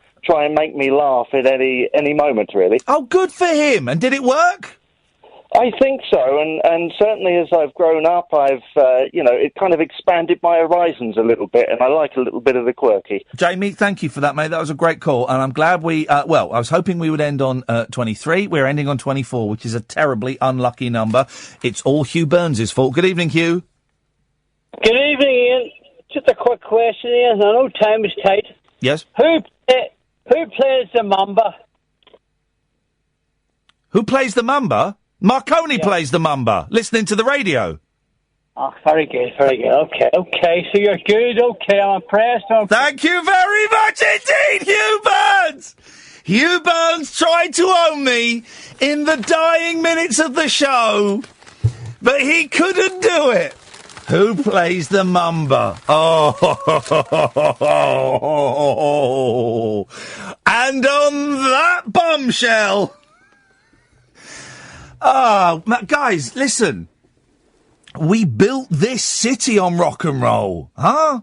Speaker 12: and make me laugh at any moment, really.
Speaker 3: Oh, good for him. And did it work?
Speaker 12: I think so, and certainly as I've grown up, I've, it kind of expanded my horizons a little bit, and I like a little bit of the quirky.
Speaker 3: Jamie, thank you for that, mate. That was a great call, and I'm glad I was hoping we would end on 23. We're ending on 24, which is a terribly unlucky number. It's all Hugh Burns' fault. Good evening, Hugh.
Speaker 14: Good evening, Ian. Just a quick question, Ian. I know time is tight.
Speaker 3: Yes?
Speaker 14: Who plays the mamba?
Speaker 3: Who plays the mamba? Marconi plays the mamba, listening to the radio.
Speaker 14: Oh, very good, very good. Okay, so you're good. Okay, I'm impressed.
Speaker 3: Thank you very much indeed, Hugh Burns! Hugh Burns tried to own me in the dying minutes of the show, but he couldn't do it. Who plays the mamba? Oh, And on that bombshell... Oh, guys, listen. We built this city on rock and roll, huh?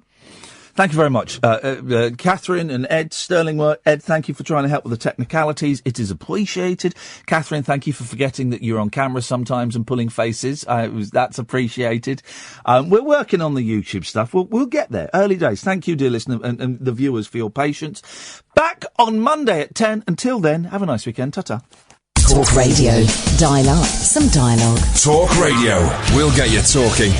Speaker 3: Thank you very much. Catherine and Ed, sterling work. Ed, thank you for trying to help with the technicalities. It is appreciated. Catherine, thank you for forgetting that you're on camera sometimes and pulling faces. That's appreciated. We're working on the YouTube stuff. We'll get there. Early days. Thank you, dear listener, and the viewers for your patience. Back on Monday at 10. Until then, have a nice weekend. Ta-ta.
Speaker 1: Talk Radio. Dial up some dialogue.
Speaker 2: Talk Radio. We'll get you talking.